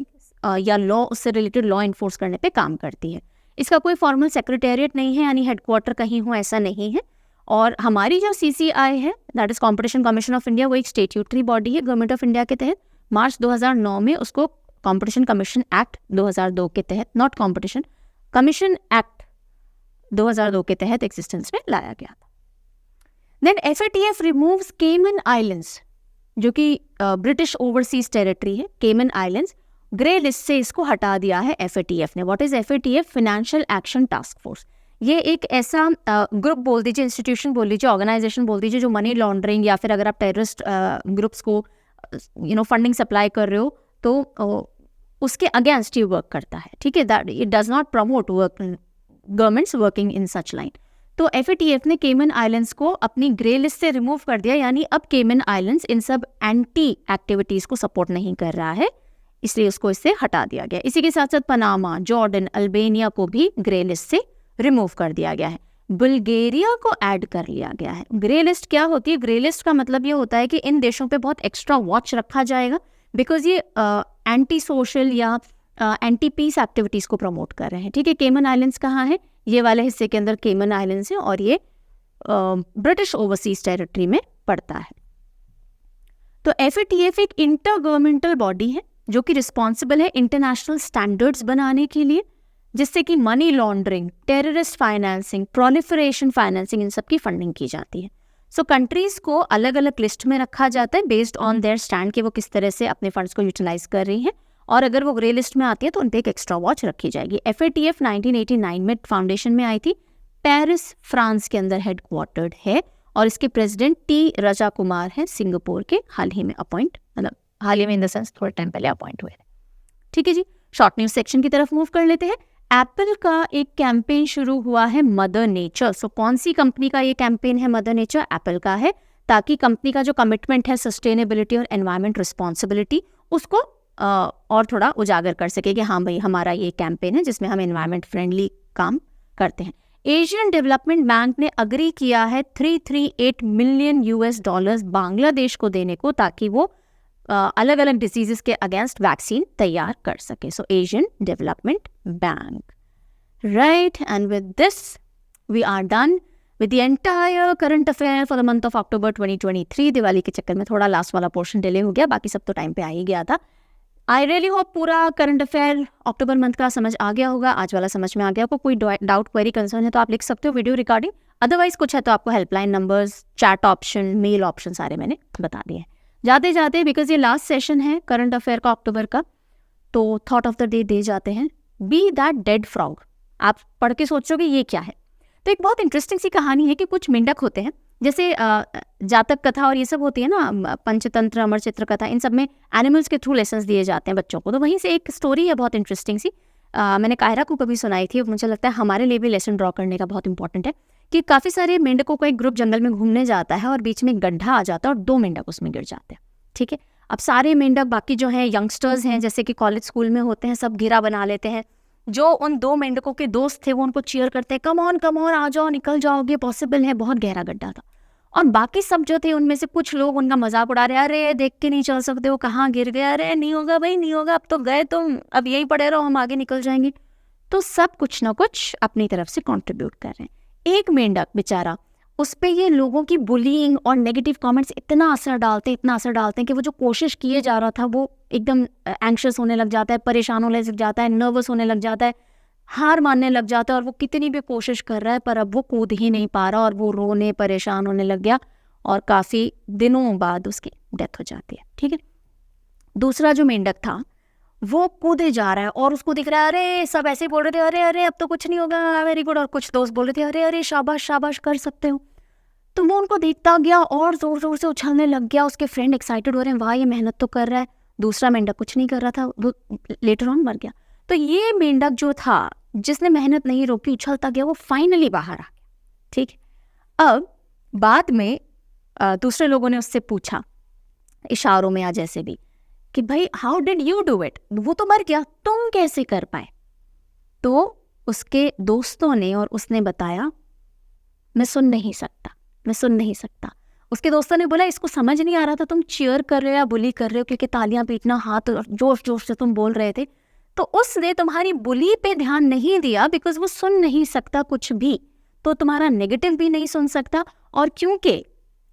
या लॉ, उससे रिलेटेड लॉ इन्फोर्स करने पे काम करती है। इसका कोई फॉर्मल सेक्रेटेरिएट नहीं है यानी हेडक्वार्टर कहीं हो, ऐसा नहीं है। और हमारी जो CCI है, that is competition commission of India, वो एक स्टेट्यूटरी बॉडी है गवर्नमेंट ऑफ इंडिया के तहत। मार्च 2009 में उसको कॉम्पिटिशन कमीशन एक्ट 2002 के तहत, नॉट कॉम्पिटिशन कमीशन एक्ट 2002 के तहत एग्जिस्टेंस में लाया गया था। देन FATF रिमूव्स केमन आइलैंड्स, जो कि ब्रिटिश ओवरसीज टेरिटरी है। केमन आइलैंड्स ग्रे लिस्ट से इसको हटा दिया है FATF ने। What is FATF? Financial action task force. ये एक ऐसा ग्रुप बोल दीजिए, इंस्टीट्यूशन बोल दीजिए, ऑर्गेनाइजेशन बोल दीजिए, जो मनी लॉन्ड्रिंग या फिर अगर आप टेररिस्ट ग्रुप्स को फंडिंग सप्लाई कर रहे हो तो उसके अगेंस्ट ये वर्क करता है, ठीक है। That it does not promote governments working in such line. तो FATF ने केमन आइलैंड्स को अपनी ग्रे लिस्ट से रिमूव कर दिया, यानी अब केमन आइलैंड्स इन सब एंटी एक्टिविटीज को सपोर्ट नहीं कर रहा है, इसलिए उसको इससे हटा दिया गया। इसी के साथ साथ पनामा, जॉर्डन, अल्बेनिया को भी ग्रे लिस्ट से रिमूव कर दिया गया है। बुल्गारिया को ऐड कर लिया गया है। ग्रे लिस्ट क्या होती है? ग्रे लिस्ट का मतलब ये होता है कि इन देशों पे बहुत एक्स्ट्रा वॉच रखा जाएगा, बिकॉज ये एंटी सोशल या एंटी पीस एक्टिविटीज को प्रमोट कर रहे हैं, ठीक है। केमन आइलैंड्स कहाँ है? ये वाले हिस्से के अंदर केमन आइलैंड्स है और ये ब्रिटिश ओवरसीज टेरिटरी में पड़ता है। तो FATF एक इंटर गवर्नमेंटल बॉडी है जो कि रिस्पॉन्सिबल है इंटरनेशनल स्टैंडर्ड्स बनाने के लिए, जिससे कि money laundering, terrorist financing, proliferation financing, इन सब की फंडिंग की जाती है। सो कंट्रीज को अलग अलग लिस्ट में रखा जाता है बेस्ड ऑन देयर स्टैंड कि वो किस तरह से अपने फंड्स को यूटिलाइज कर रही हैं, और अगर वो ग्रे लिस्ट में आती है तो उन पर एक एक्स्ट्रा वॉच रखी जाएगी। FATF 1989 में फाउंडेशन में आई थी, पेरिस फ्रांस के अंदर हेडक्वार्टर्ड है, और इसके प्रेसिडेंट T राजा कुमार हैं, सिंगापुर के, हाल ही में इन द सेंस थोड़े टाइम पहले अपॉइंट हुए, ठीक है जी। शॉर्ट न्यूज सेक्शन की तरफ मूव कर लेते हैं। एप्पल का एक कैंपेन शुरू हुआ है, मदर नेचर। सो कौन सी कंपनी का ये कैंपेन है? मदर नेचर एप्पल का है, ताकि कंपनी का जो कमिटमेंट है सस्टेनेबिलिटी और एनवायरमेंट रिस्पॉन्सिबिलिटी, उसको और थोड़ा उजागर कर सके कि हाँ भाई हमारा ये कैंपेन है जिसमें हम एनवायरमेंट फ्रेंडली काम करते हैं। एशियन डेवलपमेंट बैंक ने अग्री किया है $338 मिलियन बांग्लादेश को देने को, ताकि वो अलग अलग डिजीजेस के अगेंस्ट वैक्सीन तैयार कर सके। So Asian development bank, right. And with this we are done with the entire current affair for the month of October 2023। Diwali के चक्कर में थोड़ा लास्ट वाला पोर्शन डिले हो गया, बाकी सब तो टाइम पे आ ही गया था। आई रियली होप पूरा करंट अफेयर अक्टूबर मंथ का समझ आ गया होगा, आज वाला समझ में आ गया। आपको कोई डाउट, क्वेरी, कंसर्न है तो आप लिख सकते हो वीडियो रिकॉर्डिंग, अदरवाइज कुछ है तो आपको helpline numbers, chat option, mail option सारे मैंने बता दिए हैं। जाते जाते, बिकॉज ये लास्ट सेशन है करंट अफेयर का अक्टूबर का, तो थॉट ऑफ द डे दे जाते हैं, बी दैट डेड फ्रॉग। आप पढ़ के सोचोगे ये क्या है, तो एक बहुत इंटरेस्टिंग सी कहानी है कि कुछ मेंढक होते हैं, जैसे जातक कथा और ये सब होती है ना, पंचतंत्र, अमर चित्र कथा, इन सब में एनिमल्स के थ्रू लेसन्स दिए जाते हैं बच्चों को। तो वहीं से एक स्टोरी है बहुत इंटरेस्टिंग सी, मैंने कायरा को कभी सुनाई थी, मुझे लगता है हमारे लिए भी लेसन ड्रॉ करने का बहुत इंपॉर्टेंट है, कि काफ़ी सारे मेंढकों का एक ग्रुप जंगल में घूमने जाता है और बीच में एक गड्ढा आ जाता है और 2 मेंढक उसमें गिर जाते हैं, ठीक है। अब सारे मेंढक बाकी जो हैं यंगस्टर्स हैं, जैसे कि कॉलेज स्कूल में होते हैं, सब घेरा बना लेते हैं। जो उन 2 मेंढकों के दोस्त थे वो उनको चीयर करते हैं, कम ऑन आ जाओ, निकल जाओगे, पॉसिबल है, बहुत गहरा गड्ढा था। और बाकी सब जो थे उनमें से कुछ लोग उनका मजाक उड़ा रहे, अरे देख के नहीं चल सकते हो, कहाँ गिर गए, अरे नहीं होगा भाई, नहीं होगा, अब तो गए तुम, अब यहीं पड़े रहो, हम आगे निकल जाएंगे। तो सब कुछ ना कुछ अपनी तरफ से कंट्रीब्यूट कर रहे हैं। एक मेंढक बेचारा, उस पर ये लोगों की बुलिंग और नेगेटिव कमेंट्स इतना असर डालते हैं कि वो जो कोशिश किए जा रहा था वो एकदम एंग्शियस होने लग जाता है, परेशान होने लग जाता है, नर्वस होने लग जाता है, हार मानने लग जाता है, और वो कितनी भी कोशिश कर रहा है पर अब वो कूद ही नहीं पा रहा, और वो रोने परेशान होने लग गया, और काफ़ी दिनों बाद उसकी डेथ हो जाती है, ठीक है। दूसरा जो मेंढक था वो कूदे जा रहा है और उसको दिख रहा है, अरे सब ऐसे बोल रहे थे, अरे अरे अब तो कुछ नहीं होगा, वेरी गुड, और कुछ दोस्त बोल रहे थे, अरे अरे शाबाश शाबाश, कर सकते हो। तो वो उनको देखता गया और जोर जोर से उछलने लग गया। उसके फ्रेंड एक्साइटेड हो रहे हैं, वाह ये मेहनत तो कर रहा है। दूसरा मेंढक कुछ नहीं कर रहा था, वो लेटर ऑन मर गया। तो ये मेंढक जो था जिसने मेहनत नहीं रोकी, उछलता गया, वो फाइनली बाहर आ गया, ठीक है। अब बाद में दूसरे लोगों ने उससे पूछा, इशारों में या जैसे भी, कि भाई how did you do it, वो तो मर गया, तुम कैसे कर पाए। तो उसके दोस्तों ने और उसने बताया, मैं सुन नहीं सकता। उसके दोस्तों ने बोला, इसको समझ नहीं आ रहा था तुम चीयर कर रहे हो या बुली कर रहे हो, क्योंकि तालियां पीटना, हाथ जोश जोश से तुम बोल रहे थे, तो उसने तुम्हारी बुली पे ध्यान नहीं दिया, बिकॉज वो सुन नहीं सकता कुछ भी, तो तुम्हारा नेगेटिव भी नहीं सुन सकता, और क्योंकि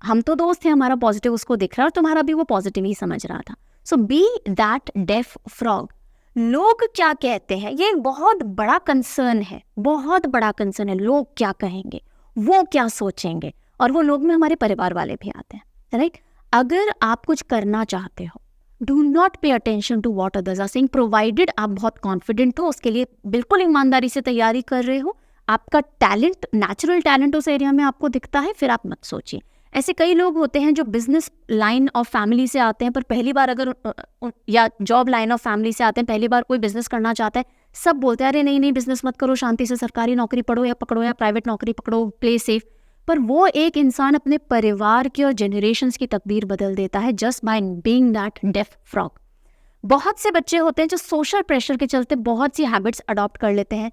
हम तो दोस्त हैं, हमारा पॉजिटिव उसको दिख रहा है और तुम्हारा भी वो पॉजिटिव ही समझ रहा था। सो बी दैट डेफ फ्रॉग। लोग क्या कहते हैं, ये एक बहुत बड़ा कंसर्न है, लोग क्या कहेंगे, वो क्या सोचेंगे, और वो लोग में हमारे परिवार वाले भी आते हैं, राइट। अगर आप कुछ करना चाहते हो, do not pay attention to what others are saying, provided आप बहुत कॉन्फिडेंट हो, उसके लिए बिल्कुल ईमानदारी से तैयारी कर रहे हो, आपका टैलेंट, नेचुरल टैलेंट उस एरिया में आपको दिखता है, फिर आप मत सोचिए। ऐसे कई लोग होते हैं जो बिजनेस लाइन ऑफ फैमिली से आते हैं, पर पहली बार अगर या जॉब लाइन ऑफ फैमिली से आते हैं, पहली बार कोई बिजनेस करना चाहता है, सब बोलते हैं अरे नहीं नहीं बिजनेस मत करो, शांति से सरकारी नौकरी पढ़ो या पकड़ो या प्राइवेट नौकरी पकड़ो, प्ले सेफ। पर वो एक इंसान अपने परिवार की और जनरेशन्स की तकदीर बदल देता है just by being that deaf frog. बहुत से बच्चे होते हैं जो सोशल प्रेशर के चलते बहुत सी हैबिट्स अडॉप्ट कर लेते हैं।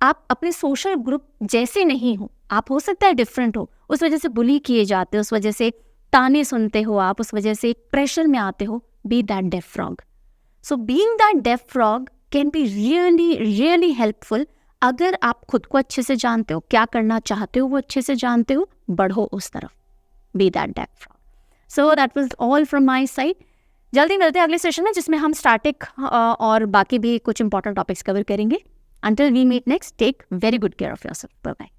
आप अपने सोशल ग्रुप जैसे नहीं हो, आप हो सकता है डिफरेंट हो, उस वजह से बुली किए जाते हो, उस वजह से ताने सुनते हो आप, उस वजह से प्रेशर में आते हो। Be that deaf frog. So being that deaf frog can be really really helpful. अगर आप खुद को अच्छे से जानते हो, क्या करना चाहते हो वो अच्छे से जानते हो, बढ़ो उस तरफ। Be that deaf frog. So that was all from my side. जल्दी मिलते हैं अगले सेशन में, जिसमें हम स्टैटिक और बाकी भी कुछ इंपॉर्टेंट टॉपिक्स कवर करेंगे। Until we meet next, take very good care of yourself. Bye-bye.